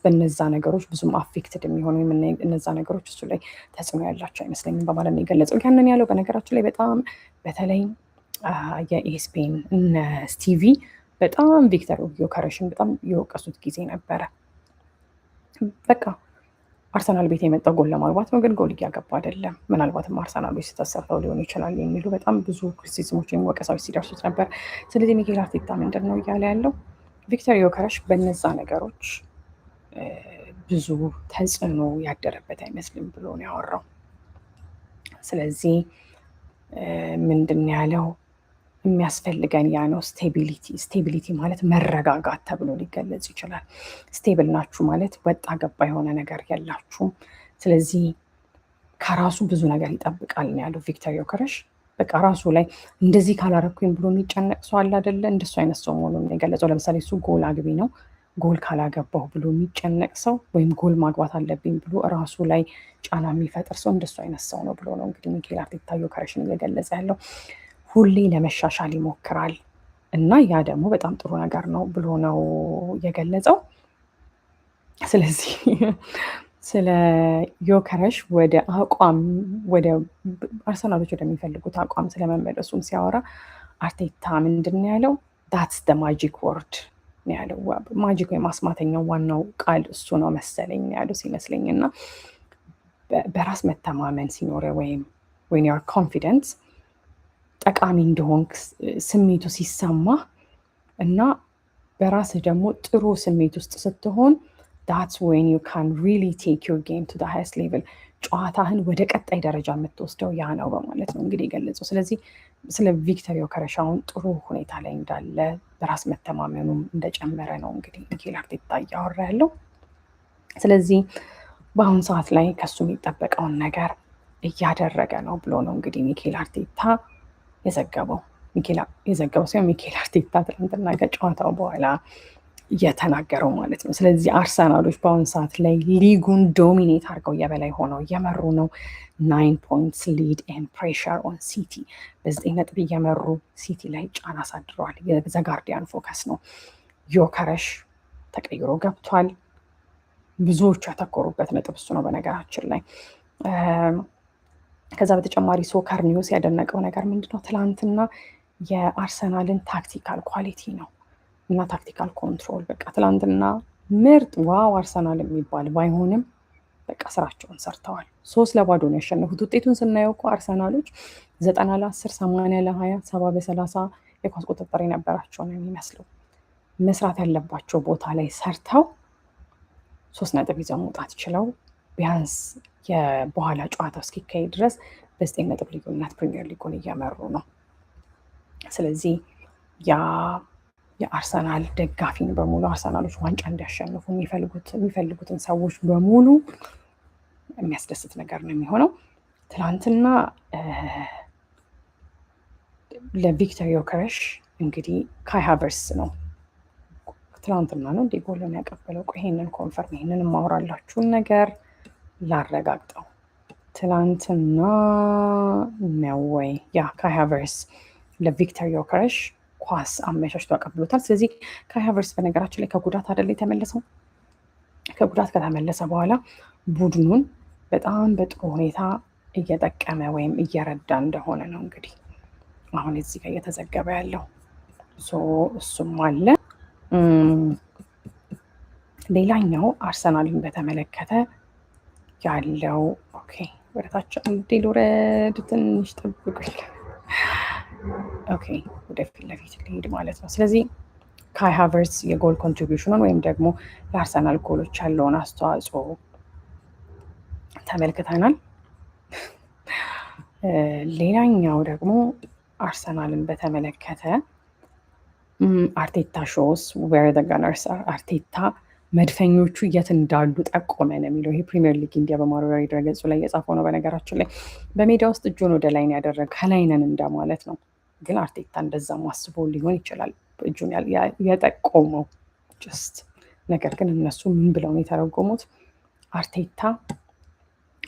በነዛ ነገሮች ብዙም አፌክትድ የሚሆኑ እነዛ ነገሮች እሱ ላይ ተጽዕኖ ያላቸው አይመስለኝም በማለት ነው የገለጸው። ያንን ያለው በነገራችን ላይ በጣም በተለይ የኤስፔን እነ ስቲቪ በጣም ቪክተር ዮከረስን በጣም የወቀሱት ጊዜ ነበረ። በቃ አርሰናል ቤት የመጣው ጎል ለማግባት ነው፣ ግን ጎል እያገባ አይደለም። ምናልባትም አርሰናሎች ስተሰርተው ሊሆን ይችላል የሚሉ በጣም ብዙ ክሪቲሲዝሞች ወይም ወቀሳዎች ሲደርሱት ነበር። ስለዚህ ሚኬል አርቴታ ምንድን ነው እያለ ያለው ቪክተር ዮከረስ በነዛ ነገሮች ብዙ ተጽዕኖ ያደረበት አይመስልም ብሎ ነው ያወራው። ስለዚህ ምንድን ያለው የሚያስፈልገን ያ ነው ስቴቢሊቲ ማለት መረጋጋት ተብሎ ሊገለጽ ይችላል። ስቴብል ናችሁ ማለት ወጣ ገባ የሆነ ነገር የላችሁም። ስለዚህ ከራሱ ብዙ ነገር ይጠብቃል ነው ያለው ቪክተር ዮከረስ። በቃ ራሱ ላይ እንደዚህ ካላረኩኝ ብሎ የሚጨነቅ ሰው አለ አይደለ? እንደሱ አይነት ሰው መሆኑን የገለጸው። ለምሳሌ እሱ ጎል አግቢ ነው። ጎል ካላገባሁ ብሎ የሚጨነቅ ሰው ወይም ጎል ማግባት አለብኝ ብሎ ራሱ ላይ ጫና የሚፈጥር ሰው እንደሱ አይነት ሰው ነው ብሎ ነው እንግዲህ ሚኬል አርቴታ ዮከረስን እየገለጸ ያለው። ሁሌ ለመሻሻል ይሞክራል እና ያ ደግሞ በጣም ጥሩ ነገር ነው ብሎ ነው የገለጸው። ስለዚህ ስለ ዮከረስ ወደ አቋም ወደ አርሰናሎች ወደሚፈልጉት አቋም ስለመመለሱም ሲያወራ አርቴታ ምንድን ያለው ዳትስ ደ ማጂክ ወርድ ያለው። ማጂክ ወይም አስማተኛው ዋናው ቃል እሱ ነው መሰለኝ ያለው ሲመስለኝ። እና በራስ መተማመን ሲኖረ ወይም when you are confident ጠቃሚ እንደሆንክ ስሜቱ ሲሰማ እና በራስህ ደግሞ ጥሩ ስሜት ውስጥ ስትሆን that's when you can really take your game to the highest level ጨዋታህን ወደ ቀጣይ ደረጃ የምትወስደው ያ ነው በማለት ነው እንግዲህ የገለጸው። ስለዚህ ስለ ቪክተር ዮከረስ አሁን ጥሩ ሁኔታ ላይ እንዳለ በራስ መተማመኑም እንደጨመረ ነው እንግዲህ ሚኬል አርቴታ እያወራ ያለው። ስለዚህ በአሁኑ ሰዓት ላይ ከሱ የሚጠበቀውን ነገር እያደረገ ነው ብሎ ነው እንግዲህ ሚኬል አርቴታ የዘገበው ሲሆን ሚኬል አርቴታ ትናንትና ከጨዋታው በኋላ እየተናገረው ማለት ነው። ስለዚህ አርሰናሎች በአሁኑ ሰዓት ላይ ሊጉን ዶሚኔት አድርገው የበላይ ሆነው እየመሩ ነው። 9 points lead and pressure on ሲቲ በ9 ነጥብ እየመሩ ሲቲ ላይ ጫና አሳድረዋል። የዘጋርዲያን ፎከስ ነው። ዮከረስ ተቀይሮ ገብቷል። ብዙዎቹ ያተኮሩበት ነጥብ እሱ ነው በነገራችን ላይ። ከዛ በተጨማሪ ሶከር ኒውስ ያደነቀው ነገር ምንድነው? ትላንትና የአርሰናልን ታክቲካል ኳሊቲ ነው እና ታክቲካል ኮንትሮል። በቃ ትላንትና ምርጥ ዋው አርሰናል የሚባል ባይሆንም በቃ ስራቸውን ሰርተዋል። 3-0 ነው ያሸነፉት። ውጤቱን ስናየው እኮ አርሰናሎች 90-10፣ 80-20፣ 70-30 የኳስ ቁጥጥር የነበራቸው ነው የሚመስለው። መስራት ያለባቸው ቦታ ላይ ሰርተው 3 ነጥብ ይዘው መውጣት ችለው ቢያንስ የበኋላ ጨዋታው እስኪካሄድ ድረስ በ9 ነጥብ ልዩነት ፕሪሚየር ሊጉን እየመሩ ነው። ስለዚህ የአርሰናል ደጋፊን በሙሉ አርሰናሎች ዋንጫ እንዲያሸንፉ የሚፈልጉትን ሰዎች በሙሉ የሚያስደስት ነገር ነው የሚሆነው። ትናንትና ለቪክተር ዮከረስ እንግዲህ ካይ ሃቨርትዝ ነው ትናንትና ነው እንዲህ ጎልን ያቀበለው። ይሄንን ኮንፈርም ይሄንን የማወራላችሁን ነገር ላረጋግጠው። ትናንትና ነው ወይ ካይ ሃቨርትዝ ለቪክተር ዮከረስ ኳስ አመቻችቶ አቀብሎታል። ስለዚህ ካይ ሃቨርትዝ በነገራችን ላይ ከጉዳት አይደለ የተመለሰው። ከጉዳት ከተመለሰ በኋላ ቡድኑን በጣም በጥሩ ሁኔታ እየጠቀመ ወይም እየረዳ እንደሆነ ነው እንግዲህ አሁን እዚህ ጋር እየተዘገበ ያለው። እሱም አለ። ሌላኛው አርሰናልን በተመለከተ ያለው ወደታች አንዴ ልውረድ፣ ትንሽ ጠብቁኝ። ወደፊት ለፊት ልሄድ ማለት ነው። ስለዚህ ካይ ሃቨርትዝ የጎል ኮንትሪቢዩሽኑን ወይም ደግሞ ለአርሰናል ጎሎች ያለውን አስተዋጽኦ ተመልክተናል። ሌላኛው ደግሞ አርሰናልን በተመለከተ አርቴታ ሾውስ ዌር ዘ ጋነርስ አር። አርቴታ መድፈኞቹ የት እንዳሉ ጠቆመ ነው የሚለው። ይሄ ፕሪሚየር ሊግ ኢንዲያ በማህበራዊ ድረገጹ ላይ የጻፈው ነው። በነገራችን ላይ በሜዳ ውስጥ እጁን ወደ ላይ ያደረገ ከላይ ነን እንደማለት ነው። ግን አርቴታ እንደዛም አስቦ ሊሆን ይችላል እጁን የጠቆመው ጀስት። ነገር ግን እነሱ ምን ብለው ነው የተረጎሙት? አርቴታ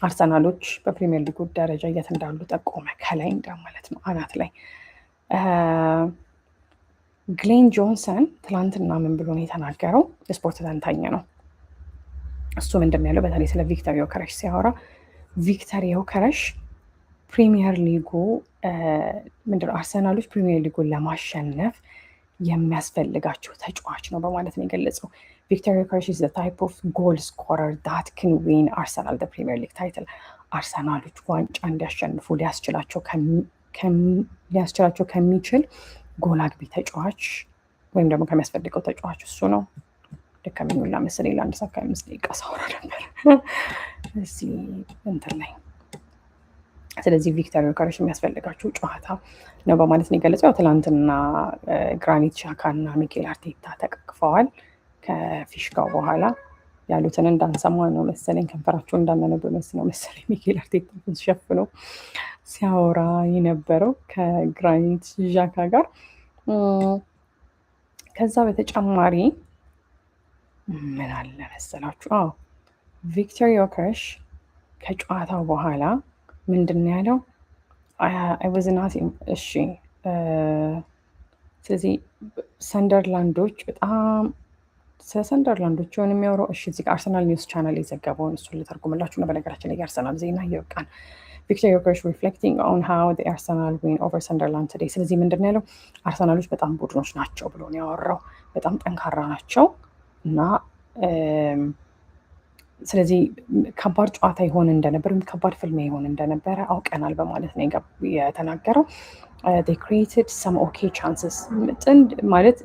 አርሰናሎች በፕሪሚየር ሊጉ ደረጃ የት እንዳሉ ጠቆመ። ከላይ ማለት ነው፣ አናት ላይ። ግሌን ጆንሰን ትላንትና ምን ብሎ ነው የተናገረው? የስፖርት ተንታኝ ነው። እሱ ምንድን ያለው በተለይ ስለ ቪክተር ዮከረስ ሲያወራ ቪክተር ዮከረስ ፕሪሚየር ሊጉ ምንድነው አርሰናሎች ፕሪሚየር ሊጉን ለማሸነፍ የሚያስፈልጋቸው ተጫዋች ነው በማለት ነው የገለጸው። ቪክተር ዮከረስ ኢዝ ዘ ታይፕ ኦፍ ጎል ስኮረር ዳት ክን ዊን አርሰናል ዘ ፕሪሚየር ሊግ ታይትል። አርሰናሎች ዋንጫ እንዲያሸንፉ ሊያስችላቸው ከሚችል ጎል አግቢ ተጫዋች ወይም ደግሞ ከሚያስፈልገው ተጫዋች እሱ ነው። ደከመኝ መሰለኝ ለአንድ ሰዓት ከ5 ደቂቃ ሳወራ ነበር እዚህ እንትን ላይ። ስለዚህ ቪክተር ዮከረስ የሚያስፈልጋቸው ጨዋታ ነው በማለት ነው የገለጸው። ያው ትላንትና ግራኒት ዣካ እና ሚኬል አርቴታ ተቃቅፈዋል። ከፊሽካው በኋላ ያሉትን እንዳንሰማ ነው መሰለኝ፣ ከንፈራቸው እንዳናነብ ነው መሰለኝ ሚኬል አርቴታ ሸፍኖ ሲያወራ የነበረው ከግራኒት ዣካ ጋር። ከዛ በተጨማሪ ምን አለ መሰላችሁ? ቪክተር ዮከረስ ከጨዋታው በኋላ ምንድን ነው ያለው? እሺ፣ ስለዚህ ሰንደርላንዶች በጣም ስለ ሰንደርላንዶች የሆነ የሚያወራው እሺ፣ እዚህ ጋር አርሰናል ኒውስ ቻናል የዘገበውን እሱን ልተርጉምላችሁ ነው። በነገራችን ላይ የአርሰናል ዜና እየበቃን ቪክተር ዮከረስ ሪፍሌክቲንግ ኦን ሃው ዘ አርሰናል ዊን ኦቨር ሰንደርላንድ ቱዴይ። ስለዚህ ምንድን ነው ያለው? አርሰናሎች በጣም ቡድኖች ናቸው ብሎ ነው ያወራው። በጣም ጠንካራ ናቸው እና ስለዚህ ከባድ ጨዋታ ይሆን እንደነበር ወይም ከባድ ፍልሚያ ይሆን እንደነበረ አውቀናል በማለት ነው የተናገረው። they created some okay chances። ጥንድ ማለት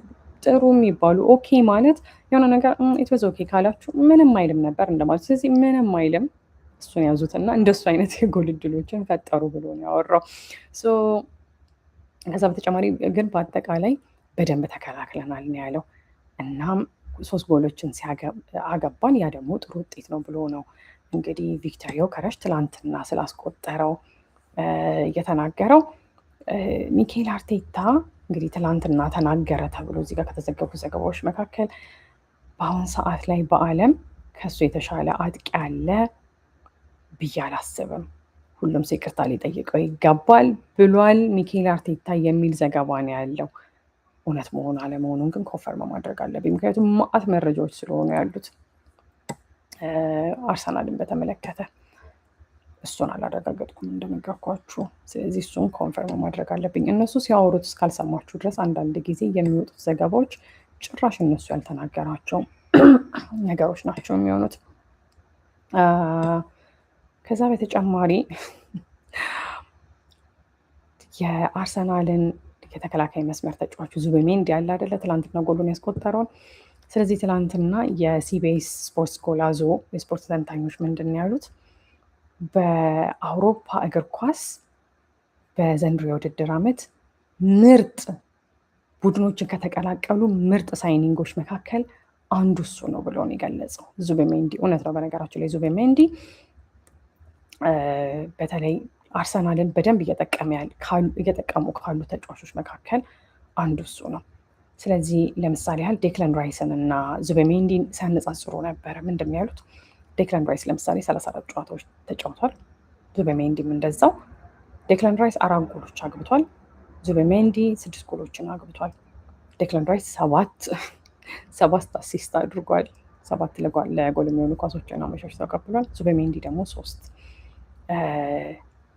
ጥሩ የሚባሉ ኦኬ ማለት የሆነ ነገር it was okay ካላችሁ ምንም አይልም ነበር እንደማለት። ስለዚህ ምንም አይልም እሱን ያዙትና እንደሱ አይነት የጎል ዕድሎችን ፈጠሩ ብሎ ነው ያወራው። ከዛ በተጨማሪ ግን በአጠቃላይ በደንብ ተከላክለናል ነው ያለው። እናም 3 ጎሎችን አገባን፣ ያ ደግሞ ጥሩ ውጤት ነው ብሎ ነው እንግዲህ ቪክተር ዮከረስ ትላንትና ስላስቆጠረው የተናገረው። ሚኬል አርቴታ እንግዲህ ትላንትና ተናገረ ተብሎ እዚህ ጋር ከተዘገቡ ዘገባዎች መካከል በአሁን ሰዓት ላይ በዓለም ከሱ የተሻለ አጥቂ አለ ብዬ አላስብም፣ ሁሉም ሰው ይቅርታ ሊጠይቀው ይገባል ብሏል ሚኬል አርቴታ የሚል ዘገባ ነው ያለው። እውነት መሆን አለመሆኑን ግን ኮንፈርም ማድረግ አለብኝ፣ ምክንያቱም ማአት መረጃዎች ስለሆኑ ያሉት አርሰናልን በተመለከተ። እሱን አላረጋገጥኩም እንደነገርኳችሁ። ስለዚህ እሱን ኮንፈርም ማድረግ አለብኝ። እነሱ ሲያወሩት እስካልሰማችሁ ድረስ አንዳንድ ጊዜ የሚወጡት ዘገባዎች ጭራሽ እነሱ ያልተናገራቸው ነገሮች ናቸው የሚሆኑት። ከዛ በተጨማሪ የአርሰናልን የተከላካይ መስመር ተጫዋቹ ዙቤሜንዲ ያለ አይደለ ትላንትና ጎሉን ያስቆጠረውን። ስለዚህ ትላንትና የሲቢኤስ ስፖርትስ ጎላዞ የስፖርት ተንታኞች ምንድን ነው ያሉት? በአውሮፓ እግር ኳስ በዘንድሮ የውድድር ዓመት ምርጥ ቡድኖችን ከተቀላቀሉ ምርጥ ሳይኒንጎች መካከል አንዱ እሱ ነው ብሎ ነው የገለጸው ዙቤሜንዲ። እውነት ነው። በነገራችን ላይ ዙቤሜንዲ በተለይ አርሰናልን በደንብ እየጠቀሙ ካሉ ተጫዋቾች መካከል አንዱ እሱ ነው። ስለዚህ ለምሳሌ ያህል ዴክለን ራይስን እና ዙቤሜንዲን ሲያነጻጽሩ ነበረ። ምንድን ነው ያሉት? ዴክለን ራይስ ለምሳሌ 34 ጨዋታዎች ተጫውቷል። ዙቤሜንዲም እንደዛው። ዴክለን ራይስ 4 ጎሎች አግብቷል። ዙቤሜንዲ 6 ጎሎችን አግብቷል። ዴክለን ራይስ 7 አሲስት አድርጓል። 7 ለጎል የሚሆኑ ኳሶችን አመቻችቶ ተቀብሏል። ዙቤሜንዲ ደግሞ 3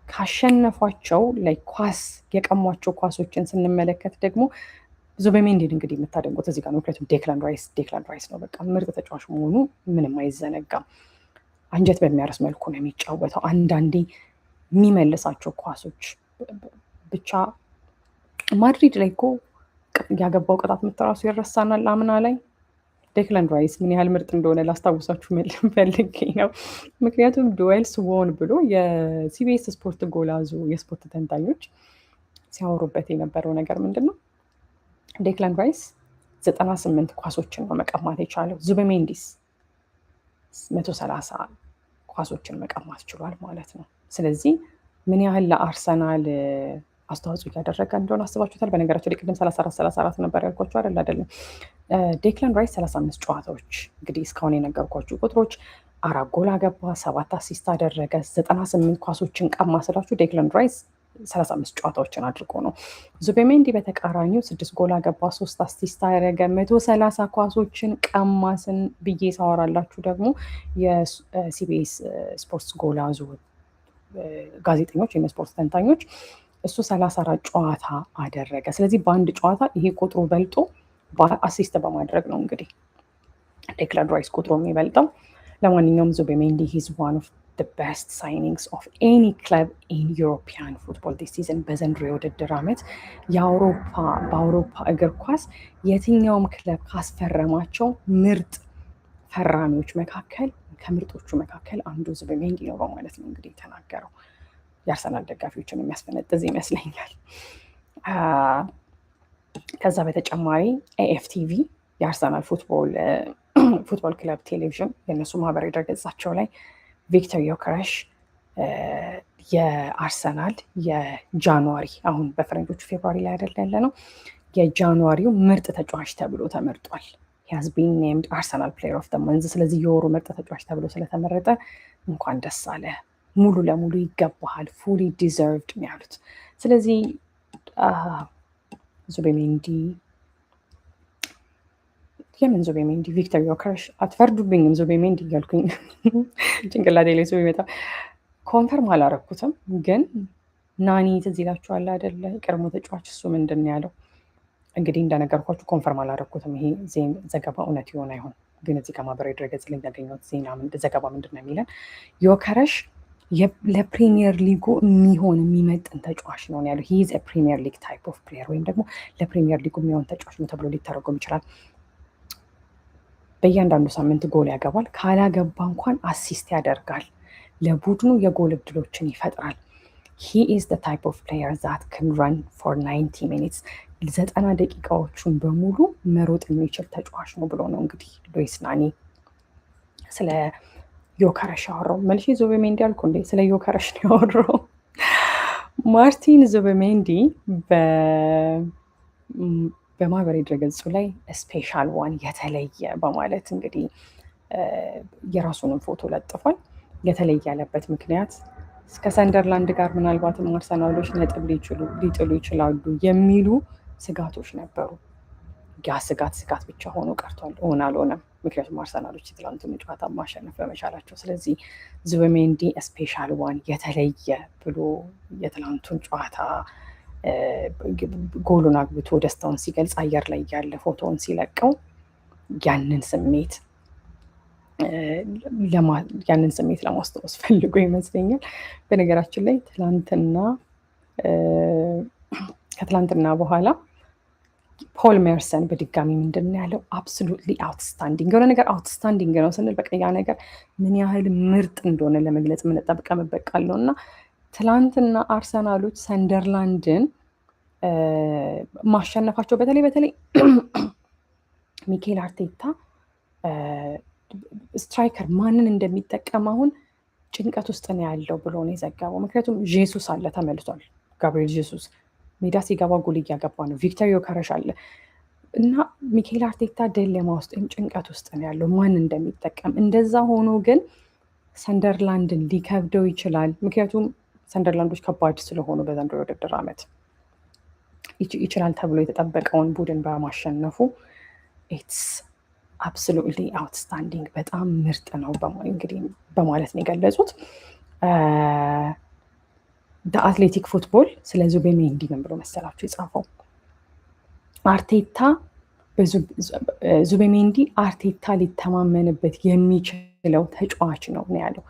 ካሸነፏቸው ላይ ኳስ የቀሟቸው ኳሶችን ስንመለከት ደግሞ ዙቤሜንዲን እንግዲህ የምታደንቁት እዚህ ጋር ነው። ምክንያቱም ዴክለን ራይስ ነው። በቃ ምርጥ ተጫዋች መሆኑ ምንም አይዘነጋም። አንጀት በሚያርስ መልኩ ነው የሚጫወተው። አንዳንዴ የሚመልሳቸው ኳሶች ብቻ ማድሪድ ላይ እኮ ያገባው ቅጣት ምት ራሱ ይረሳናል። አምና ላይ ዴክለን ራይስ ምን ያህል ምርጥ እንደሆነ ላስታውሳችሁ ፈልጌ ነው። ምክንያቱም ዱዌልስ ዎን ብሎ የሲቢኤስ ስፖርት ጎላዞ የስፖርት ተንታኞች ሲያወሩበት የነበረው ነገር ምንድን ነው? ዴክለን ራይስ 98 ኳሶችን ነው መቀማት የቻለው። ዙቤሜንዲስ 130 ኳሶችን መቀማት ችሏል ማለት ነው። ስለዚህ ምን ያህል ለአርሰናል አስተዋጽኦ እያደረገ እንደሆነ አስባችሁታል? በነገራቸው ላይ ቅድም 34 ነበር ያልኳቸው አይደለም። ዴክላን ራይስ 35 ጨዋታዎች እንግዲህ እስካሁን የነገርኳችሁ ቁጥሮች 4 ጎል አገባ፣ 7 አሲስት አደረገ፣ 98 ኳሶችን ቀማ ስላችሁ ዴክላን ራይስ 35 ጨዋታዎችን አድርጎ ነው። ዙቤሜንዲ በተቃራኒው 6 ጎል አገባ፣ 3 አሲስት አደረገ፣ 130 ኳሶችን ቀማስን ብዬ ሳወራላችሁ ደግሞ የሲቢኤስ ስፖርትስ ጎል አዙ ጋዜጠኞች ወይም የስፖርት ተንታኞች እሱ 34 ጨዋታ አደረገ። ስለዚህ በአንድ ጨዋታ ይሄ ቁጥሩ በልጦ አሲስት በማድረግ ነው እንግዲህ ዴክላን ራይስ ቁጥሩ የሚበልጠው። ለማንኛውም ዙቤሜንዲ ሂዝ ዋን ኦፍ the best signings of any club in European football this season። በዘንድሮ የውድድር ዓመት በአውሮፓ እግር ኳስ የትኛውም ክለብ ካስፈረማቸው ምርጥ ፈራሚዎች መካከል ከምርጦቹ መካከል አንዱ ዙቤሜንዲ ነው በማለት ነው እንግዲህ የተናገረው። የአርሰናል ደጋፊዎችን የሚያስፈነጥዝ ይመስለኛል። ከዛ በተጨማሪ ኤኤፍቲቪ የአርሰናል ፉትቦል ክለብ ቴሌቪዥን የእነሱ ማህበራዊ ድረገጻቸው ላይ ቪክተር ዮከረሽ የአርሰናል የጃንዋሪ አሁን በፈረንጆቹ ፌብሩዋሪ ላይ አይደል ያለ ነው የጃንዋሪው ምርጥ ተጫዋች ተብሎ ተመርጧል። has been named Arsenal player of the month። ስለዚህ የወሩ ምርጥ ተጫዋች ተብሎ ስለተመረጠ እንኳን ደስ አለ፣ ሙሉ ለሙሉ ይገባሃል፣ ፉሊ ዲዘርቭድ ነው ያሉት። ስለዚህ ዙቤሜንዲ የምን ዙቤሜንዲ ቪክተር ዮከረሽ አትፈርዱብኝም። ዙቤሜንዲ እያልኩኝ ጭንቅላቴ ላይ ሰው ይመጣ። ኮንፈርም አላረኩትም፣ ግን ናኒ ትዝ ይላችኋል አይደለ? የቀድሞ ተጫዋች እሱ ምንድን ነው ያለው? እንግዲህ እንደነገርኳችሁ ኮንፈርም አላረኩትም። ይሄ ዘገባ እውነት ይሆን አይሆን፣ ግን እዚህ ከማህበራዊ ድረገጽ ላይ ያገኘሁት ዘገባ ምንድን ነው የሚለን ዮከረሽ ለፕሪሚየር ሊጉ የሚሆን የሚመጥን ተጫዋች ነው ያለው። ሂ ኢዝ ፕሪሚየር ሊግ ታይፕ ኦፍ ፕሌየር ወይም ደግሞ ለፕሪሚየር ሊጉ የሚሆን ተጫዋች ነው ተብሎ ሊተረጎም ይችላል። በእያንዳንዱ ሳምንት ጎል ያገባል፣ ካላገባ እንኳን አሲስት ያደርጋል፣ ለቡድኑ የጎል እድሎችን ይፈጥራል። ሂ ኢዝ ዘ ታይፕ ኦፍ ፕሌየር ዛት ካን ረን ፎር 90 ሚኒትስ 90 ደቂቃዎቹን በሙሉ መሮጥ የሚችል ተጫዋች ነው ብሎ ነው እንግዲህ ሉዊስ ናኒ ስለ ዮከረሽ ያወራው። መልሼ ዙቤሜንዲ አልኩ እንዴ? ስለ ዮከረሽ ነው ያወራው። ማርቲን ዙቤሜንዲ በማህበራዊ ድረገጹ ላይ ስፔሻል ዋን የተለየ በማለት እንግዲህ የራሱንም ፎቶ ለጥፏል። የተለየ ያለበት ምክንያት ከሰንደርላንድ ጋር ምናልባትም አርሰናሎች ነጥብ ሊጥሉ ይችላሉ የሚሉ ስጋቶች ነበሩ። ያ ስጋት ብቻ ሆኖ ቀርቷል፣ ሆን አልሆነም። ምክንያቱም አርሰናሎች የትላንቱን ጨዋታ ማሸነፍ በመቻላቸው። ስለዚህ ዙቤሜንዲ ስፔሻል ዋን የተለየ ብሎ የትላንቱን ጨዋታ ጎሉን አግብቶ ደስታውን ሲገልጽ አየር ላይ ያለ ፎቶውን ሲለቀው ያንን ስሜት ለማስታወስ ፈልጎ ይመስለኛል። በነገራችን ላይ ከትላንትና በኋላ ፖል ሜርሰን በድጋሚ ምንድን ነው ያለው? አብሶሉትሊ አውትስታንዲንግ የሆነ ነገር አውትስታንዲንግ ነው ስንል በቃ ያ ነገር ምን ያህል ምርጥ እንደሆነ ለመግለጽ የምንጠቀምበት ቃል ነው። እና ትላንትና አርሰናሎች ሰንደርላንድን ማሸነፋቸው በተለይ ሚኬል አርቴታ ስትራይከር ማንን እንደሚጠቀም አሁን ጭንቀት ውስጥ ነው ያለው ብሎ ነው የዘገበው። ምክንያቱም ጄሱስ አለ ተመልሷል። ጋብሪኤል ጄሱስ ሜዳ ሲገባ ጎል እያገባ ነው። ቪክተር ዮከረሽ አለ እና ሚኬል አርቴታ ዲሌማ ውስጥ ወይም ጭንቀት ውስጥ ነው ያለው ማን እንደሚጠቀም። እንደዛ ሆኖ ግን ሰንደርላንድን ሊከብደው ይችላል። ምክንያቱም ሰንደርላንዶች ከባድ ስለሆኑ በዘንድሮው የውድድር ዓመት ይችላል ተብሎ የተጠበቀውን ቡድን በማሸነፉ ኢትስ አብሶሉትሊ አውትስታንዲንግ በጣም ምርጥ ነው እንግዲህ በማለት ነው የገለጹት። አትሌቲክ ፉትቦል ስለ ዙቤሜንዲ ምን ብሎ መሰላችሁ የጻፈው? ዙቤሜንዲ አርቴታ ሊተማመንበት የሚችለው ተጫዋች ነው ያለው።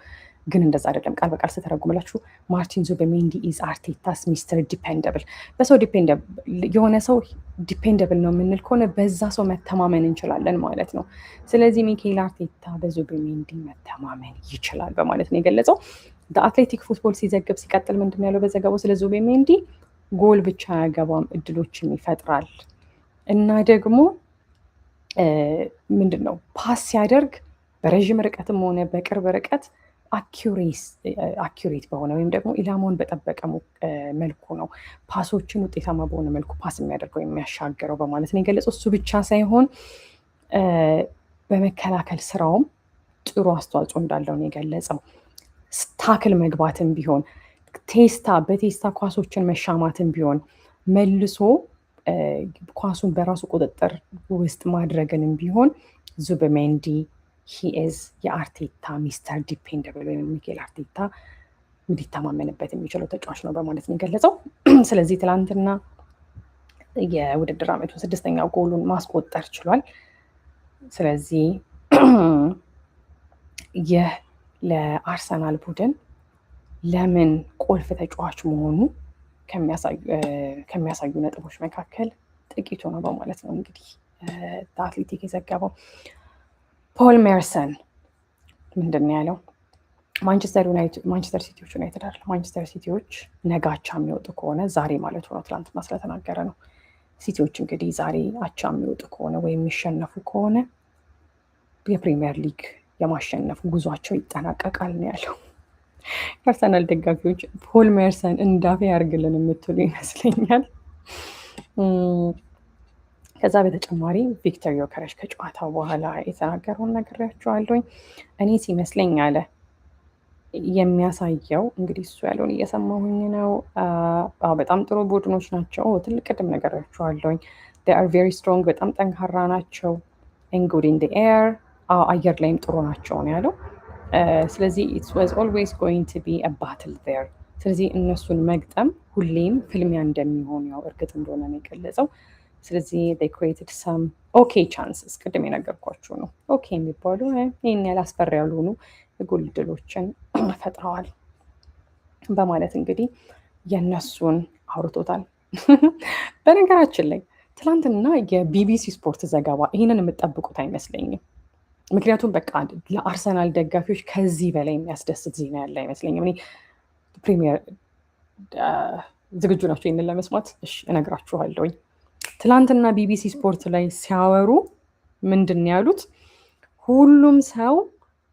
ግን እንደዛ አይደለም። ቃል በቃል ስተረጉምላችሁ ማርቲን ዙቤሜንዲ ኢዝ አርቴታስ ሚስተር ዲፔንደብል። በሰው የሆነ ሰው ዲፔንደብል ነው የምንል ከሆነ በዛ ሰው መተማመን እንችላለን ማለት ነው። ስለዚህ ሚኬል አርቴታ በዙቤሜንዲ መተማመን ይችላል በማለት ነው የገለጸው። አትሌቲክ ፉትቦል ሲዘግብ ሲቀጥል ምንድን ያለው በዘገባው ስለ ዙቤሜንዲ? ጎል ብቻ አያገባም፣ እድሎችን ይፈጥራል እና ደግሞ ምንድን ነው ፓስ ሲያደርግ በረዥም ርቀትም ሆነ በቅርብ ርቀት አኪሬት በሆነ ወይም ደግሞ ኢላማውን በጠበቀ መልኩ ነው ፓሶችን ውጤታማ በሆነ መልኩ ፓስ የሚያደርገው የሚያሻገረው በማለት ነው የገለጸው። እሱ ብቻ ሳይሆን በመከላከል ስራውም ጥሩ አስተዋጽኦ እንዳለው ነው የገለጸው። ታክል መግባትም ቢሆን በቴስታ ኳሶችን መሻማትም ቢሆን መልሶ ኳሱን በራሱ ቁጥጥር ውስጥ ማድረግንም ቢሆን ዙቢሜንዲ ሂዝ የአርቴታ ሚስተር ዲፔንደብል ወይም ሚኬል አርቴታ ሊተማመንበት የሚችለው ተጫዋች ነው በማለት ነው የገለጸው። ስለዚህ ትላንትና የውድድር ዓመቱ 6ኛ ጎሉን ማስቆጠር ችሏል። ስለዚህ ይህ ለአርሰናል ቡድን ለምን ቁልፍ ተጫዋች መሆኑ ከሚያሳዩ ነጥቦች መካከል ጥቂቱ ነው በማለት ነው እንግዲህ አትሌቲክ የዘገበው። ፖል ሜርሰን ምንድን ነው ያለው? ማንቸስተር ሲቲዎች ዩናይትድ አይደል፣ ማንቸስተር ሲቲዎች ነገ አቻ የሚወጡ ከሆነ ዛሬ ማለት ነው፣ ትላንትና ስለተናገረ ነው። ሲቲዎች እንግዲህ ዛሬ አቻ የሚወጡ ከሆነ ወይም የሚሸነፉ ከሆነ የፕሪሚየር ሊግ የማሸነፍ ጉዟቸው ይጠናቀቃል ነው ያለው። የአርሰናል ደጋፊዎች ፖል ሜርሰን እንዳፌ ያርግልን የምትሉ ይመስለኛል። ከዛ በተጨማሪ ቪክተር ዮከረስ ከጨዋታው በኋላ የተናገረውን ነግሬያቸዋለሁኝ። እኔ ሲመስለኝ አለ የሚያሳየው እንግዲህ እሱ ያለውን እየሰማሁኝ ነው። በጣም ጥሩ ቡድኖች ናቸው። ትልቅ ቅድም ነግሬያቸዋለሁኝ። they are very strong፣ በጣም ጠንካራ ናቸው። and good in the air፣ አየር ላይም ጥሩ ናቸው ነው ያለው። ስለዚህ it was always going to be a battle there። ስለዚህ እነሱን መግጠም ሁሌም ፍልሚያ እንደሚሆን ያው እርግጥ እንደሆነ ነው የገለጸው። ስለዚህ they created some okay chances፣ ቅድም የነገርኳችሁ ነው። ኦኬ የሚባሉ ይህን ያህል አስፈሪ ያልሆኑ የጎል ዕድሎችን ፈጥረዋል በማለት እንግዲህ የእነሱን አውርቶታል። በነገራችን ላይ ትናንትና የቢቢሲ ስፖርት ዘገባ ይህንን የምጠብቁት አይመስለኝም። ምክንያቱም በቃ ለአርሰናል ደጋፊዎች ከዚህ በላይ የሚያስደስት ዜና ያለ አይመስለኝም። እኔ ፕሪሚየር ዝግጁ ናቸው ይህንን ለመስማት? እሺ እነግራችኋለሁኝ። ትላንትና ቢቢሲ ስፖርት ላይ ሲያወሩ ምንድን ያሉት? ሁሉም ሰው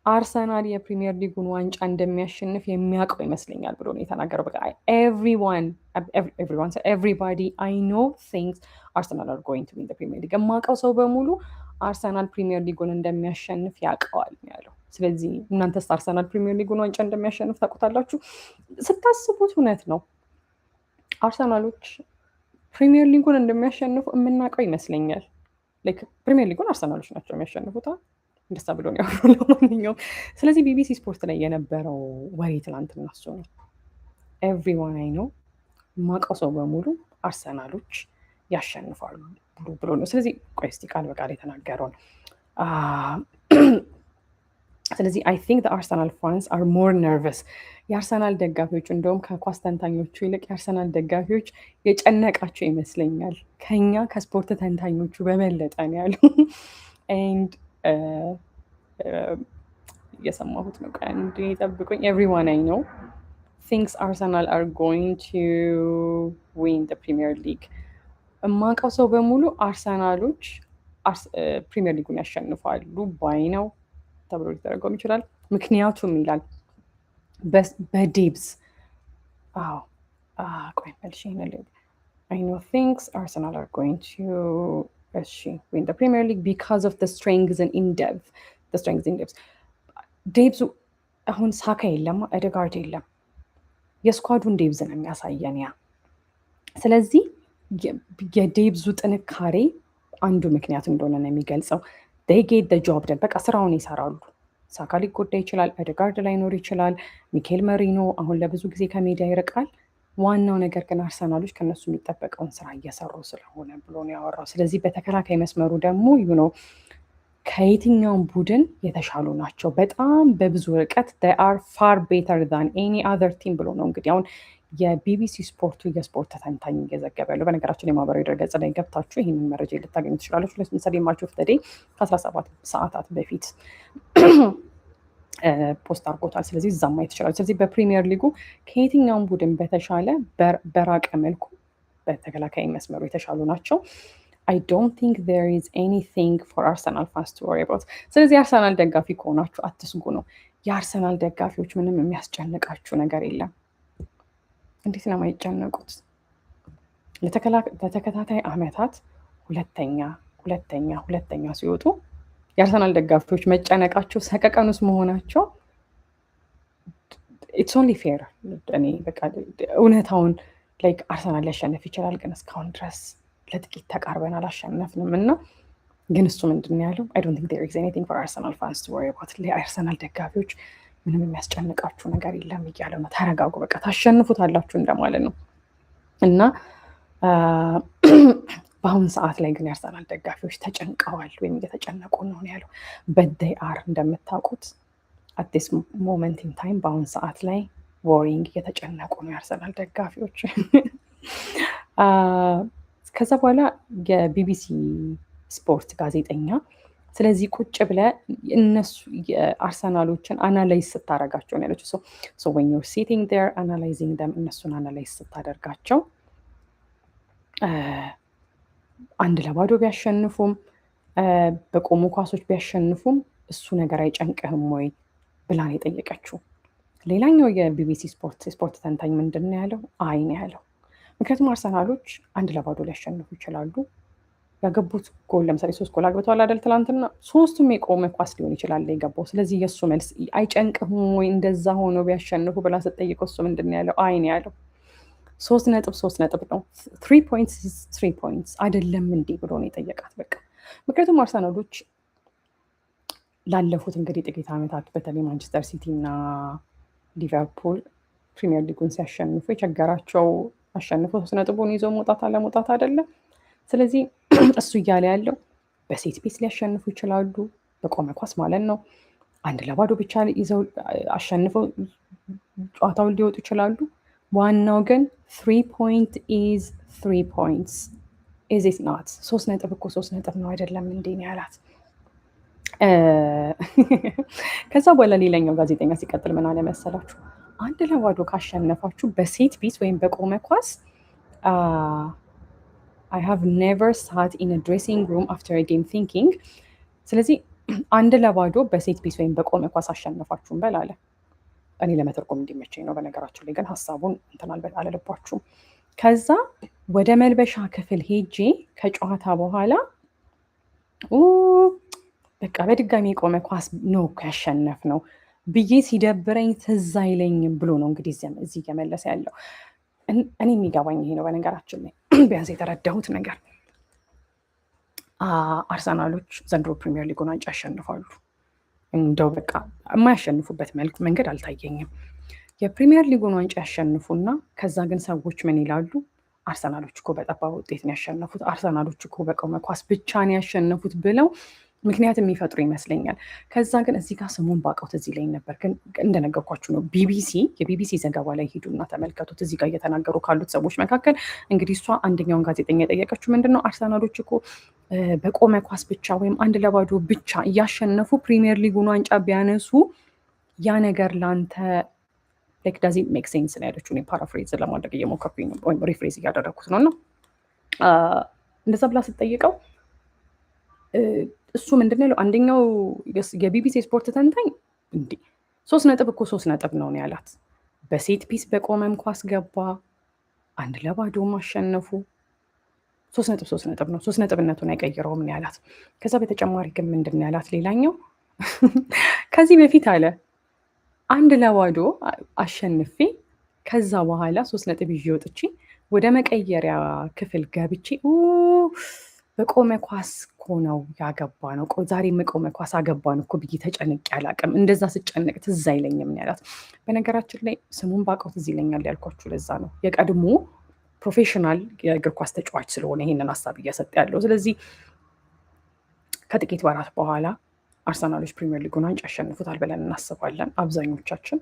አርሰናል የፕሪሚየር ሊጉን ዋንጫ እንደሚያሸንፍ የሚያውቀው ይመስለኛል ብሎ ነው የተናገረው። በቃ ኤቭሪባዲ አይ ኖ ቲንክስ አርሰናል አር ጎይንግ ቱ ዊን ዘ ፕሪሚየር ሊግ። የማውቀው ሰው በሙሉ አርሰናል ፕሪሚየር ሊጉን እንደሚያሸንፍ ያውቀዋል ያለው። ስለዚህ እናንተስ አርሰናል ፕሪሚየር ሊጉን ዋንጫ እንደሚያሸንፍ ታውቁታላችሁ? ስታስቡት እውነት ነው። አርሰናሎች ፕሪሚየር ሊጉን እንደሚያሸንፉ የምናውቀው ይመስለኛል። ፕሪሚየር ሊጉን አርሰናሎች ናቸው የሚያሸንፉት። እንደዛ ብሎ ነው ያወራው። ለማንኛውም ስለዚህ ቢቢሲ ስፖርት ላይ የነበረው ወሬ ትናንትና እሱ ነው። ኤቭሪዋን አይ ነው የማውቀው ሰው በሙሉ አርሰናሎች ያሸንፋሉ ብሎ ነው። ስለዚህ ቆይ እስቲ ቃል በቃል የተናገረው ነው። ስለዚህ አይ ቲንክ the Arsenal fans are more nervous። የአርሰናል ደጋፊዎች እንደውም ከኳስ ተንታኞቹ ይልቅ የአርሰናል ደጋፊዎች የጨነቃቸው ይመስለኛል ከኛ ከስፖርት ተንታኞቹ በበለጠ ነው ያሉ። ኤንድ እየሰማሁት ነው። ቀንድ ጠብቁኝ። everyone I know thinks Arsenal are going to win the Premier League። የማውቀው ሰው በሙሉ አርሰናሎች ፕሪሚየር ሊጉን ያሸንፋሉ ባይ ነው ተብሎ ሊተረጎም ይችላል። ምክንያቱም ይላል በዴብስ ቆይ መልሽ I know thinks Arsenal are going to win the Premier League because of the strengths and in-depth. the strengths in depth ዴብዙ አሁን ሳካ የለም፣ እደጋርድ የለም። የስኳዱን ዴብዝ ነው የሚያሳየን ያ። ስለዚህ የዴብዙ ጥንካሬ አንዱ ምክንያት እንደሆነ ነው የሚገልጸው። they get the job done። በቃ ስራውን ይሰራሉ። ሳካ ሊጎዳ ይችላል፣ እደጋርድ ላይኖር ይችላል፣ ሚኬል መሪኖ አሁን ለብዙ ጊዜ ከሜዳ ይርቃል። ዋናው ነገር ግን አርሰናሎች ከነሱ የሚጠበቀውን ስራ እየሰሩ ስለሆነ ብሎ ነው ያወራው። ስለዚህ በተከላካይ መስመሩ ደግሞ ከየትኛውም ቡድን የተሻሉ ናቸው በጣም በብዙ ርቀት they are far better than any other team ብሎ ነው እንግዲህ አሁን የቢቢሲ ስፖርቱ የስፖርት ተንታኝ እየዘገበ ያለው። በነገራችን የማህበራዊ ድረገጽ ላይ ገብታችሁ ይህንን መረጃ ልታገኙ ትችላላችሁ። ለምሳሌ ማች ኦፍ ዘ ዴይ ከ17 ሰዓታት በፊት ፖስት አድርጎታል። ስለዚህ እዛም ማየት ትችላላችሁ። ስለዚህ በፕሪሚየር ሊጉ ከየትኛውም ቡድን በተሻለ በራቀ መልኩ በተከላካይ መስመሩ የተሻሉ ናቸው። I don't think there is anything for Arsenal fans to worry about። ስለዚህ አርሰናል ደጋፊ ከሆናችሁ አትስጉ ነው። የአርሰናል ደጋፊዎች ምንም የሚያስጨንቃችሁ ነገር የለም። እንዴት ነው የማይጨነቁት? ለተከታታይ ዓመታት ሁለተኛ ሲወጡ የአርሰናል ደጋፊዎች መጨነቃቸው፣ ሰቀቀን ውስጥ መሆናቸው ኢትስ ኦንሊ ፌር። እኔ በቃ እውነታውን ላይክ አርሰናል ሊያሸንፍ ይችላል፣ ግን እስካሁን ድረስ ለጥቂት ተቃርበን አላሸነፍንም እና ግን እሱ ምንድን ያለው አይ ዶንት ቲንክ ዜር ኢዝ ኤኒቲንግ ፎር አርሰናል ፋንስ ቱ ወሪ አባውት። የአርሰናል ደጋፊዎች ምንም የሚያስጨንቃችሁ ነገር የለም እያለ ነው። ተረጋጉ፣ በቃ ታሸንፉታላችሁ እንደማለት ነው እና በአሁን ሰዓት ላይ ግን የአርሰናል ደጋፊዎች ተጨንቀዋል ወይም እየተጨነቁ ነው ያለው። በደይ አር እንደምታውቁት አዲስ ሞመንት ኢን ታይም በአሁን ሰዓት ላይ ወሪንግ እየተጨነቁ ነው የአርሰናል ደጋፊዎች። ከዛ በኋላ የቢቢሲ ስፖርት ጋዜጠኛ ስለዚህ ቁጭ ብለ እነሱ የአርሰናሎችን አናላይዝ ስታደርጋቸው ነው ያለችው። ሶ when you're sitting there analyzing them እነሱን አናላይዝ ስታደርጋቸው 1-0 ቢያሸንፉም በቆሙ ኳሶች ቢያሸንፉም እሱ ነገር አይጨንቅህም ወይ ብላን የጠየቀችው። ሌላኛው የቢቢሲ ስፖርት ተንታኝ ምንድን ነው ያለው? አይ ነው ያለው። ምክንያቱም አርሰናሎች 1-0 ሊያሸንፉ ይችላሉ። ያገቡት ጎል ለምሳሌ 3 ጎል አግብተዋል አይደል? ትላንትና 3ቱም የቆመ ኳስ ሊሆን ይችላል የገባው። ስለዚህ የእሱ መልስ አይጨንቅህም ወይ እንደዛ ሆኖ ቢያሸንፉ ብላ ስትጠይቀው እሱ ምንድን ነው ያለው? አይ ነው ያለው። 3 ነጥብ ነው። 3 points is 3 points አይደለም እንዴ ብሎ ነው የጠየቃት። በቃ ምክንያቱም አርሰናሎች ላለፉት እንግዲህ ጥቂት ዓመታት በተለይ ማንቸስተር ሲቲ እና ሊቨርፑል ፕሪሚየር ሊጉን ሲያሸንፉ የቸገራቸው አሸንፈው 3 ነጥቡን ይዞ መውጣት አለመውጣት አይደለም። ስለዚህ እሱ እያለ ያለው በሴት ፒስ ሊያሸንፉ ይችላሉ፣ በቆመ ኳስ ማለት ነው። 1-0 ብቻ ይዘው አሸንፈው ጨዋታውን ሊወጡ ይችላሉ። ዋናው ግን 3 point is 3 points is it not? 3 ነጥብ እኮ 3 ነጥብ ነው አይደለም እንዴ ነው ያላት። ከዛ በኋላ ሌላኛው ጋዜጠኛ ሲቀጥል ምን አለ መሰላችሁ? 1-0 ካሸነፋችሁ በሴት ፒስ ወይም በቆመ ኳስ I have never sat in a dressing room after a game thinking። ስለዚህ 1-0 በሴት ፒስ ወይም በቆመ ኳስ አሸነፋችሁም በል አለ። እኔ ለመተርጎም እንዲመቸኝ ነው። በነገራችን ላይ ግን ሀሳቡን እንትን አልልባችሁም። ከዛ ወደ መልበሻ ክፍል ሄጄ ከጨዋታ በኋላ በቃ በድጋሚ የቆመ ኳስ ነው ያሸነፍ ነው ብዬ ሲደብረኝ ትዝ አይለኝም ብሎ ነው እንግዲህ እዚህ እየመለሰ ያለው። እኔ የሚገባኝ ይሄ ነው። በነገራችን ላይ ቢያንስ የተረዳሁት ነገር አርሰናሎች ዘንድሮ ፕሪሚየር ሊጉን ዋንጫ ያሸንፋሉ። እንደው በቃ የማያሸንፉበት መንገድ አልታየኝም። የፕሪሚየር ሊጉን ዋንጫ ያሸንፉና ከዛ ግን ሰዎች ምን ይላሉ? አርሰናሎች እኮ በጠባብ ውጤት ነው ያሸነፉት፣ አርሰናሎች እኮ በቆመ ኳስ ብቻ ነው ያሸነፉት ብለው ምክንያት የሚፈጥሩ ይመስለኛል። ከዛ ግን እዚህ ጋር ስሙን ባውቀው እዚህ ላይ ነበር፣ ግን እንደነገርኳችሁ ነው። የቢቢሲ ዘገባ ላይ ሂዱና ተመልከቱት። እዚህ ጋር እየተናገሩ ካሉት ሰዎች መካከል እንግዲህ እሷ አንደኛውን ጋዜጠኛ የጠየቀችው ምንድን ነው አርሰናሎች እኮ በቆመ ኳስ ብቻ ወይም 1-0 ብቻ እያሸነፉ ፕሪሚየር ሊጉን ዋንጫ ቢያነሱ ያ ነገር ለአንተ ላይክ ዳዝ ኢት ሜክ ሴንስ ነው ያለችው። እኔ ፓራፍሬዝ ለማድረግ እየሞከርኩኝ ነው ወይም ሪፍሬዝ እያደረግኩት ነው። እና እንደዛ ብላ ስትጠይቀው እሱ ምንድን ነው አንደኛው የቢቢሲ ስፖርት ተንታኝ እንዴ 3 ነጥብ እኮ 3 ነጥብ ነው ያላት። በሴት ፒስ በቆመም ኳስ ገባ፣ 1-0 ማሸነፉ 3 ነጥብ ነው። 3 ነጥብነቱን አይቀይረውም ነው ያላት። ከዛ በተጨማሪ ግን ምንድን ነው ያላት ሌላኛው ከዚህ በፊት አለ 1-0 አሸንፌ ከዛ በኋላ 3 ነጥብ ይዤ ወጥቼ ወደ መቀየሪያ ክፍል ገብቼ በቆመ ኳስ እኮ ነው ያገባ ነው ዛሬ በቆመ ኳስ አገባን እኮ ብዬ ተጨንቄ አላውቅም። እንደዛ ስጨነቅ ትዝ አይለኝም ነው ያላት። በነገራችን ላይ ስሙን ባውቀው ትዝ ይለኛል ያልኳችሁ ለዛ ነው። የቀድሞ ፕሮፌሽናል የእግር ኳስ ተጫዋች ስለሆነ ይሄንን ሀሳብ እየሰጠ ያለው። ስለዚህ ከጥቂት ወራት በኋላ አርሰናሎች ፕሪሚየር ሊጉን ዋንጫ ያሸንፉታል ብለን እናስባለን አብዛኞቻችን።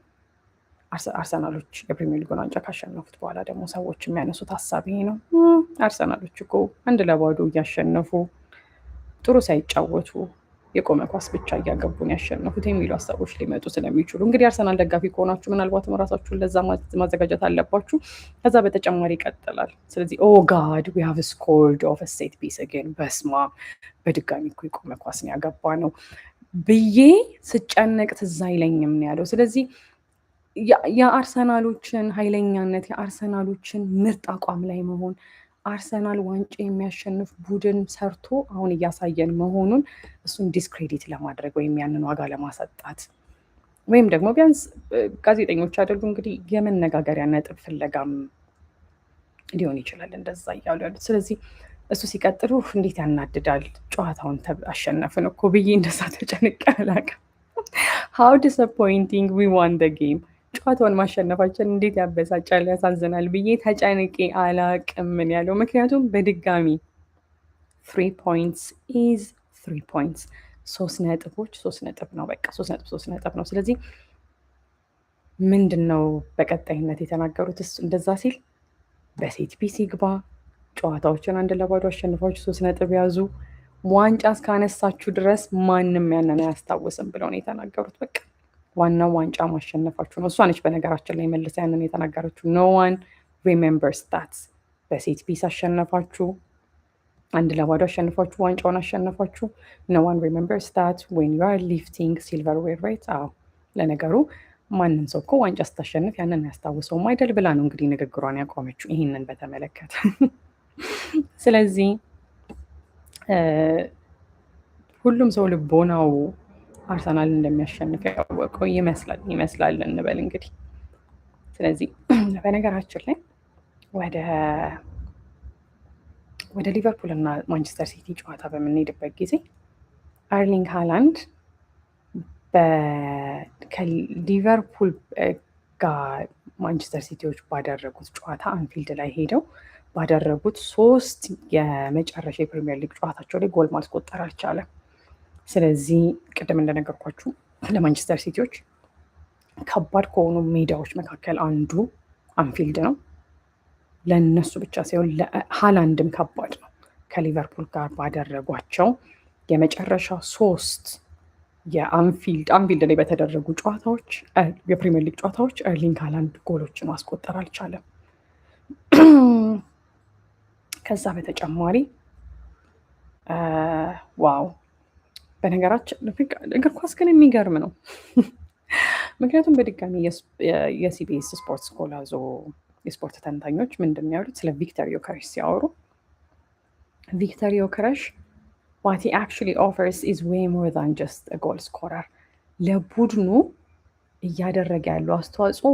አርሰናሎች የፕሪሚየር ሊጉን ዋንጫ ካሸነፉት በኋላ ደግሞ ሰዎች የሚያነሱት ሀሳብ ይሄ ነው። አርሰናሎች እኮ 1-0 እያሸነፉ ጥሩ ሳይጫወቱ የቆመ ኳስ ብቻ እያገቡን ያሸነፉት የሚሉ ሀሳቦች ሊመጡ ስለሚችሉ እንግዲህ አርሰናል ደጋፊ ከሆናችሁ ምናልባትም ራሳችሁን ለዛ ማዘጋጀት አለባችሁ። ከዛ በተጨማሪ ይቀጥላል። ስለዚህ ጋድ ዊ ሃቭ ስኮርድ ኦፍ ሴት ፒስ አጌን። በስማ በድጋሚ እኮ የቆመ ኳስ ነው ያገባ ነው። ብዬ ስጨነቅ ትዝ አይለኝም ነው ያለው። ስለዚህ የአርሰናሎችን ኃይለኛነት የአርሰናሎችን ምርጥ አቋም ላይ መሆን አርሰናል ዋንጫ የሚያሸንፍ ቡድን ሰርቶ አሁን እያሳየን መሆኑን እሱን ዲስክሬዲት ለማድረግ ወይም ያንን ዋጋ ለማሰጣት ወይም ደግሞ ቢያንስ ጋዜጠኞች አይደሉ እንግዲህ የመነጋገሪያ ነጥብ ፍለጋም ሊሆን ይችላል እንደዛ እያሉ ያሉት። ስለዚህ እሱ ሲቀጥሉ እንዴት ያናድዳል፣ ጨዋታውን አሸነፍን እኮ ብዬ እንደዛ ተጨንቄ አላውቅም። ሃው ዲስአፖይንቲንግ ዊ ዋን ደ ጌም፣ ጨዋታውን ማሸነፋችን እንዴት ያበሳጫል፣ ያሳዝናል ብዬ ተጨንቄ አላውቅም ምን ያለው። ምክንያቱም በድጋሚ 3 points ኢዝ 3 points፣ 3 ነጥቦች 3 ነጥብ ነው። በቃ 3 ነጥብ ነው። ስለዚህ ምንድን ነው በቀጣይነት የተናገሩት እንደዛ ሲል በሴት ፒስ ይግባ፣ ጨዋታዎችን 1-0 አሸንፋችሁ 3 ነጥብ ያዙ፣ ዋንጫ እስካነሳችሁ ድረስ ማንም ያንን አያስታውስም ብለው ነው የተናገሩት። በቃ ዋናው ዋንጫ ማሸነፋችሁ ነው። እሷ ነች በነገራችን ላይ መልሳ ያንን የተናገረችው። ኖ ዋን ሪሜምበርስ ዳት። በሴት ፒስ አሸነፋችሁ፣ 1-0 አሸንፋችሁ ዋንጫውን አሸነፋችሁ። ኖ ዋን ሪሜምበርስ ዳት ዌን ዩ አር ሊፍቲንግ ሲልቨር ዌር ራይት። አዎ ለነገሩ ማንም ሰው እኮ ዋንጫ ስታሸንፍ ያንን ያስታውሰውም አይደል ብላ ነው እንግዲህ ንግግሯን ያቆመችው ይህንን በተመለከተ። ስለዚህ ሁሉም ሰው ልቦናው አርሰናል እንደሚያሸንፍ ያወቀው ይመስላል እንበል እንግዲህ። ስለዚህ በነገራችን ላይ ወደ ሊቨርፑል እና ማንቸስተር ሲቲ ጨዋታ በምንሄድበት ጊዜ አርሊንግ ሃላንድ ከሊቨርፑል ጋር ማንቸስተር ሲቲዎች ባደረጉት ጨዋታ አንፊልድ ላይ ሄደው ባደረጉት 3 የመጨረሻ የፕሪሚየር ሊግ ጨዋታቸው ላይ ጎል ማስቆጠር አልቻለም። ስለዚህ ቅድም እንደነገርኳችሁ ለማንቸስተር ሲቲዎች ከባድ ከሆኑ ሜዳዎች መካከል አንዱ አንፊልድ ነው። ለነሱ ብቻ ሳይሆን ለሃላንድም ከባድ ነው። ከሊቨርፑል ጋር ባደረጓቸው የመጨረሻ 3 አንፊልድ ላይ በተደረጉ ጨዋታዎች የፕሪሚየር ሊግ ጨዋታዎች ኤርሊንግ ሃላንድ ጎሎችን ማስቆጠር አልቻለም። ከዛ በተጨማሪ ዋው በነገራችን እግር ኳስ ግን የሚገርም ነው። ምክንያቱም በድጋሚ የሲቢኤስ ስፖርት ስኮላዞ የስፖርት ተንታኞች ምንድን ነው ያሉት ስለ ቪክተር ዮከረስ ሲያወሩ ቪክተር ዮከረስ what he actually offers is way more than just a goal scorer። ለቡድኑ እያደረገ ያለው አስተዋጽኦ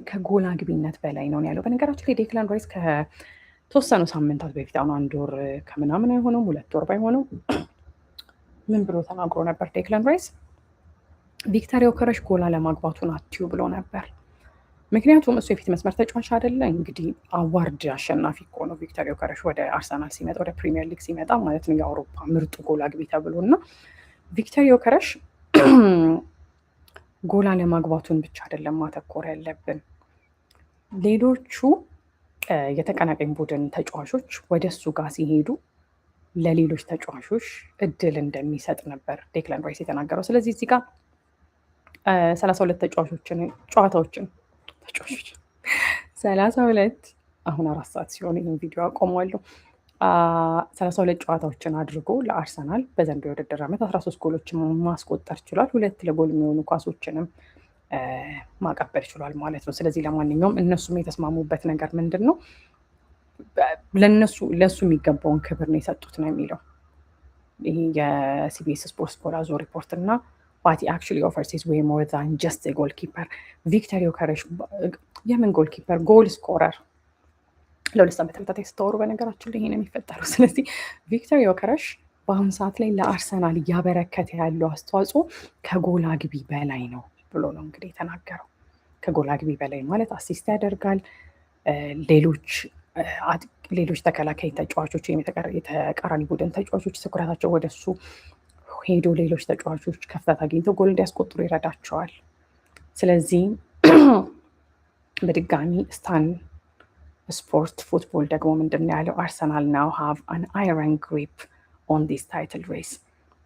ከጎል አግቢነት በላይ ነው ያለው። በነገራችን ላይ ዴክላን ራይስ ከተወሰኑ ሳምንታት በፊት አሁን 1 ወር ከምናምን አይሆነውም 2 ወር ባይሆነው ምን ብሎ ተናግሮ ነበር ዴክላን ራይስ? ቪክተር ዮከረስ ጎል አለማግባቱን አትዩ ብሎ ነበር። ምክንያቱም እሱ የፊት መስመር ተጫዋች አይደለ እንግዲህ አዋርድ አሸናፊ እኮ ነው ቪክተር ዮከረስ ወደ አርሰናል ሲመጣ ወደ ፕሪሚየር ሊግ ሲመጣ ማለት ነው የአውሮፓ ምርጡ ጎል አግቢ ተብሎ እና ቪክተር ዮከረስ ጎል አለማግባቱን ብቻ አይደለም ማተኮር ያለብን። ሌሎቹ የተቀናቃኝ ቡድን ተጫዋቾች ወደ እሱ ጋር ሲሄዱ ለሌሎች ተጫዋቾች እድል እንደሚሰጥ ነበር ዴክላን ራይስ የተናገረው። ስለዚህ እዚህ ጋር 32 ጨዋታዎችን 32 አሁን 4 ሰዓት ሲሆን ይህን ቪዲዮ አቆመዋለሁ። 32 ጨዋታዎችን አድርጎ ለአርሰናል በዘንድሮው የውድድር ዓመት 13 ጎሎችን ማስቆጠር ችሏል። 2 ለጎል የሚሆኑ ኳሶችንም ማቀበል ችሏል ማለት ነው። ስለዚህ ለማንኛውም እነሱም የተስማሙበት ነገር ምንድን ነው? ለእሱ የሚገባውን ክብር ነው የሰጡት ነው የሚለው ይህ የሲቢኤስ ስፖርት ስኮላዞ ሪፖርት እና what he actually offers is way more than just a goalkeeper። ቪክተር ዮከረስ የምን ጎልኪፐር ጎል ስኮረር ለሁለት ዓመት ተከታታይ ስታወሩ በነገራችን ላይ ይሄ ነው የሚፈጠረው። ስለዚህ ቪክተር ዮከረስ በአሁኑ ሰዓት ላይ ለአርሰናል እያበረከተ ያለው አስተዋጽኦ ከጎል አግቢ በላይ ነው ብሎ ነው እንግዲህ የተናገረው። ከጎል አግቢ በላይ ማለት አሲስት ያደርጋል። ሌሎች ተከላካይ ተጫዋቾች ወይም የተቃራኒ ቡድን ተጫዋቾች ትኩረታቸው ወደሱ ሄዶ ሌሎች ተጫዋቾች ከፍተት አግኝተው ጎል እንዲያስቆጥሩ ይረዳቸዋል። ስለዚህ በድጋሚ ስታን ስፖርት ፉትቦል ደግሞ ምንድን ነው ያለው? አርሰናል ናው ሃቭ አን አይረን ግሪፕ ኦን ዲስ ታይትል ሬስ።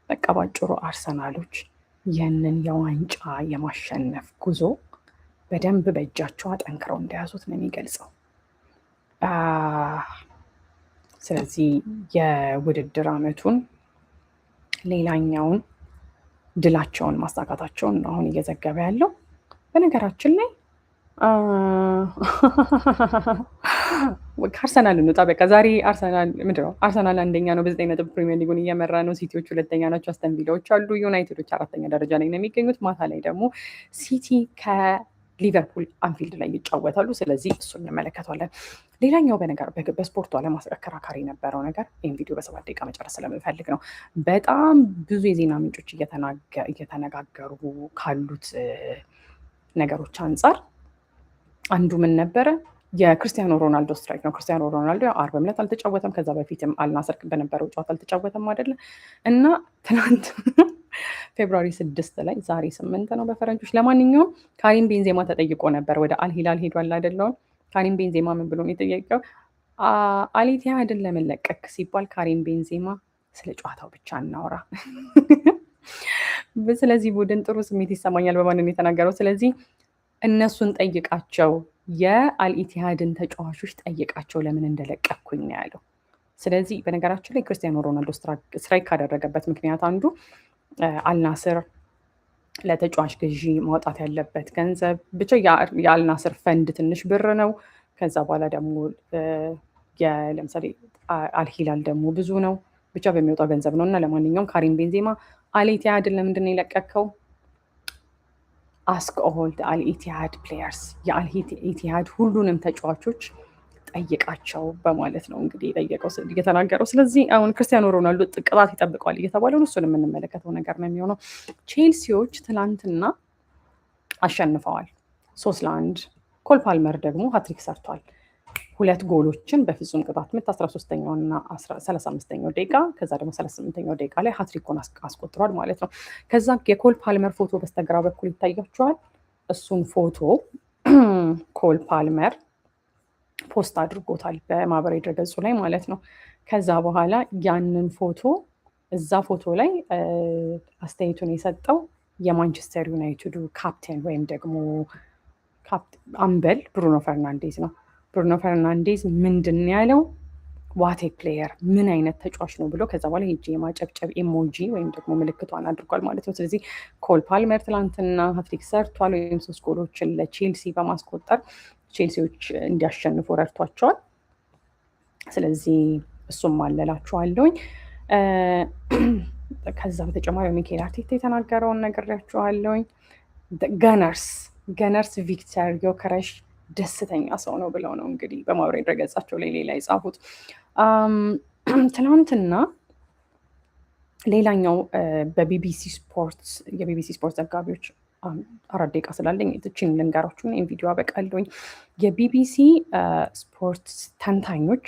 በቃ ባጭሩ አርሰናሎች ያንን የዋንጫ የማሸነፍ ጉዞ በደንብ በእጃቸው አጠንክረው እንደያዙት ነው የሚገልጸው። ስለዚህ የውድድር ዓመቱን ሌላኛውን ድላቸውን ማሳካታቸውን ነው አሁን እየዘገበ ያለው። በነገራችን ላይ ከአርሰናል እንውጣ በቃ። ዛሬ አርሰናል ምንድን ነው? አርሰናል አንደኛ ነው በ9 ነጥብ ፕሪሚየር ሊጉን እየመራ ነው። ሲቲዎች ሁለተኛ ናቸው። አስተን ቪላዎች አሉ። ዩናይትዶች 4ኛ ደረጃ ላይ ነው የሚገኙት። ማታ ላይ ደግሞ ሲቲ ከሊቨርፑል አንፊልድ ላይ ይጫወታሉ። ስለዚህ እሱን እንመለከተዋለን። ሌላኛው በስፖርቱ ዓለም አከራካሪ የነበረው ነገር ይህን ቪዲዮ በ7 ደቂቃ መጨረስ ስለምፈልግ ነው። በጣም ብዙ የዜና ምንጮች እየተነጋገሩ ካሉት ነገሮች አንጻር አንዱ ምን ነበረ? የክርስቲያኖ ሮናልዶ ስትራይክ ነው። ክርስቲያኖ ሮናልዶ አርብ ዕለት አልተጫወተም። ከዛ በፊትም አልናስር በነበረው ጨዋታ አልተጫወተም አይደለ? እና ትናንት ፌብሩዋሪ 6 ላይ ዛሬ 8 ነው በፈረንጆች። ለማንኛውም ካሪም ቤንዜማ ተጠይቆ ነበር። ወደ አልሂላል ሄዷል አይደለውን? ካሪም ቤንዜማ ምን ብሎ ነው የጠየቀው? አልኢቲሃድን ለምን ለቀቅ ሲባል ካሪም ቤንዜማ ስለ ጨዋታው ብቻ እናውራ፣ ስለዚህ ቡድን ጥሩ ስሜት ይሰማኛል በማንን የተናገረው። ስለዚህ እነሱን ጠይቃቸው፣ የአልኢቲሃድን ተጫዋቾች ጠይቃቸው ለምን እንደለቀኩኝ ነው ያለው። ስለዚህ በነገራችን ላይ ክርስቲያኖ ሮናልዶ ስትራይክ ካደረገበት ምክንያት አንዱ አልናስር ለተጫዋች ግዢ ማውጣት ያለበት ገንዘብ ብቻ የአልናስር ፈንድ ትንሽ ብር ነው። ከዛ በኋላ ደግሞ ለምሳሌ አልሂላል ደግሞ ብዙ ነው። ብቻ በሚወጣው ገንዘብ ነው። እና ለማንኛውም ካሪም ቤንዜማ አልኢቲሃድን ለምንድን ነው የለቀቀው? አስክ ኦል አልኢቲሃድ ፕሌየርስ፣ የአልኢቲሃድ ሁሉንም ተጫዋቾች ጠይቃቸው በማለት ነው እንግዲህ የጠየቀው እየተናገረው። ስለዚህ አሁን ክርስቲያኖ ሮናልዶ ቅጣት ይጠብቀዋል እየተባለ ነው። እሱን የምንመለከተው ነገር ነው የሚሆነው። ቼልሲዎች ትላንትና አሸንፈዋል 3-1። ኮል ፓልመር ደግሞ ሀትሪክ ሰርቷል። 2 ጎሎችን በፍጹም ቅጣት ምት 13ኛው እና 35ኛው ደቂቃ፣ ከዛ ደግሞ 38ኛው ደቂቃ ላይ ሀትሪኮን አስቆጥሯል ማለት ነው። ከዛ የኮል ፓልመር ፎቶ በስተግራ በኩል ይታያቸዋል። እሱን ፎቶ ኮል ፓልመር ፖስት አድርጎታል በማህበራዊ ድረገጹ ላይ ማለት ነው። ከዛ በኋላ ያንን ፎቶ እዛ ፎቶ ላይ አስተያየቱን የሰጠው የማንቸስተር ዩናይትዱ ካፕቴን ወይም ደግሞ አምበል ብሩኖ ፈርናንዴዝ ነው። ብሩኖ ፈርናንዴዝ ምንድን ያለው? ዋቴ ፕሌየር፣ ምን አይነት ተጫዋች ነው ብሎ ከዛ በኋላ ሄጄ የማጨብጨብ ኢሞጂ ወይም ደግሞ ምልክቷን አድርጓል ማለት ነው። ስለዚህ ኮል ፓልመር ትላንትና ሀትሪክ ሰርቷል፣ ወይም 3 ጎሎችን ለቼልሲ በማስቆጠር ቼልሲዎች እንዲያሸንፉ ረድቷቸዋል። ስለዚህ እሱም አለላችኋለሁኝ። ከዛ በተጨማሪ ሚኬል አርቴታ የተናገረውን ነግሬያችኋለሁኝ። ገነርስ ቪክተር ዮከረስ ደስተኛ ሰው ነው ብለው ነው እንግዲህ በማህበራዊ ድረገጻቸው ላይ ሌላ የጻፉት። ትናንትና ሌላኛው የቢቢሲ ስፖርት ዘጋቢዎች 4 ደቂቃ ስላለኝ እችን ልንገራችሁን ይህን ቪዲዮ አበቃለሁኝ። የቢቢሲ ስፖርት ተንታኞች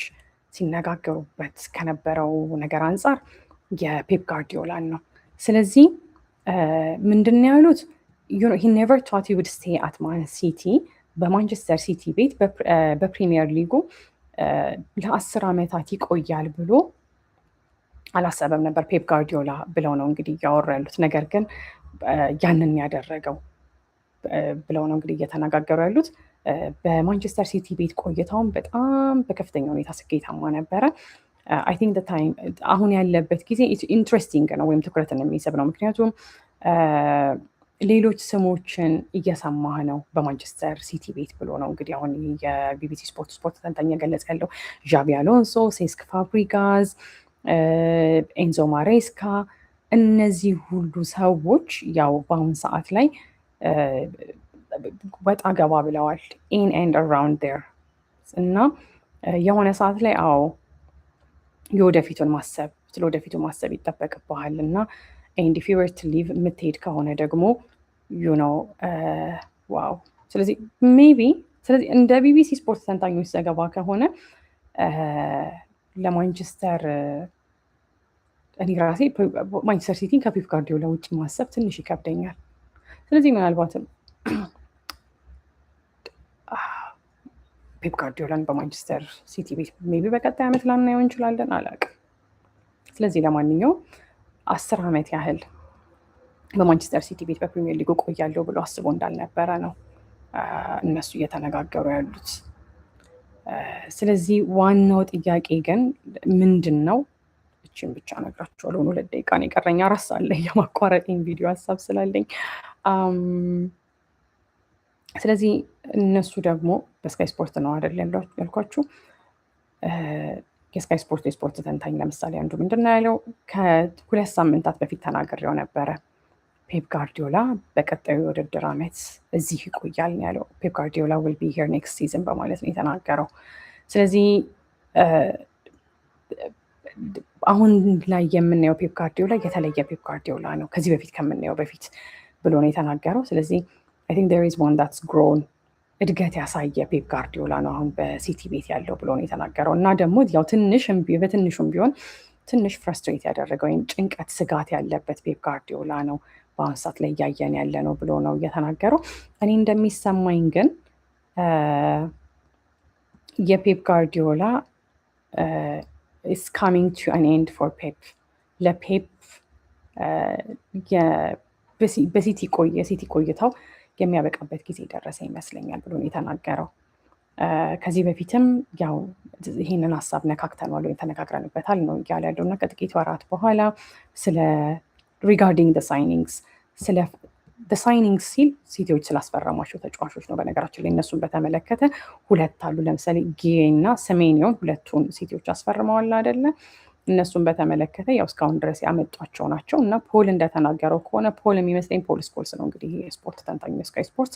ሲነጋገሩበት ከነበረው ነገር አንጻር የፔፕ ጋርዲዮላን ነው። ስለዚህ ምንድን ነው ያሉት? he never thought he would stay at Man City በማንቸስተር ሲቲ ቤት በፕሪሚየር ሊጉ ለ10 ዓመታት ይቆያል ብሎ አላሰበም ነበር ፔፕ ጋርዲዮላ ብለው ነው እንግዲህ እያወሩ ያሉት። ነገር ግን ያንን ያደረገው ብለው ነው እንግዲህ እየተነጋገሩ ያሉት። በማንቸስተር ሲቲ ቤት ቆይታውን በጣም በከፍተኛ ሁኔታ ስኬታማ ነበረ። አይ ቲንክ ታይም አሁን ያለበት ጊዜ ኢንትረስቲንግ ነው ወይም ትኩረትን የሚስብ ነው። ምክንያቱም ሌሎች ስሞችን እየሰማህ ነው በማንቸስተር ሲቲ ቤት ብሎ ነው እንግዲህ አሁን የቢቢሲ ስፖርት ተንታኝ ገለጽ ያለው። ዣቢ አሎንሶ፣ ሴስክ ፋብሪጋዝ፣ ኤንዞ ማሬስካ፣ እነዚህ ሁሉ ሰዎች ያው በአሁን ሰዓት ላይ ወጣ ገባ ብለዋል። ኢን ኤንድ አራውንድ ዴር እና የሆነ ሰዓት ላይ የወደፊቱን ማሰብ ይጠበቅብሃል እና ኤንድ ኢፍ ዩ ወር ቱ ሊቭ የምትሄድ ከሆነ ደግሞ ዋው። ስለዚህ ሜቢ እንደ ቢቢሲ ስፖርት ተንታኞች ዘገባ ከሆነ ለማንቸስተር እኔ ራሴ ማንቸስተር ሲቲን ከፔፕ ጋርዲዮላ ውጭ ማሰብ ትንሽ ይከብደኛል። ስለዚህ ምናልባትም ፔፕ ጋርዲዮላን በማንቸስተር ሲቲ ቤት ሜቢ በቀጣይ ዓመት ላናየው እንችላለን፣ አላውቅም። ስለዚህ ለማንኛውም 10 ዓመት ያህል በማንቸስተር ሲቲ ቤት በፕሪሚየር ሊጉ ቆያለሁ ብሎ አስቦ እንዳልነበረ ነው እነሱ እየተነጋገሩ ያሉት። ስለዚህ ዋናው ጥያቄ ግን ምንድን ነው? እቺን ብቻ እነግራችኋለሁ። 2 ደቂቃ ነው የቀረኝ። 4 ሰዓት ላይ የማቋረጤን ቪዲዮ ሀሳብ ስላለኝ ስለዚህ እነሱ ደግሞ በስካይ ስፖርት ነው አይደል ያልኳችሁ። የስካይ ስፖርት የስፖርት ተንታኝ ለምሳሌ አንዱ ምንድን ነው ያለው? ከ2 ሳምንታት በፊት ተናግሬው ነበረ። ፔፕ ጋርዲዮላ በቀጣዩ የውድድር ዓመት እዚህ ይቆያል ነው ያለው። ፔፕ ጋርዲዮላ ዊል ቢ ሂር ኔክስት ሲዝን በማለት ነው የተናገረው። ስለዚህ አሁን ላይ የምናየው ፔፕ ጋርዲዮላ የተለየ ፔፕ ጋርዲዮላ ነው ከዚህ በፊት ከምናየው በፊት ብሎ ነው የተናገረው። ስለዚህ I think there is one that's grown እድገት ያሳየ ፔፕ ጋርዲዮላ ነው አሁን በሲቲ ቤት ያለው ብሎ ነው የተናገረው። እና ደግሞ ያው በትንሹም ቢሆን ትንሽ ፍረስትሬት ያደረገው ወይም ጭንቀት፣ ስጋት ያለበት ፔፕ ጋርዲዮላ ነው በአሁን ሰዓት ላይ እያየን ያለ ነው ብሎ ነው እየተናገረው። እኔ እንደሚሰማኝ ግን የፔፕ ጋርዲዮላ is coming to an end for ፔፕ ለፔፕ የሲቲ ቆይታው የሚያበቃበት ጊዜ ደረሰ ይመስለኛል ብሎ ነው የተናገረው። ከዚህ በፊትም ያው ይህንን ሀሳብ ነካክተናል ወይ ተነጋግረንበታል ነው እያለ ያለው እና ከጥቂት ወራት በኋላ ስለ ሪጋርዲንግ ሳይኒንግስ ስለ ሳይኒንግስ ሲል ሲቲዎች ስላስፈረሟቸው ተጫዋቾች ነው። በነገራችን ላይ እነሱን በተመለከተ 2 አሉ። ለምሳሌ ጊዬ እና ሰሜኒዮን 2ቱን ሲቲዎች አስፈርመዋል አይደለ? እነሱን በተመለከተ ያው እስካሁን ድረስ ያመጧቸው ናቸው እና ፖል እንደተናገረው ከሆነ ፖል የሚመስለኝ ፖል ስኮልስ ነው እንግዲህ የስፖርት ተንታኝ ስካይ ስፖርት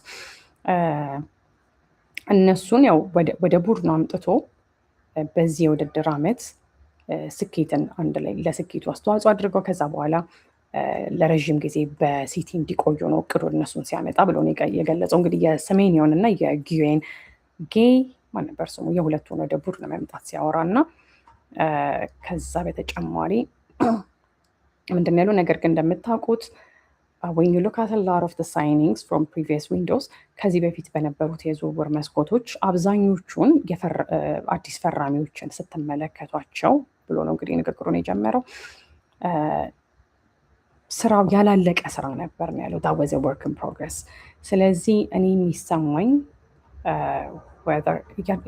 እነሱን ያው ወደ ቡድኑ አምጥቶ በዚህ የውድድር ዓመት ስኬትን አንድ ላይ ለስኬቱ አስተዋጽኦ አድርገው ከዛ በኋላ ለረዥም ጊዜ በሲቲ እንዲቆዩ ነው እቅዱ እነሱን ሲያመጣ ብሎ ነው የገለጸው። እንግዲህ የሰሜኒዮን እና የጊዩን ጌይ ማን ነበር ስሙ የሁለቱን ወደ ቡድኑ መምጣት ሲያወራ እና ከዛ በተጨማሪ ምንድን ያለው ነገር ግን እንደምታውቁት when you look at a lot of the signings from previous windows ከዚህ በፊት በነበሩት የዝውውር መስኮቶች አብዛኞቹን አዲስ ፈራሚዎችን ስትመለከቷቸው ብሎ ነው እንግዲህ ንግግሩን የጀመረው። ስራው ያላለቀ ስራ ነበር ነው ያለው። that was a work in progress። ስለዚህ እኔ የሚሰማኝ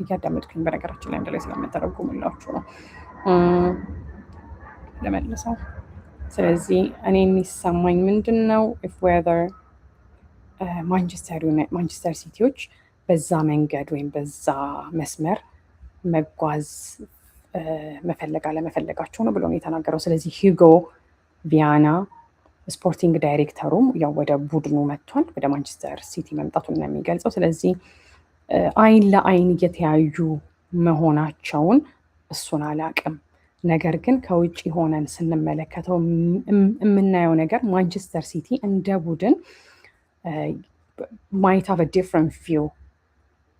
እያዳመጥኩኝ በነገራችን ላይ እንደላይ ስለምተረጉምላችሁ ነው ለመልሰው። ስለዚህ እኔ የሚሰማኝ ምንድን ነው ማንቸስተር ሲቲዎች በዛ መንገድ ወይም በዛ መስመር መጓዝ መፈለግ አለመፈለጋቸው ነው ብሎ ነው የተናገረው። ስለዚህ ሂጎ ቪያና ስፖርቲንግ ዳይሬክተሩም ያው ወደ ቡድኑ መጥቷል፣ ወደ ማንቸስተር ሲቲ መምጣቱን ነው የሚገልጸው። ስለዚህ አይን ለአይን እየተያዩ መሆናቸውን እሱን አላቅም። ነገር ግን ከውጭ ሆነን ስንመለከተው የምናየው ነገር ማንቸስተር ሲቲ እንደ ቡድን might have a different view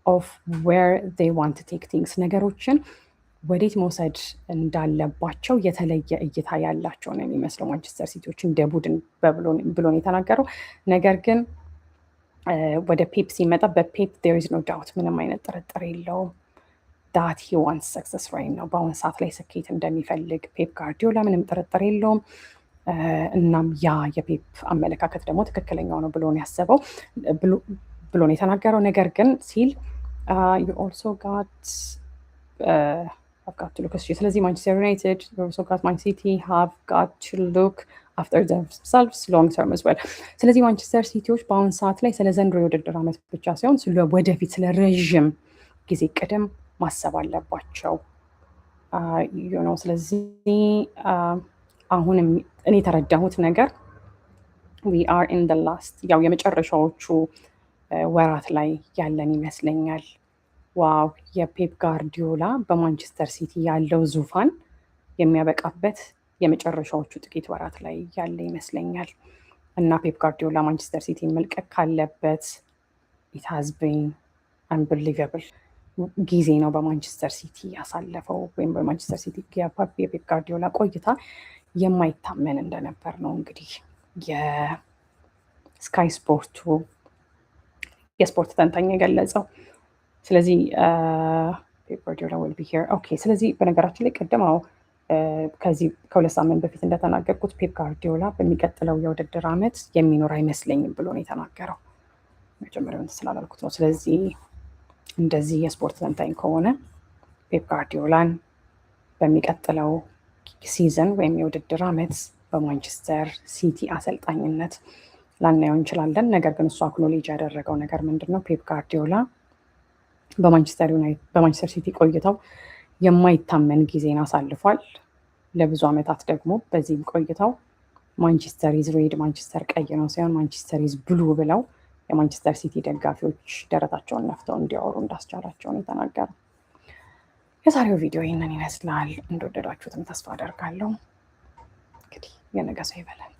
of where they want to take things ነገሮችን ወዴት መውሰድ እንዳለባቸው የተለየ እይታ ያላቸው ነው የሚመስለው ማንቸስተር ሲቲዎች እንደ ቡድን ብሎ ነው የተናገረው። ነገር ግን ወደ ፔፕ ሲመጣ በፔፕ there is no doubt ምንም አይነት ጥርጥር የለውም that he wants success right now በአሁን ሰዓት ላይ ስኬት እንደሚፈልግ ፔፕ ጋርዲዮላ ምንም ጥርጥር የለውም። እናም ያ የፔፕ አመለካከት ደግሞ ትክክለኛው ነው ብሎ ነው ያሰበው ብሎ ነው የተናገረው። ነገር ግን ሲል you also got I've got to look at ስለዚህ ማንቸስተር ዩናይትድ you also got Man City have got to look after themselves long term as well። ስለዚህ ማንቸስተር ሲቲዎች በአሁን ሰዓት ላይ ስለ ዘንድሮ የውድድር ዓመት ብቻ ሳይሆን ስለ ወደፊት ስለ ረዥም ጊዜ ቅድም ማሰብ አለባቸው ስለዚህ አሁን እኔ የተረዳሁት ነገር we are in the last ያው የመጨረሻዎቹ ወራት ላይ ያለን ይመስለኛል። ዋው የፔፕ ጋርዲዮላ በማንቸስተር ሲቲ ያለው ዙፋን የሚያበቃበት የመጨረሻዎቹ ጥቂት ወራት ላይ ያለ ይመስለኛል እና ፔፕ ጋርዲዮላ ማንቸስተር ሲቲ መልቀቅ ካለበት it has been unbelievable ጊዜ ነው በማንቸስተር ሲቲ ያሳለፈው ወይም በማንቸስተር ሲቲ የፔፕ ጋርዲዮላ ቆይታ የማይታመን እንደነበር ነው እንግዲህ የስካይ ስፖርቱ የስፖርት ተንታኝ የገለጸው። ስለዚህ ፔፕ ጋርዲዮላ will be here ኦኬ። ስለዚህ በነገራችን ላይ ቀደማው ከዚህ ከ2 ሳምንት በፊት እንደተናገርኩት ፔፕ ጋርዲዮላ በሚቀጥለው የውድድር ዓመት የሚኖር አይመስለኝም ብሎ ነው የተናገረው። መጀመሪያውን ስላላልኩት ነው። ስለዚህ እንደዚህ የስፖርት ተንታኝ ከሆነ ፔፕ ጋርዲዮላን በሚቀጥለው ሲዝን ወይም የውድድር ዓመት በማንቸስተር ሲቲ አሰልጣኝነት ላናየው እንችላለን። ነገር ግን እሱ አክኖሌጅ ያደረገው ነገር ምንድን ነው? ፔፕ ጋርዲዮላ በማንቸስተር ሲቲ ቆይተው የማይታመን ጊዜን አሳልፏል። ለብዙ ዓመታት ደግሞ በዚህም ቆይተው ማንቸስተር ኢዝ ሬድ፣ ማንቸስተር ቀይ ነው ሳይሆን ማንቸስተር ኢዝ ብሉ ብለው የማንቸስተር ሲቲ ደጋፊዎች ደረታቸውን ነፍተው እንዲያወሩ እንዳስቻላቸው ነው የተናገረው። የዛሬው ቪዲዮ ይህንን ይመስላል። እንደወደዳችሁትም ተስፋ አደርጋለሁ። እንግዲህ የነገ ሰው ይበለን።